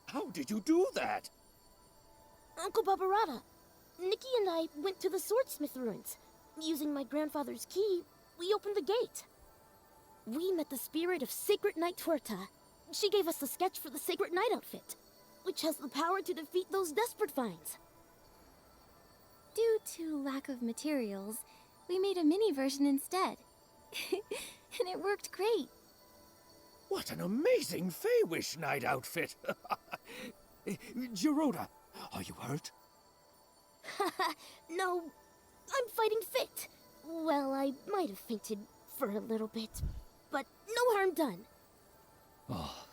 How did you do that? Uncle Barbarata, Nikki and I went to the swordsmith ruins. Using my grandfather's key, we opened the gate. We met the spirit of Sacred Knight Tuerta. She gave us the sketch for the Sacred Knight outfit, which has the power to defeat those desperate vines. due to lack of materials, we made a mini version instead. And it worked great. What an amazing Feywish night outfit! Geroda, are you hurt? No, I'm fighting fit. Well, I might have fainted for a little bit, but no harm done. Oh,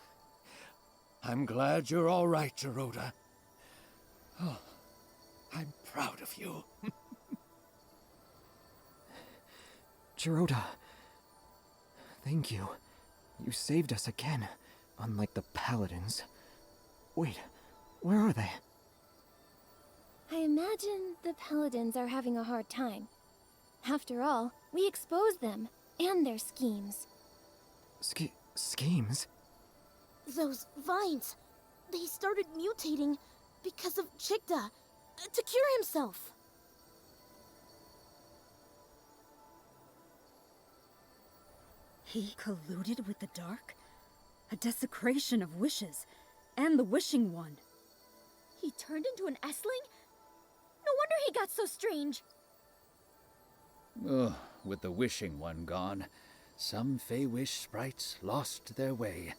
I'm glad you're all right, Geroda. Oh, I'm proud of you. Geroda, thank you. You saved us again, unlike the Paladins. Wait, where are they? I imagine the Paladins are having a hard time. After all, we exposed them, and their schemes. Schemes? Those vines, they started mutating because of Chigda, to cure himself. He colluded with the Dark? A desecration of wishes, and the Wishing One. He turned into an Essling? No wonder he got so strange. Ugh, with the Wishing One gone, some Feywish sprites lost their way.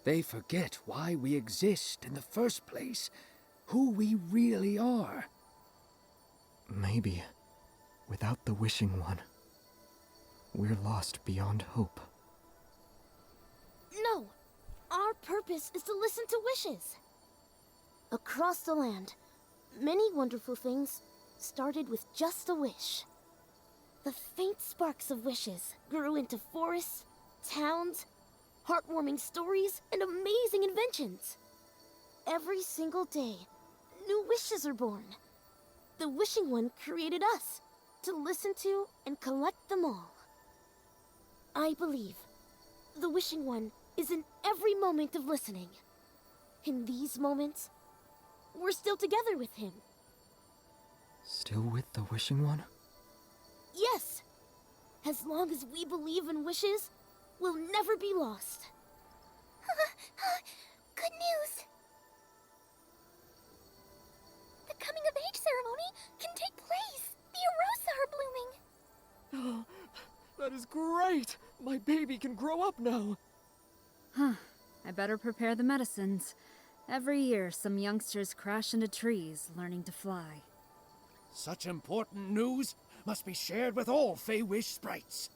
They forget why we exist in the first place, who we really are. Maybe, without the Wishing One, we're lost beyond hope. No, our purpose is to listen to wishes. Across the land, many wonderful things started with just a wish. The faint sparks of wishes grew into forests, towns, heartwarming stories, and amazing inventions. Every single day, new wishes are born. The Wishing One created us to listen to and collect them all. I believe the Wishing One is in every moment of listening. In these moments, we're still together with him. Still with the Wishing One? Yes! As long as we believe in wishes, we'll never be lost. Good news! The coming of age ceremony can take place! The Arosa are blooming! Oh, that is great! My baby can grow up now! Huh. I better prepare the medicines. Every year, some youngsters crash into trees, learning to fly. Such important news must be shared with all Feywish sprites.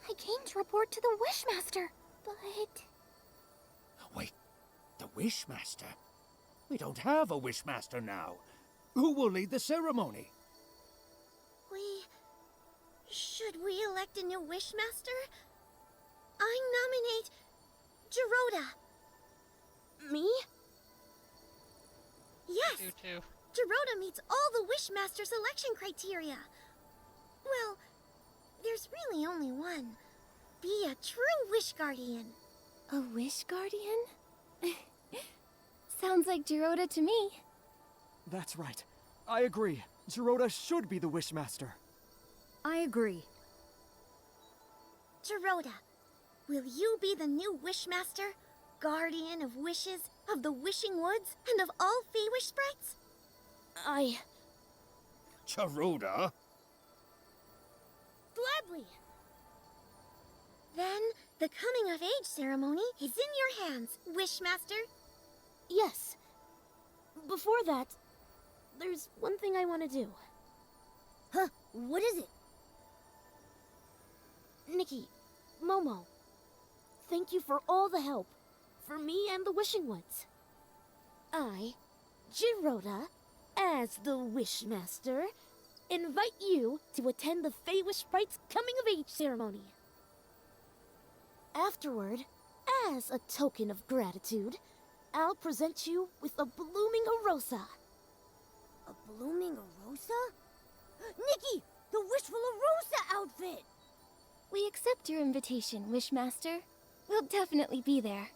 I came to report to the Wishmaster, but... Wait, the Wishmaster? We don't have a Wishmaster now. Who will lead the ceremony? Should we elect a new Wishmaster? I nominate... Geroda. Me? Yes! You too. Geroda meets all the Wishmaster selection criteria. Well, there's really only one. Be a true Wish Guardian. A Wish Guardian? Sounds like Geroda to me. That's right. I agree. Geroda should be the Wishmaster. I agree. Geroda, will you be the new Wishmaster? Guardian of wishes, of the Wishing Woods, and of all Feywish sprites? Geroda? Gladly. Then, the coming of age ceremony is in your hands, Wishmaster. Yes. Before that, there's one thing I want to do. Huh? What is it? Nikki, Momo, thank you for all the help. For me and the Wishing Woods. I, Geroda, as the Wishmaster, invite you to attend the Feywish Sprite's coming of age ceremony. Afterward, as a token of gratitude, I'll present you with a blooming Arosa. A blooming Arosa? Nikki, the Wishful Arosa outfit! We accept your invitation, Wishmaster. We'll definitely be there.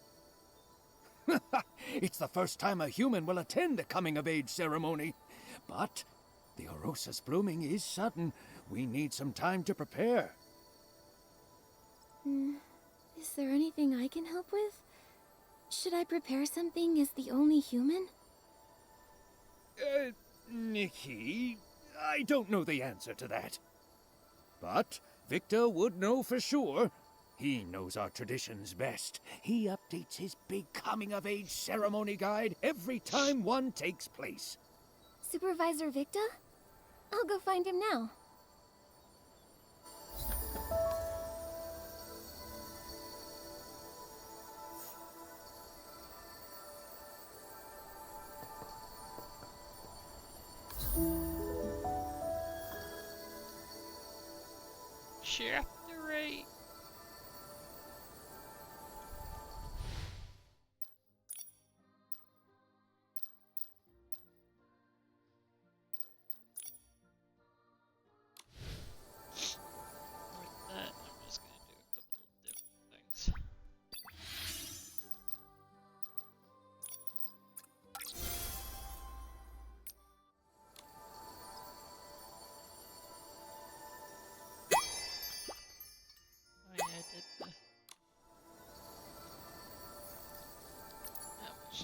It's the first time a human will attend a coming-of-age ceremony. But the Arosa's blooming is sudden. We need some time to prepare. Is there anything I can help with? Should I prepare something as the only human? Nikki, I don't know the answer to that. But Victor would know for sure. He knows our traditions best. He updates his big coming-of-age ceremony guide every time one takes place. Supervisor Victor? I'll go find him now. Chapter 8. With that, I'm just gonna do a couple of different things. Oh yeah, I did the... That much.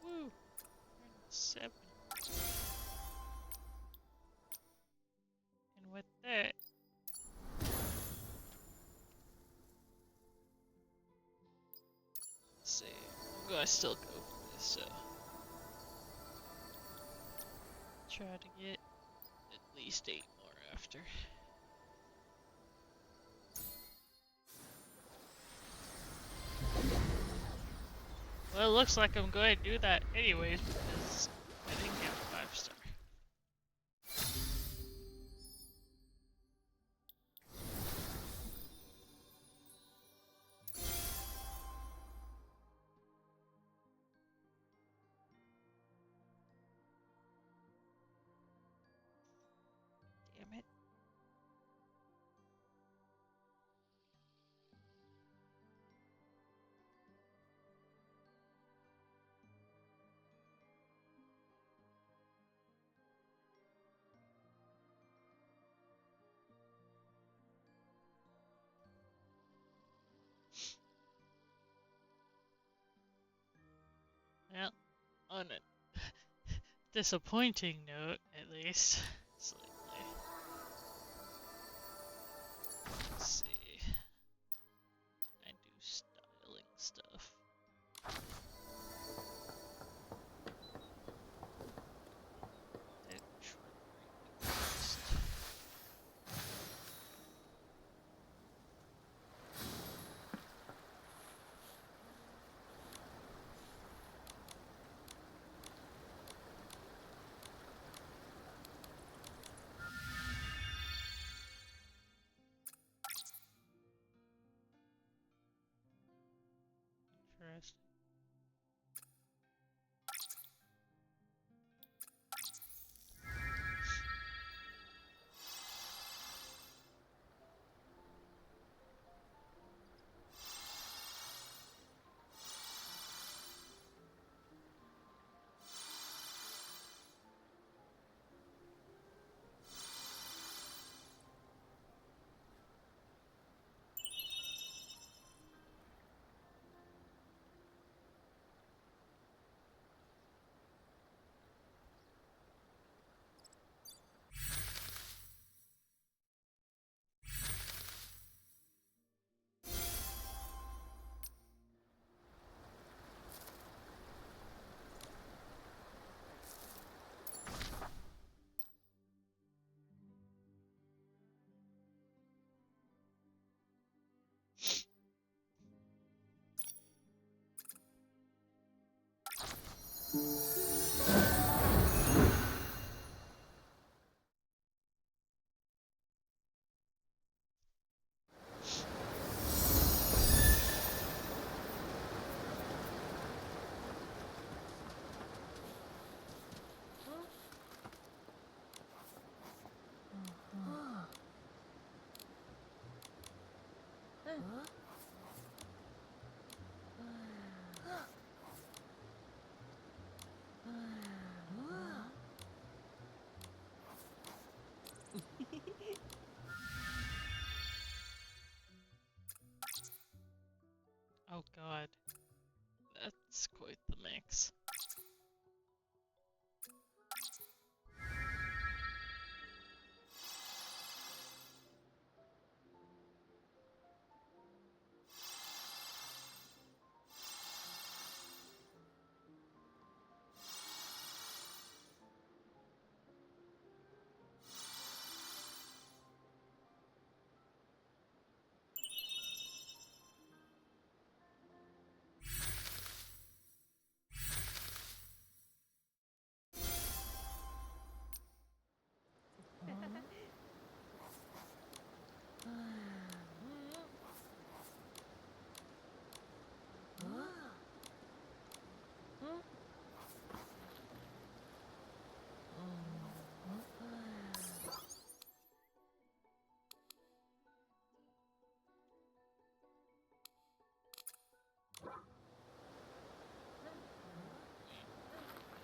Woo! 7. And with that... Let's see. I'm gonna still go for this, so... Try to get at least 8 more after. Well, it looks like I'm going to do that anyways because I didn't get a 5-star. Damn it. Well, on a disappointing note, at least. Slightly. Let's see. I do styling stuff. Interesting. Oh god. That's quite the mix.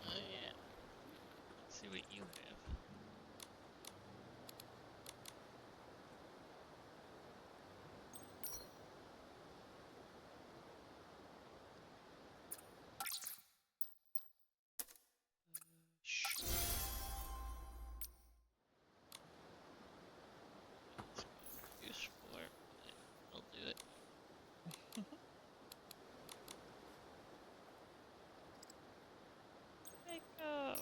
Oh yeah. Let's see what you have. Sure. Use for it, but I'll do it. Makeup.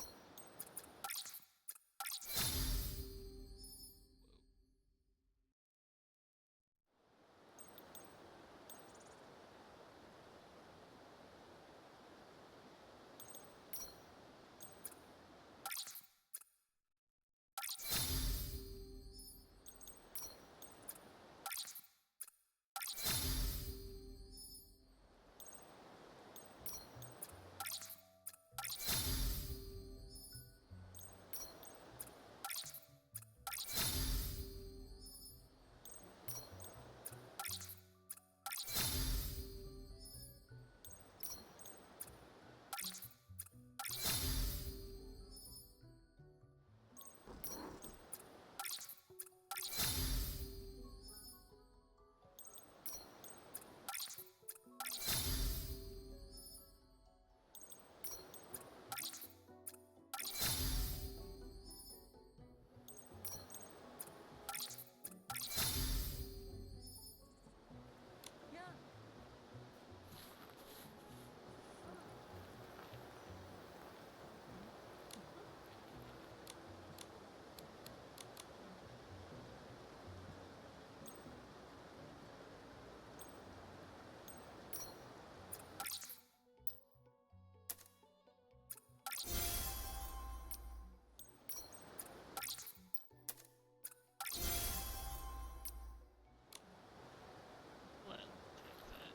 Well, take that.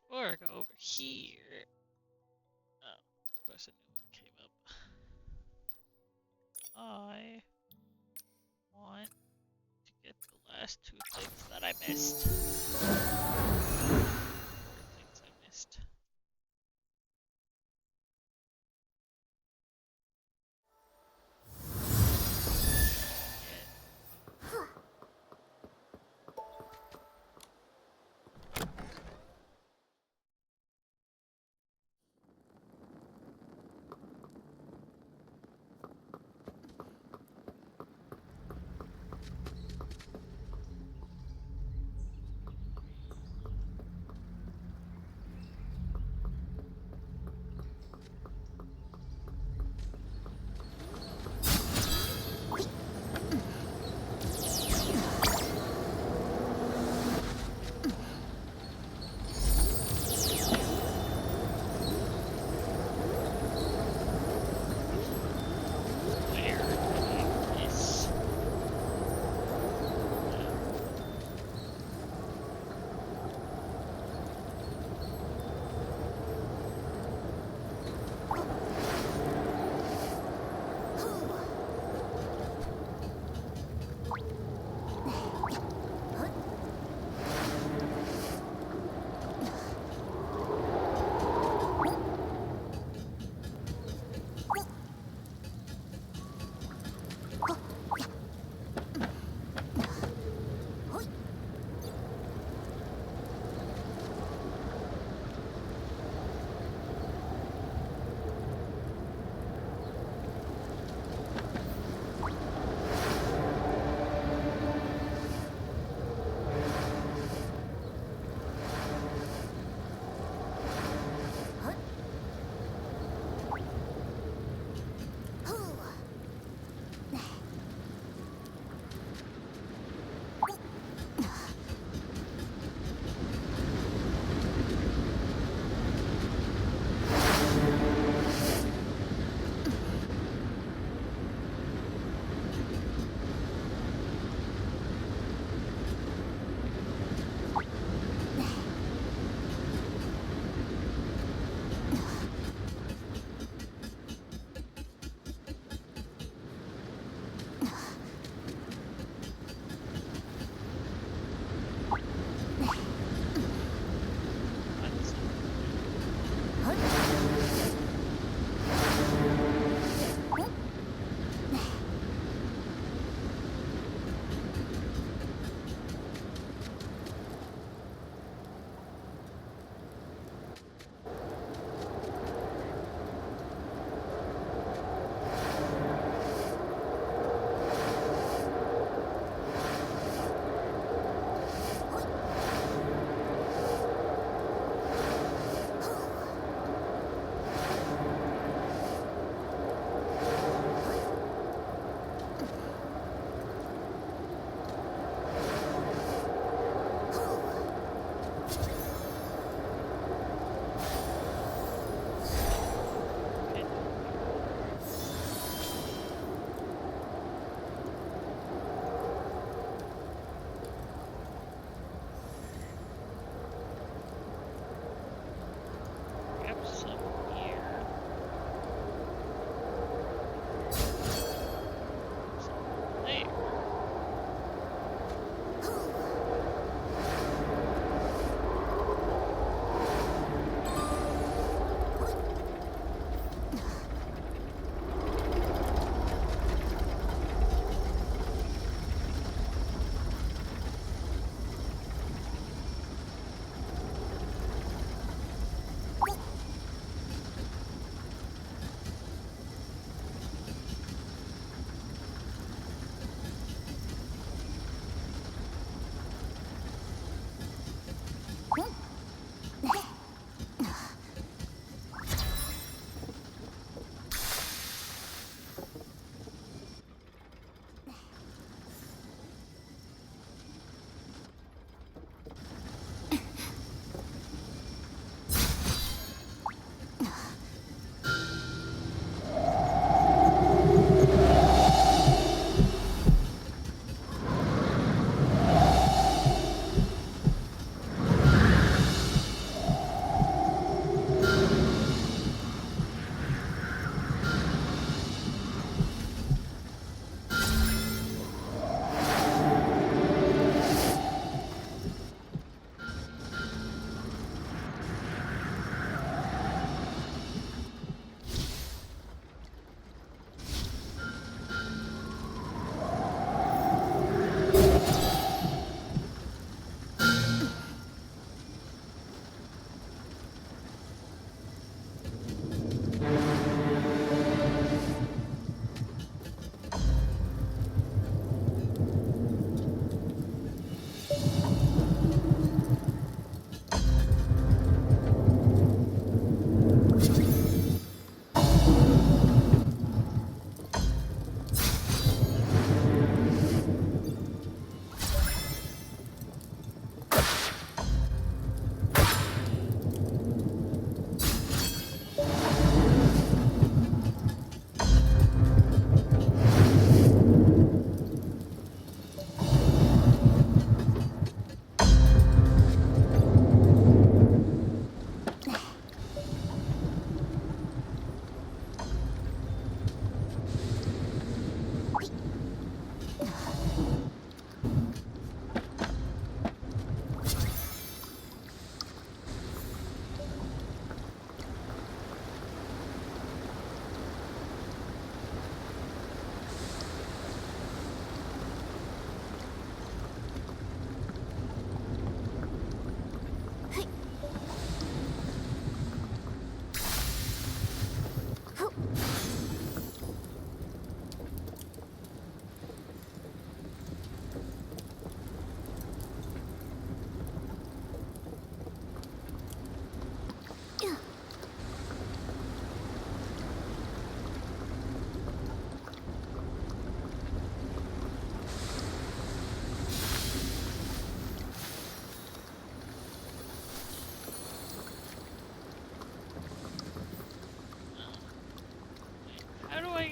Before I go over here. Oh, of course a new one came up. I want to get the last two things that I missed. Four things I missed.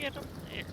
get up there?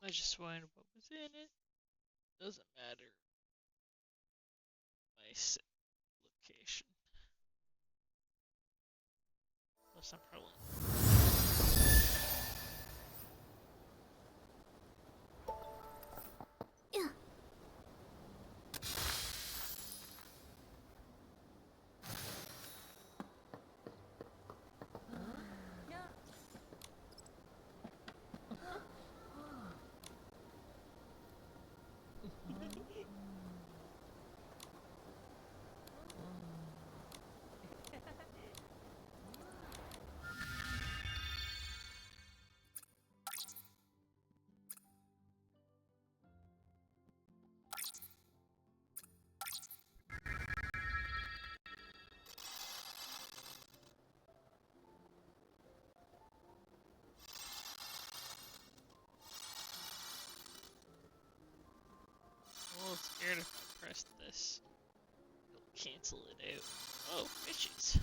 I just wondered what was in it. Doesn't matter. My location. Plus I'm probably... I'm a little scared if I press this. It'll cancel it out. Oh, fishies.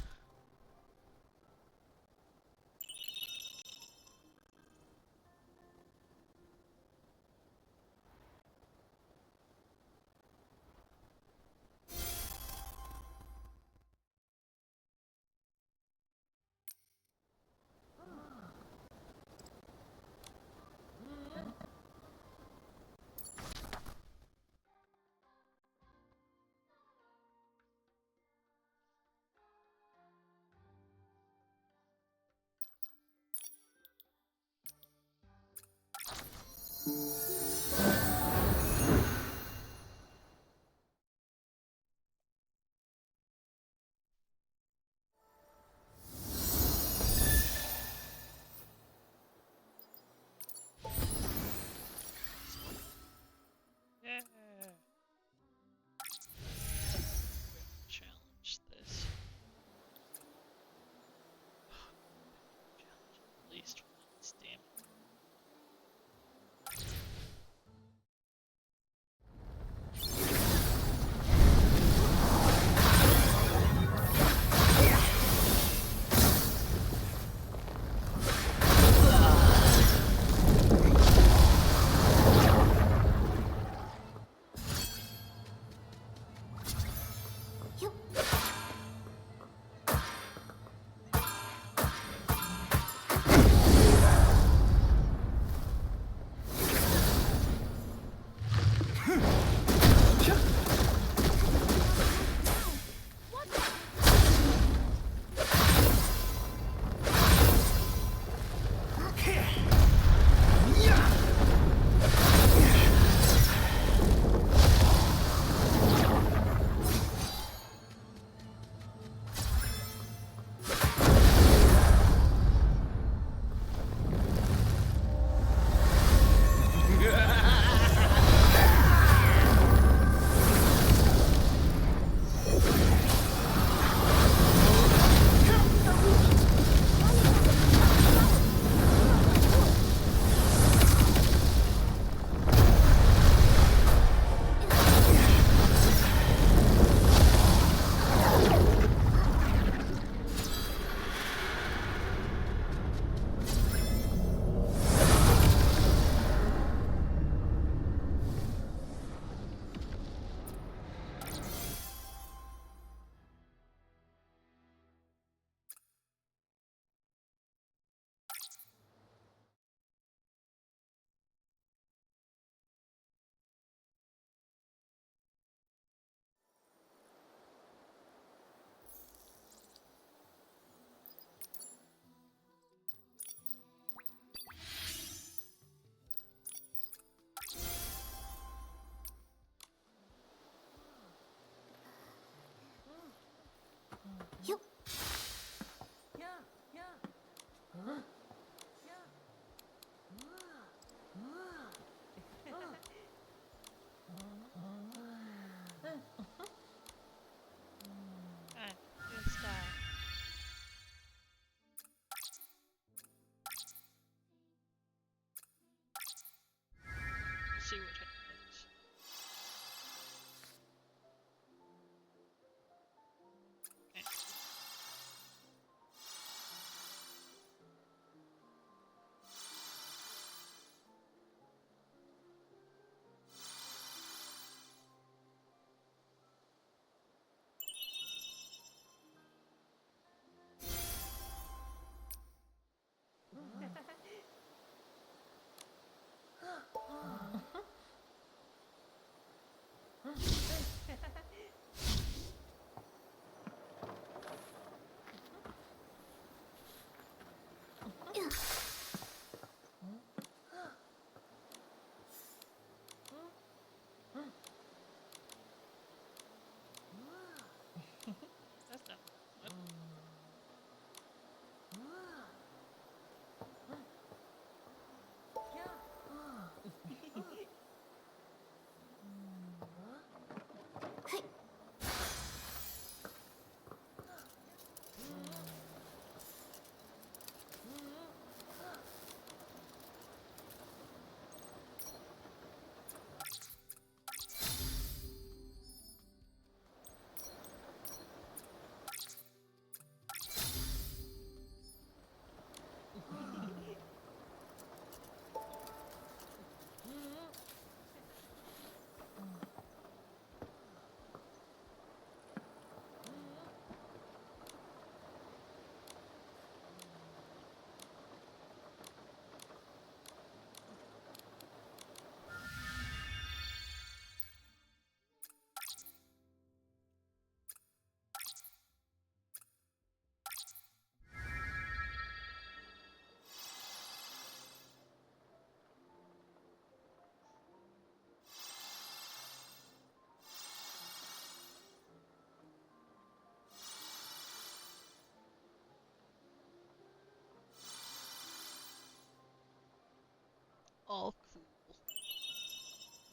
Yeah. Challenge this. Challenge at least once, damn it.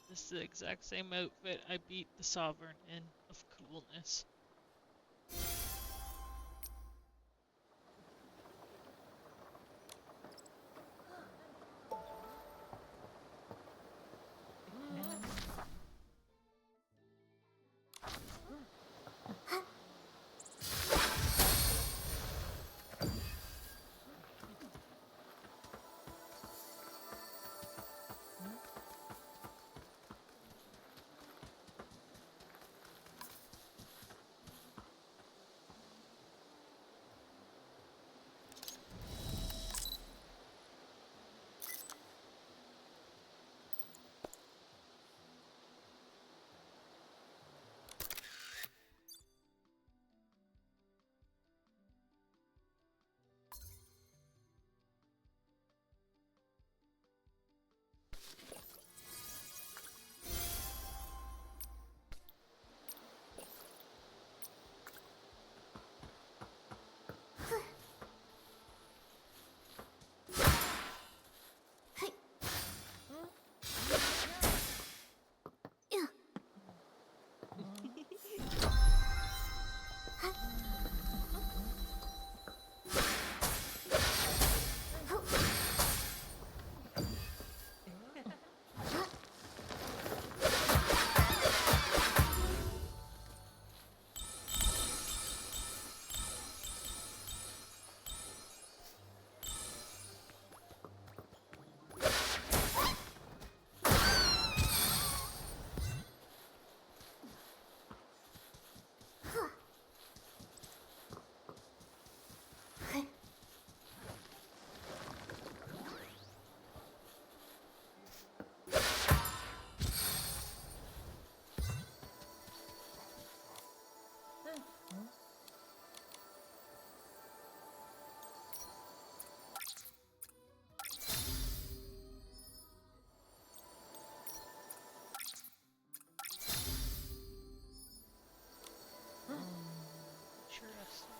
This is the exact same outfit I beat the Sovereign in, of coolness. Interesting.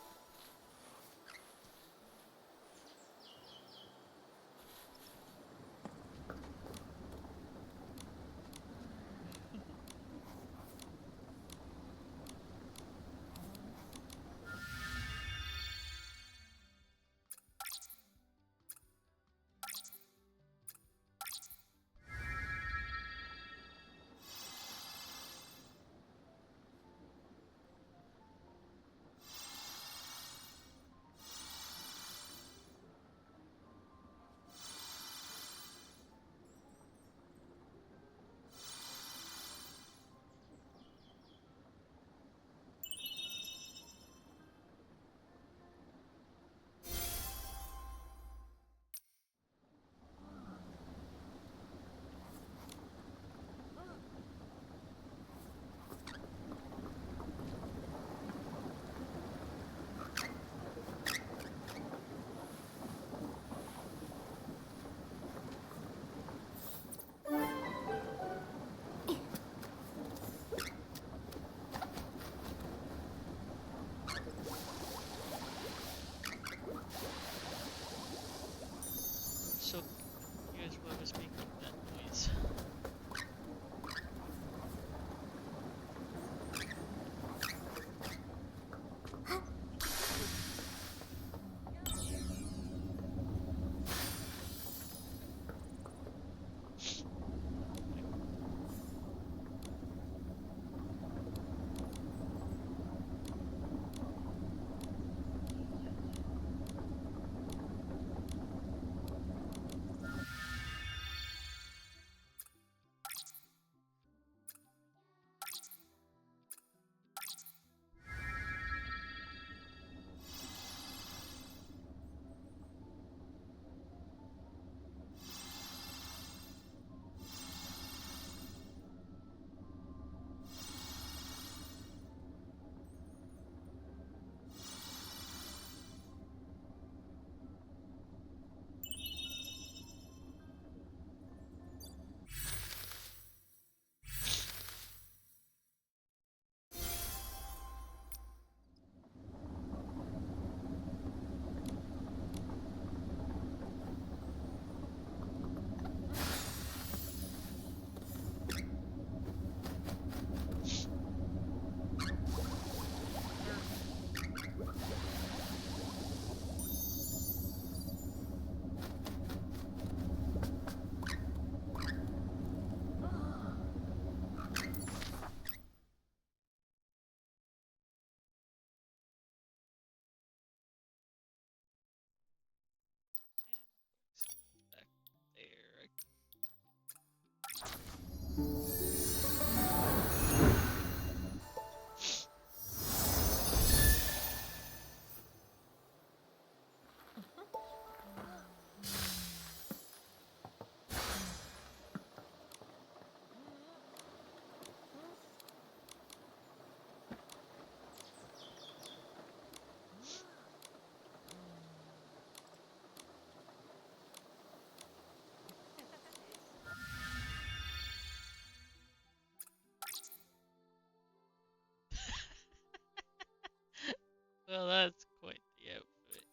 Well, that's quite the outfit.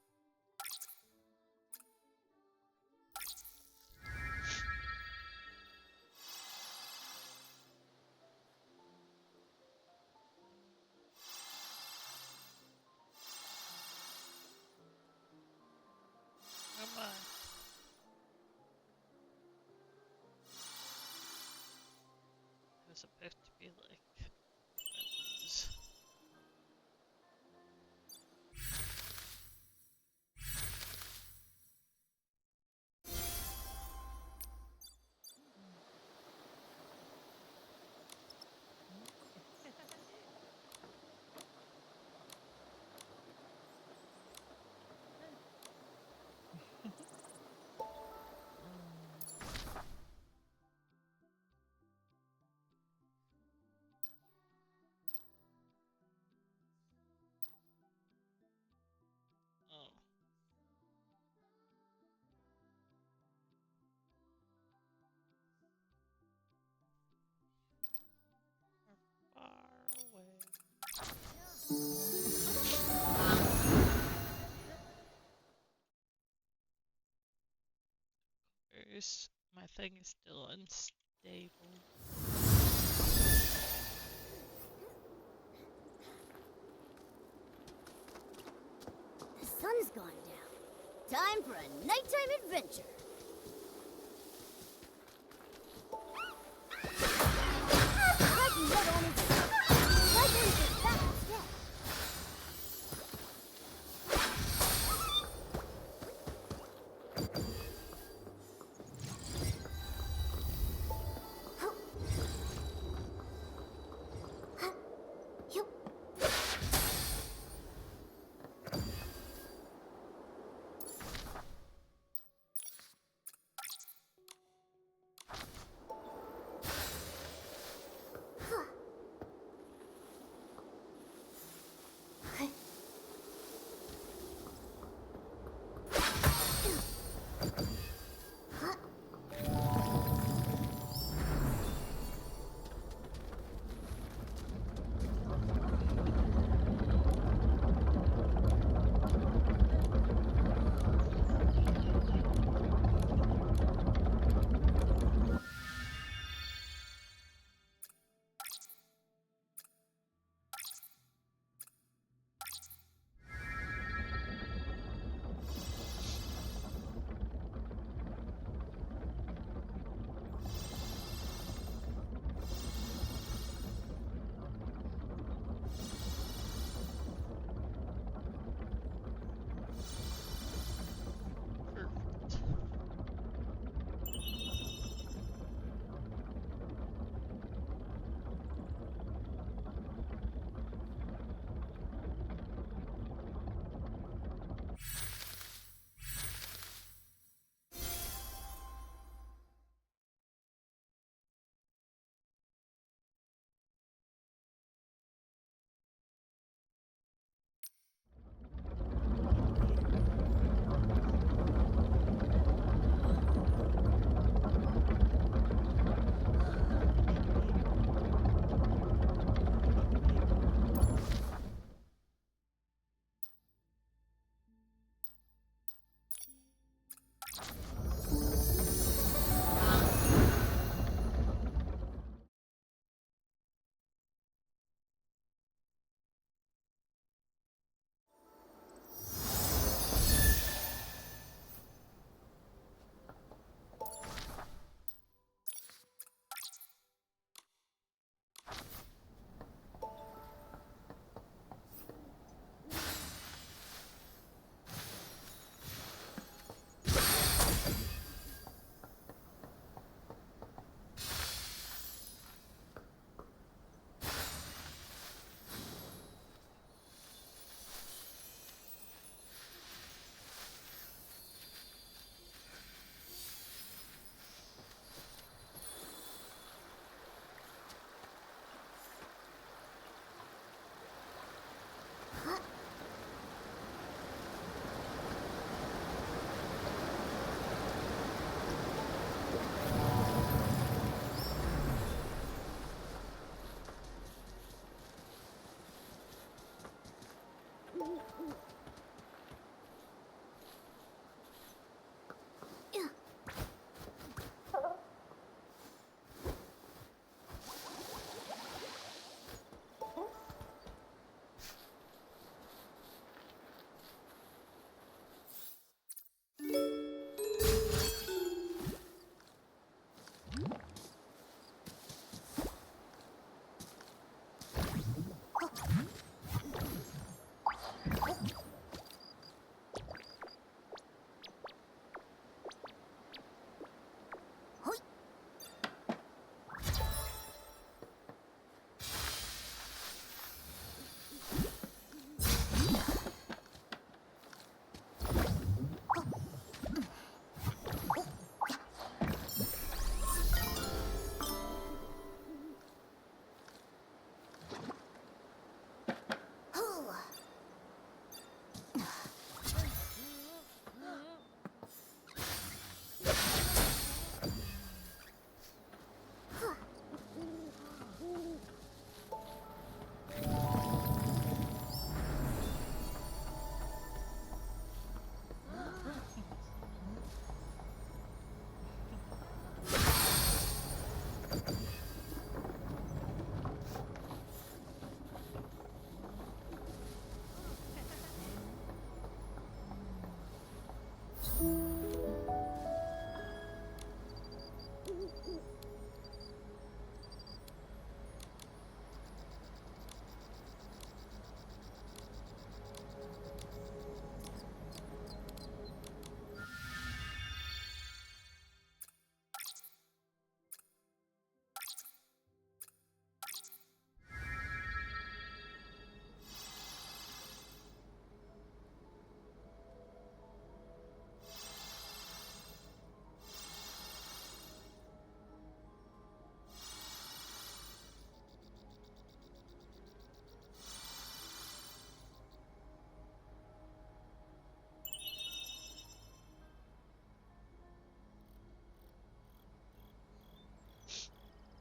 Come on. It was supposed to be like those. Oh. Far away. Where's my thing is still unstable. The sun's gone down. Time for a nighttime adventure. Cracking mud on his stomach. Why don't you get that instead?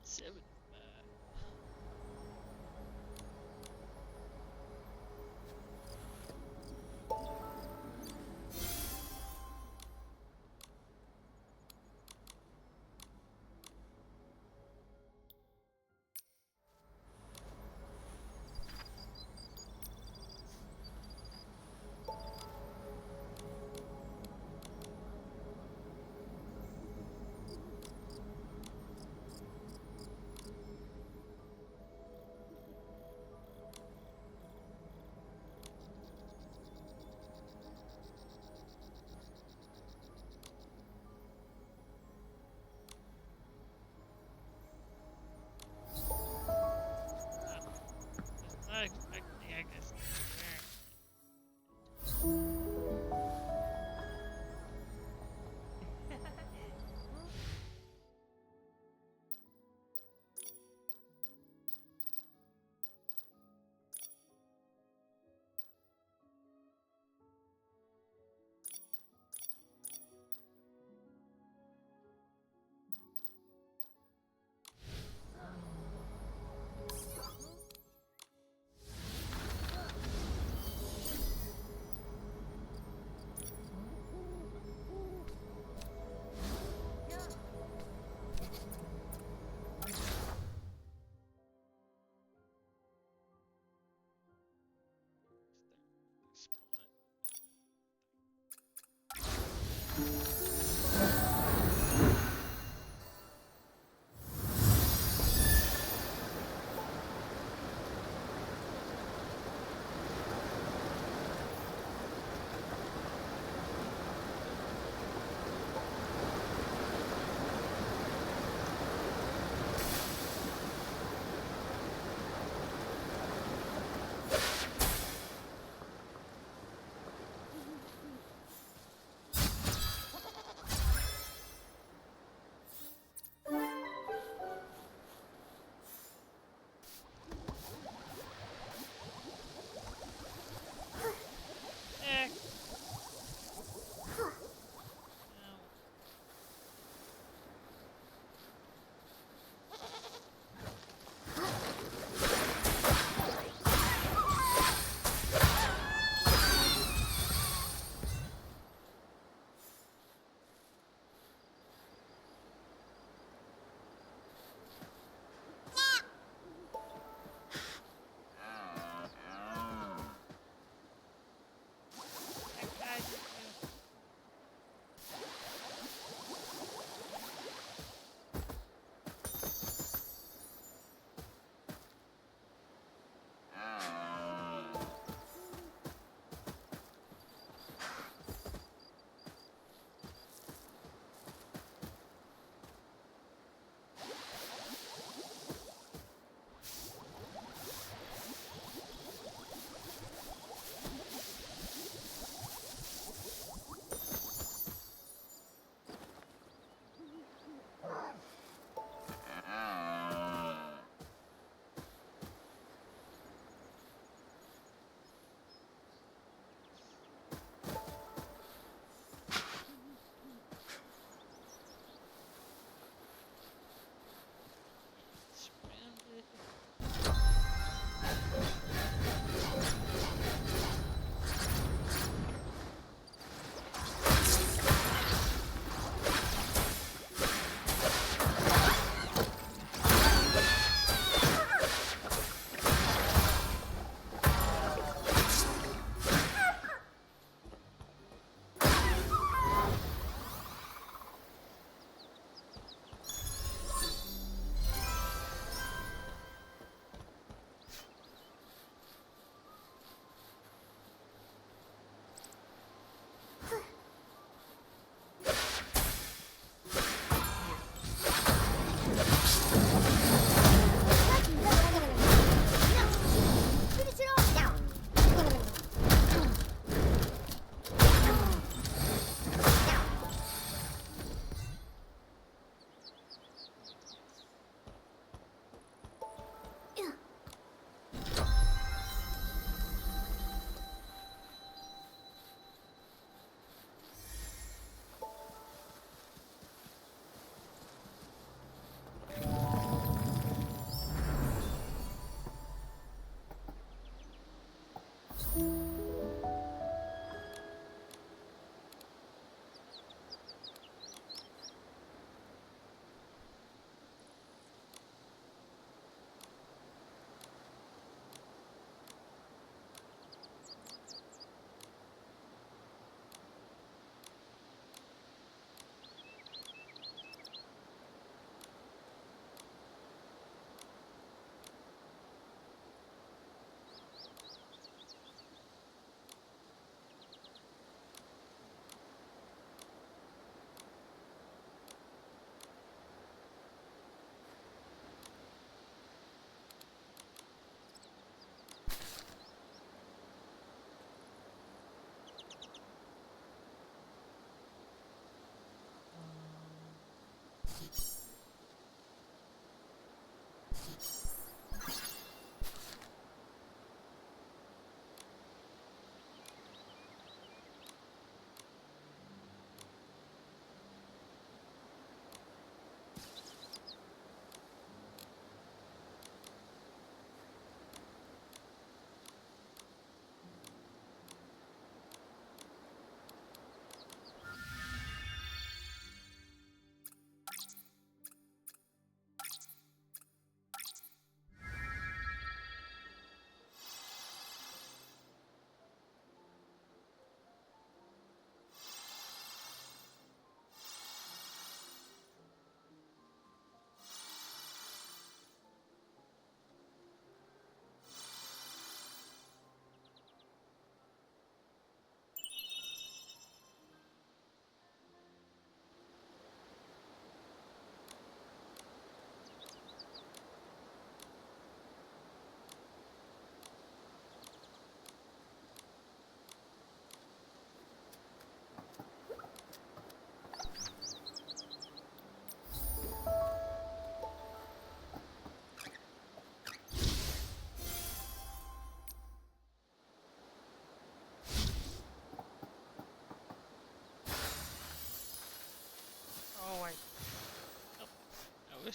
75. Not expecting Agnes to be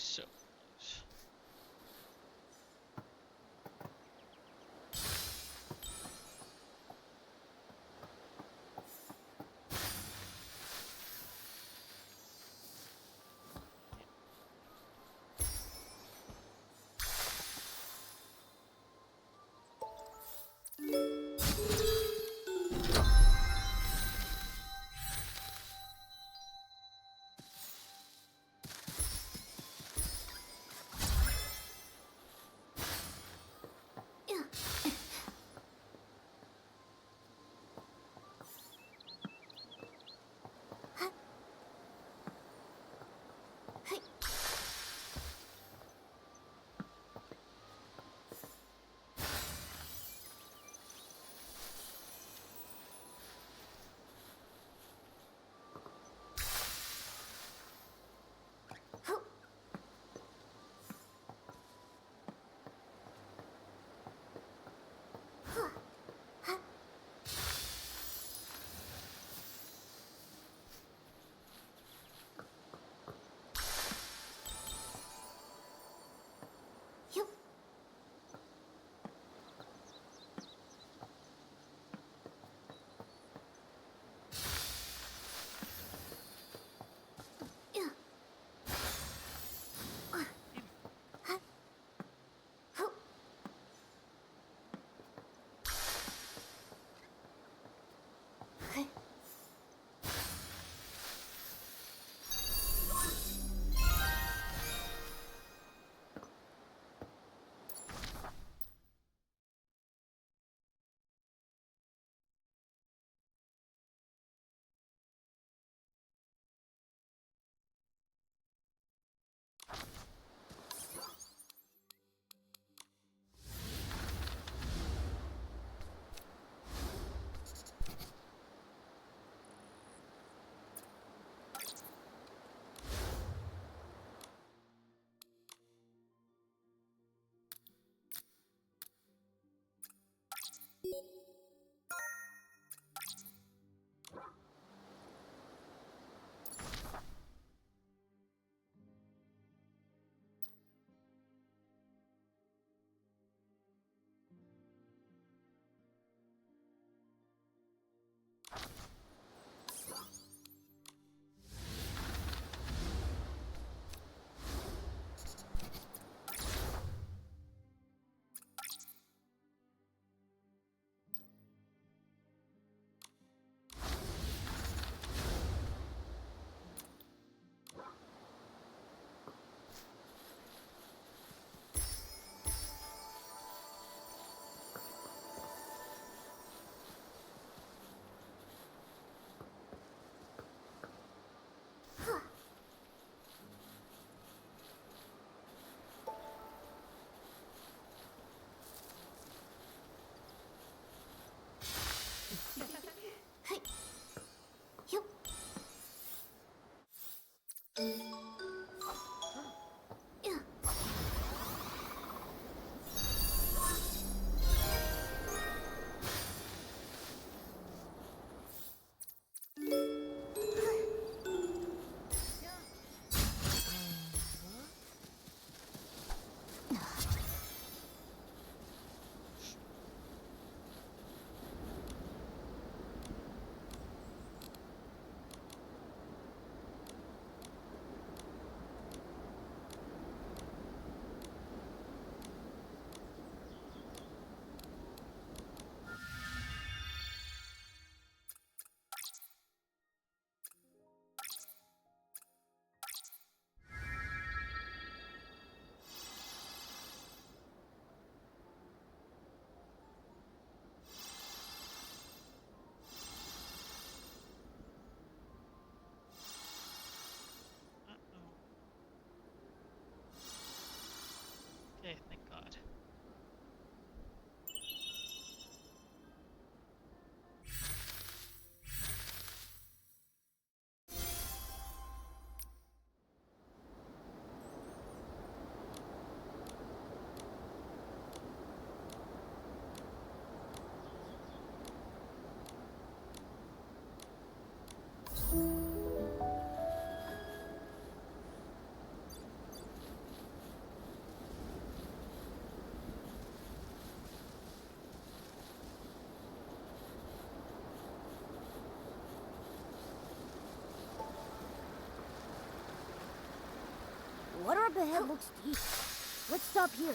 so close. path ahead looks deep. Let's stop here.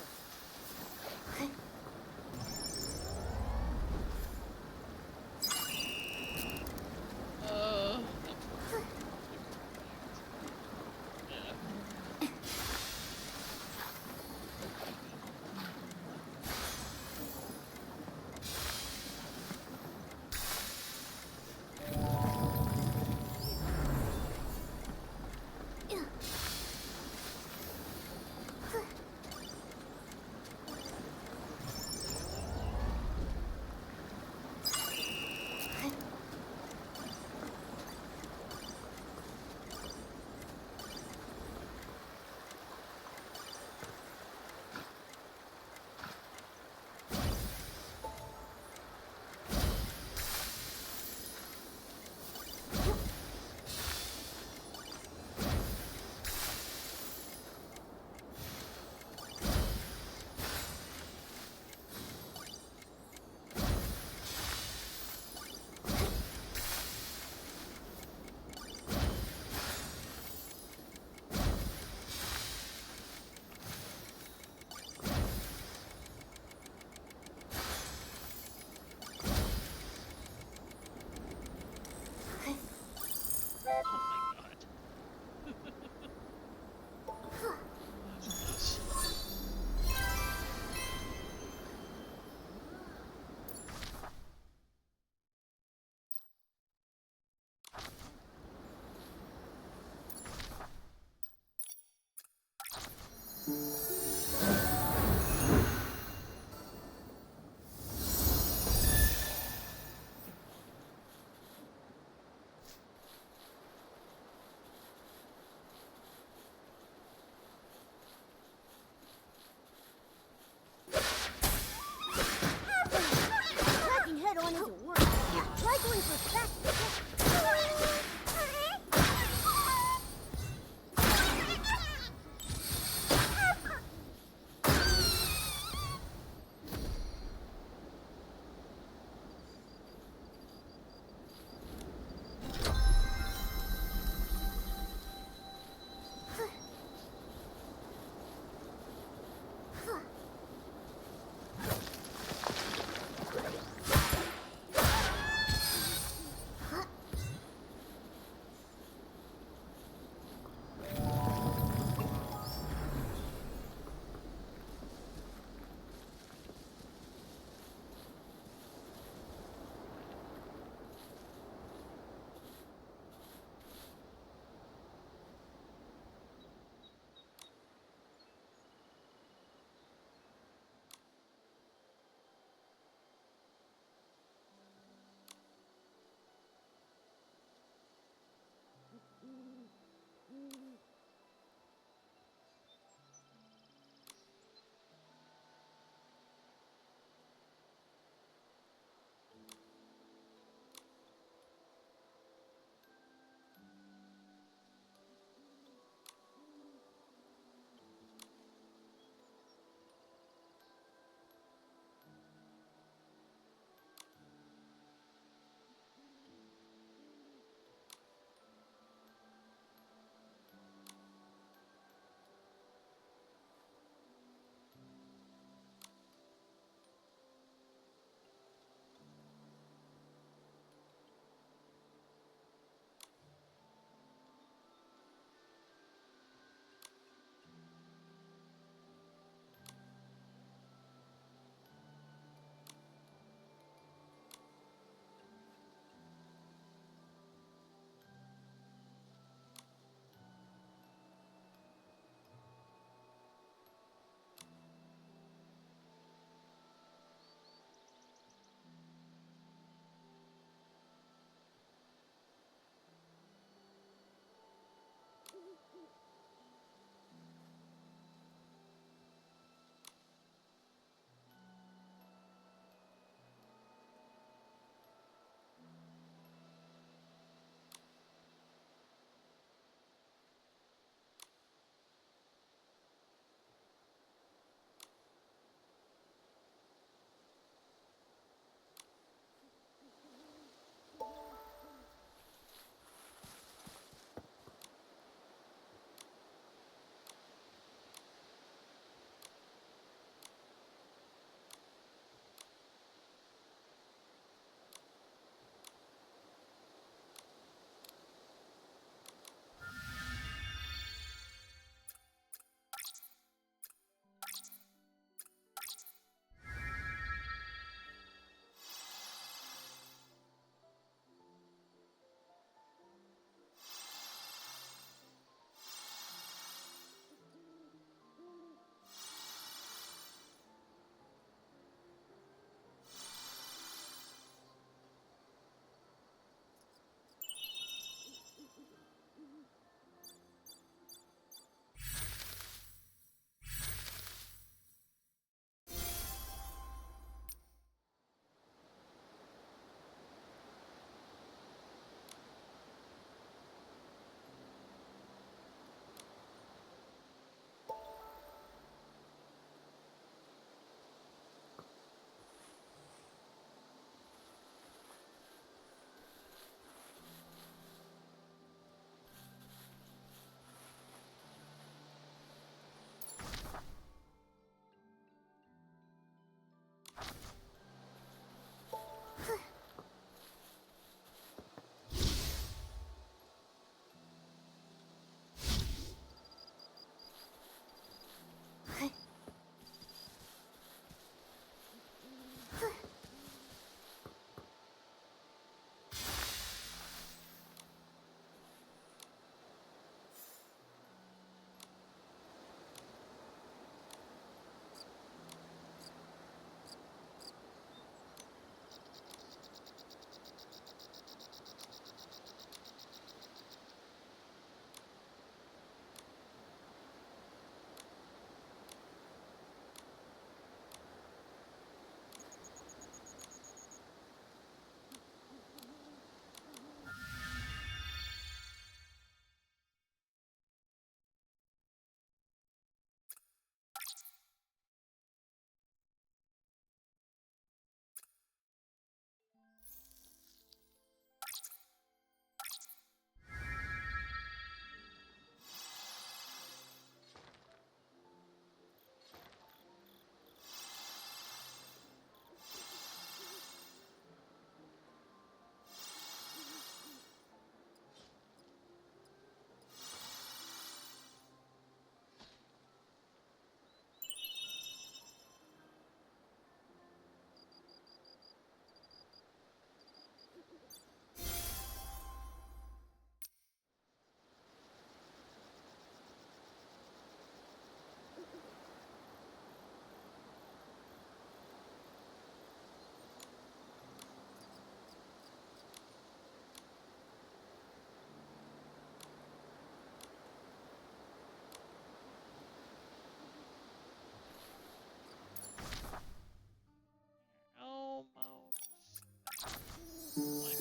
So many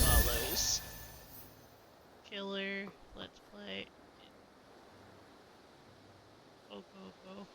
follows. Killer, let's play. Go, go, go.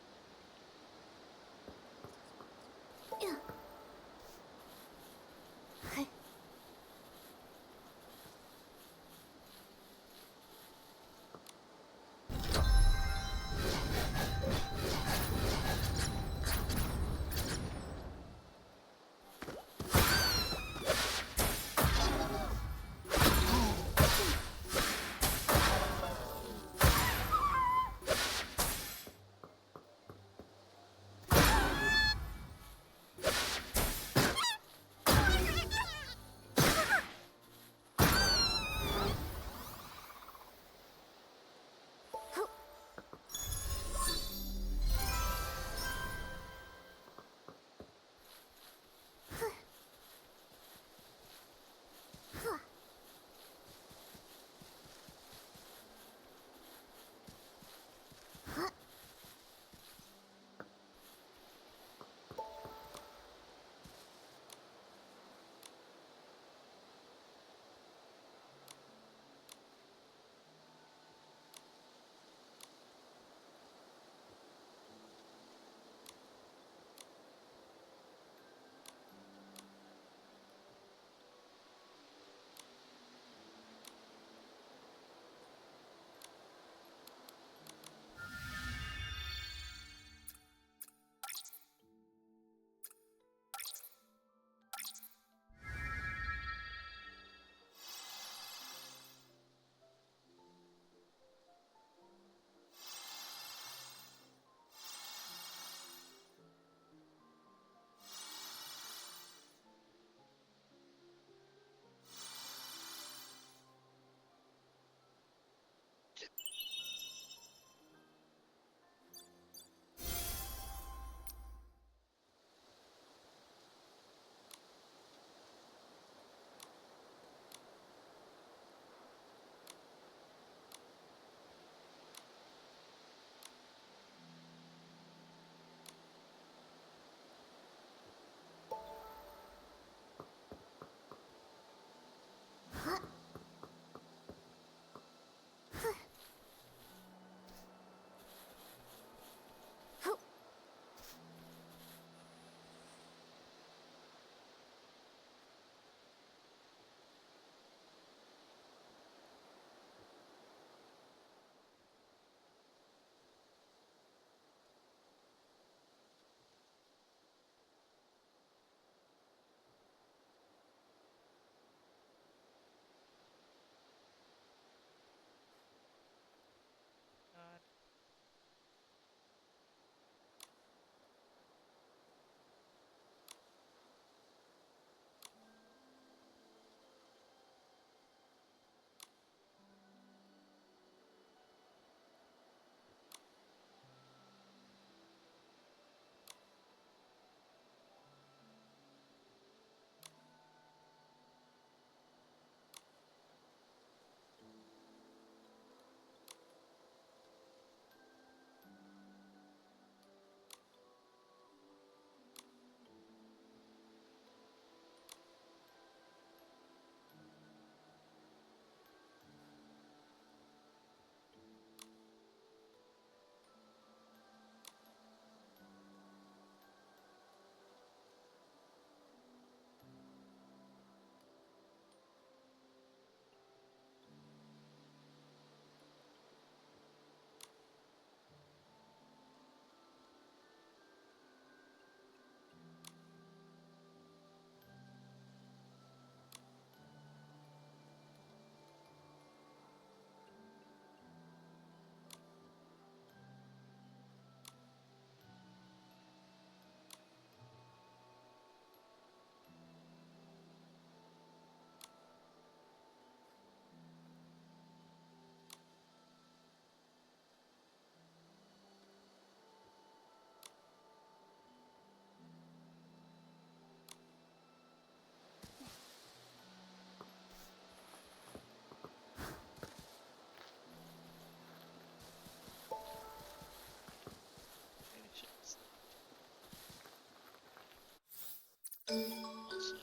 Also.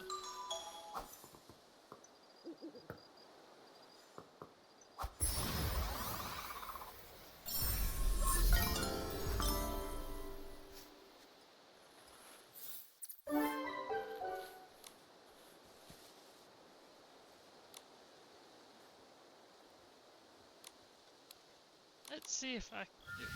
Let's see if I can do it.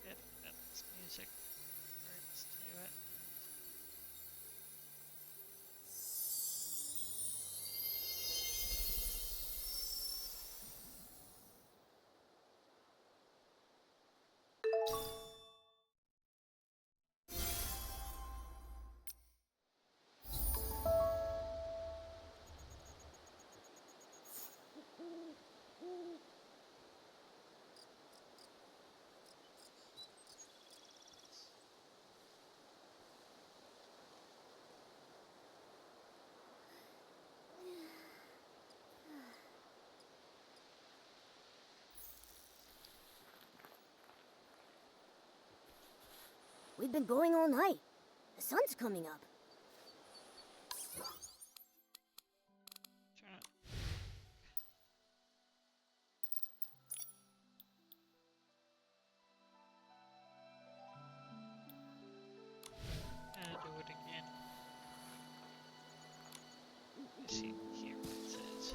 If this music works to it. We've been going all night. The sun's coming up. Gotta do it again. Let's see here what it says.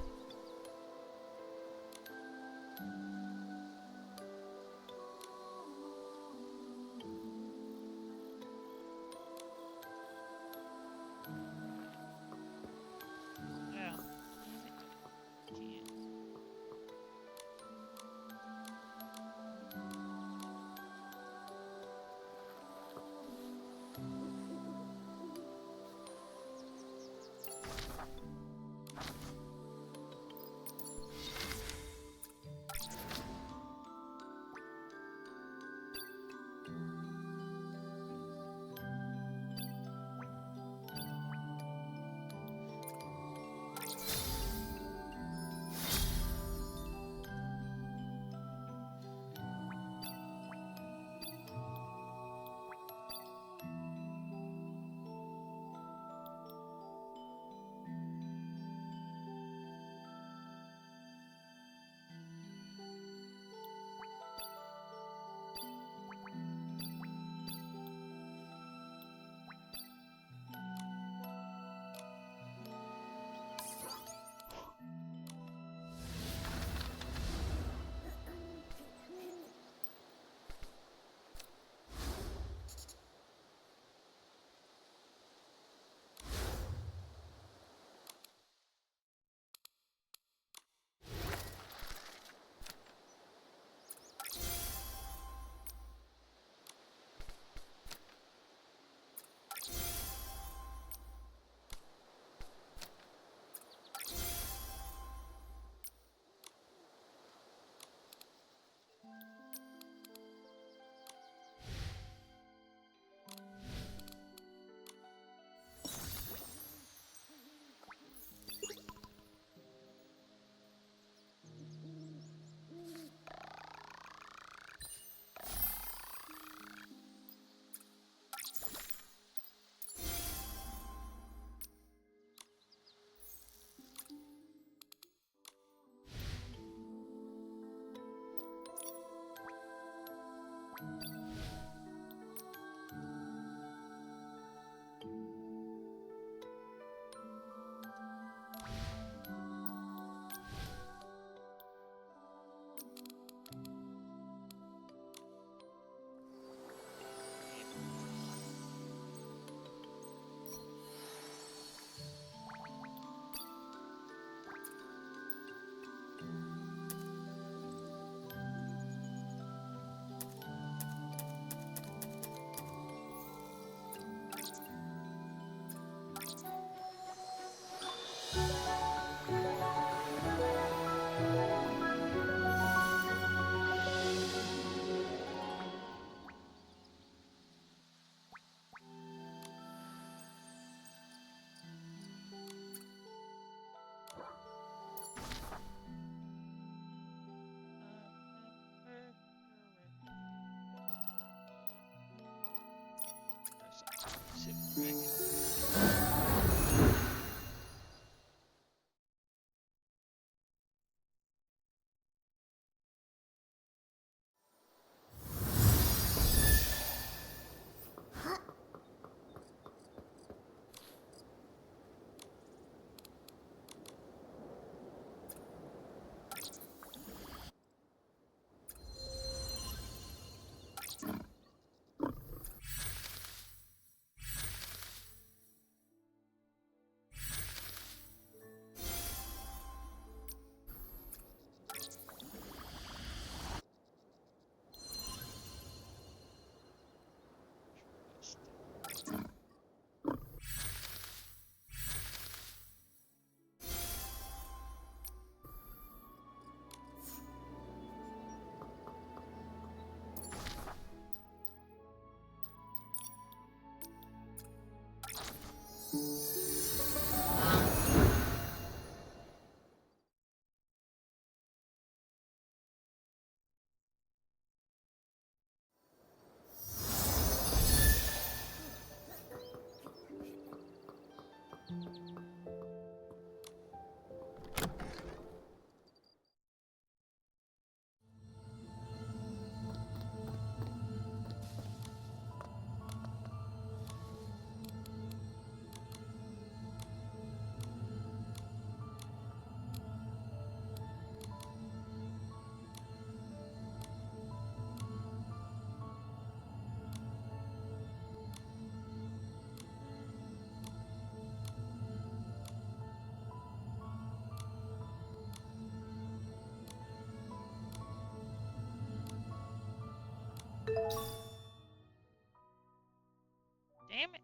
Damn it.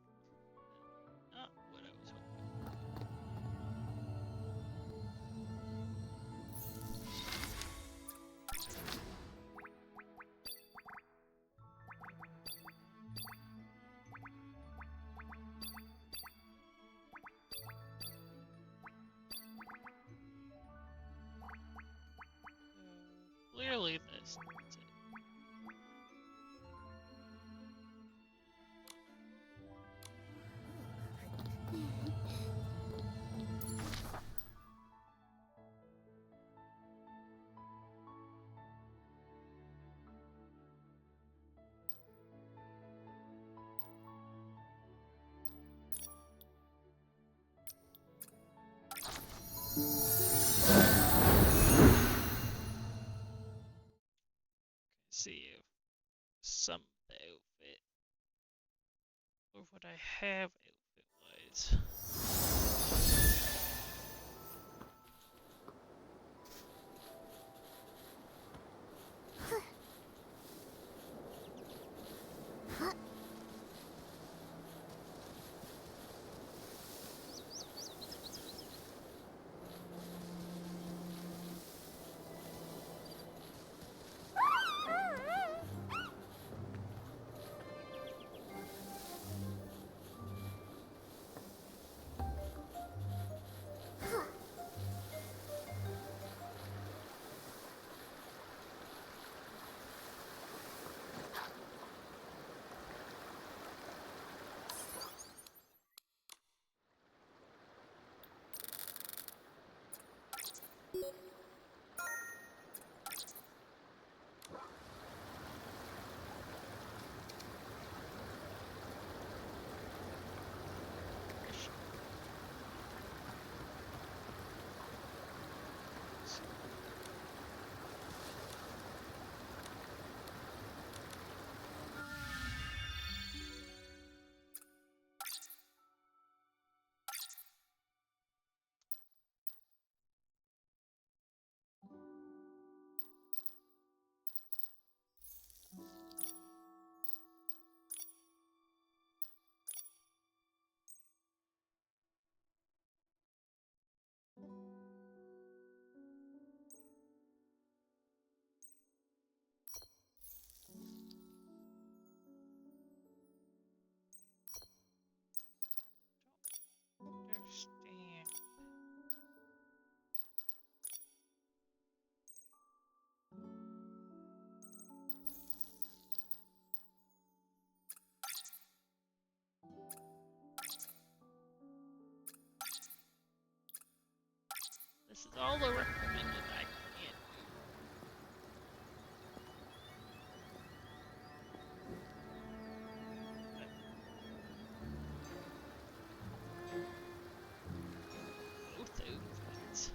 Not what I was hoping. Clearly this needs it. See if some outfit or what I have outfit wise. all the recommended I can't do. Both outfits.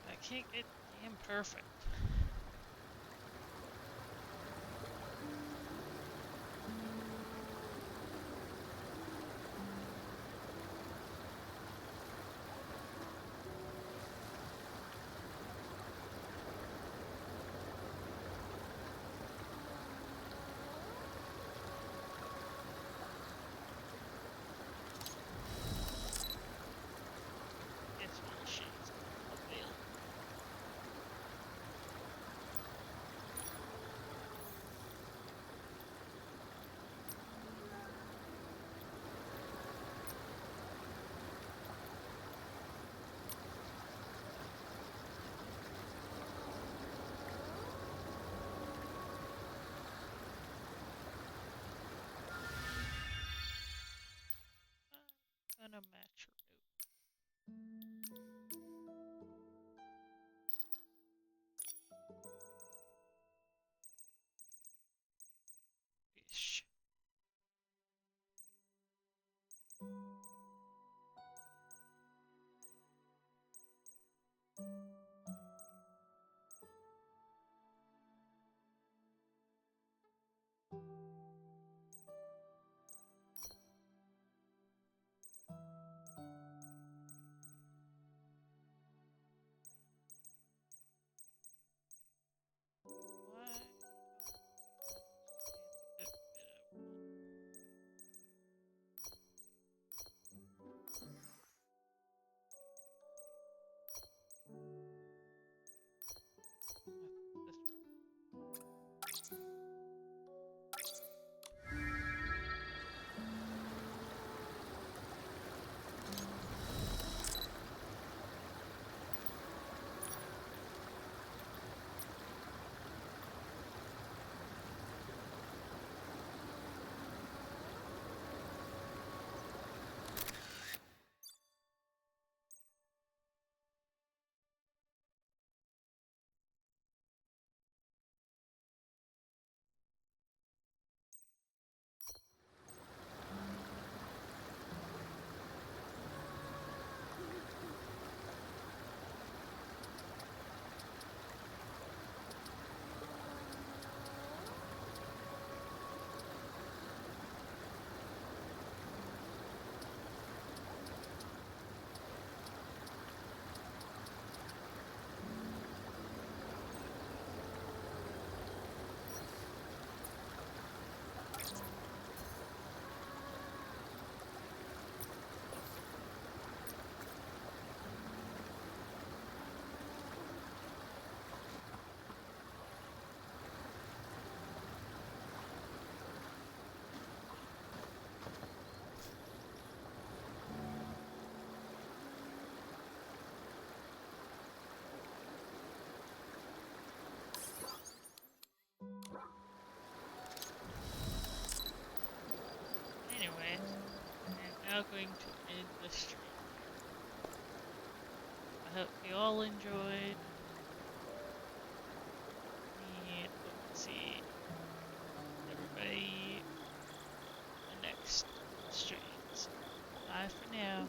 I can't get damn perfect. It's all shades available. Gonna match her ish. What? Anyway, I'm now going to end the stream. I hope you all enjoyed. And hope to see everybody in the next streams. Bye for now.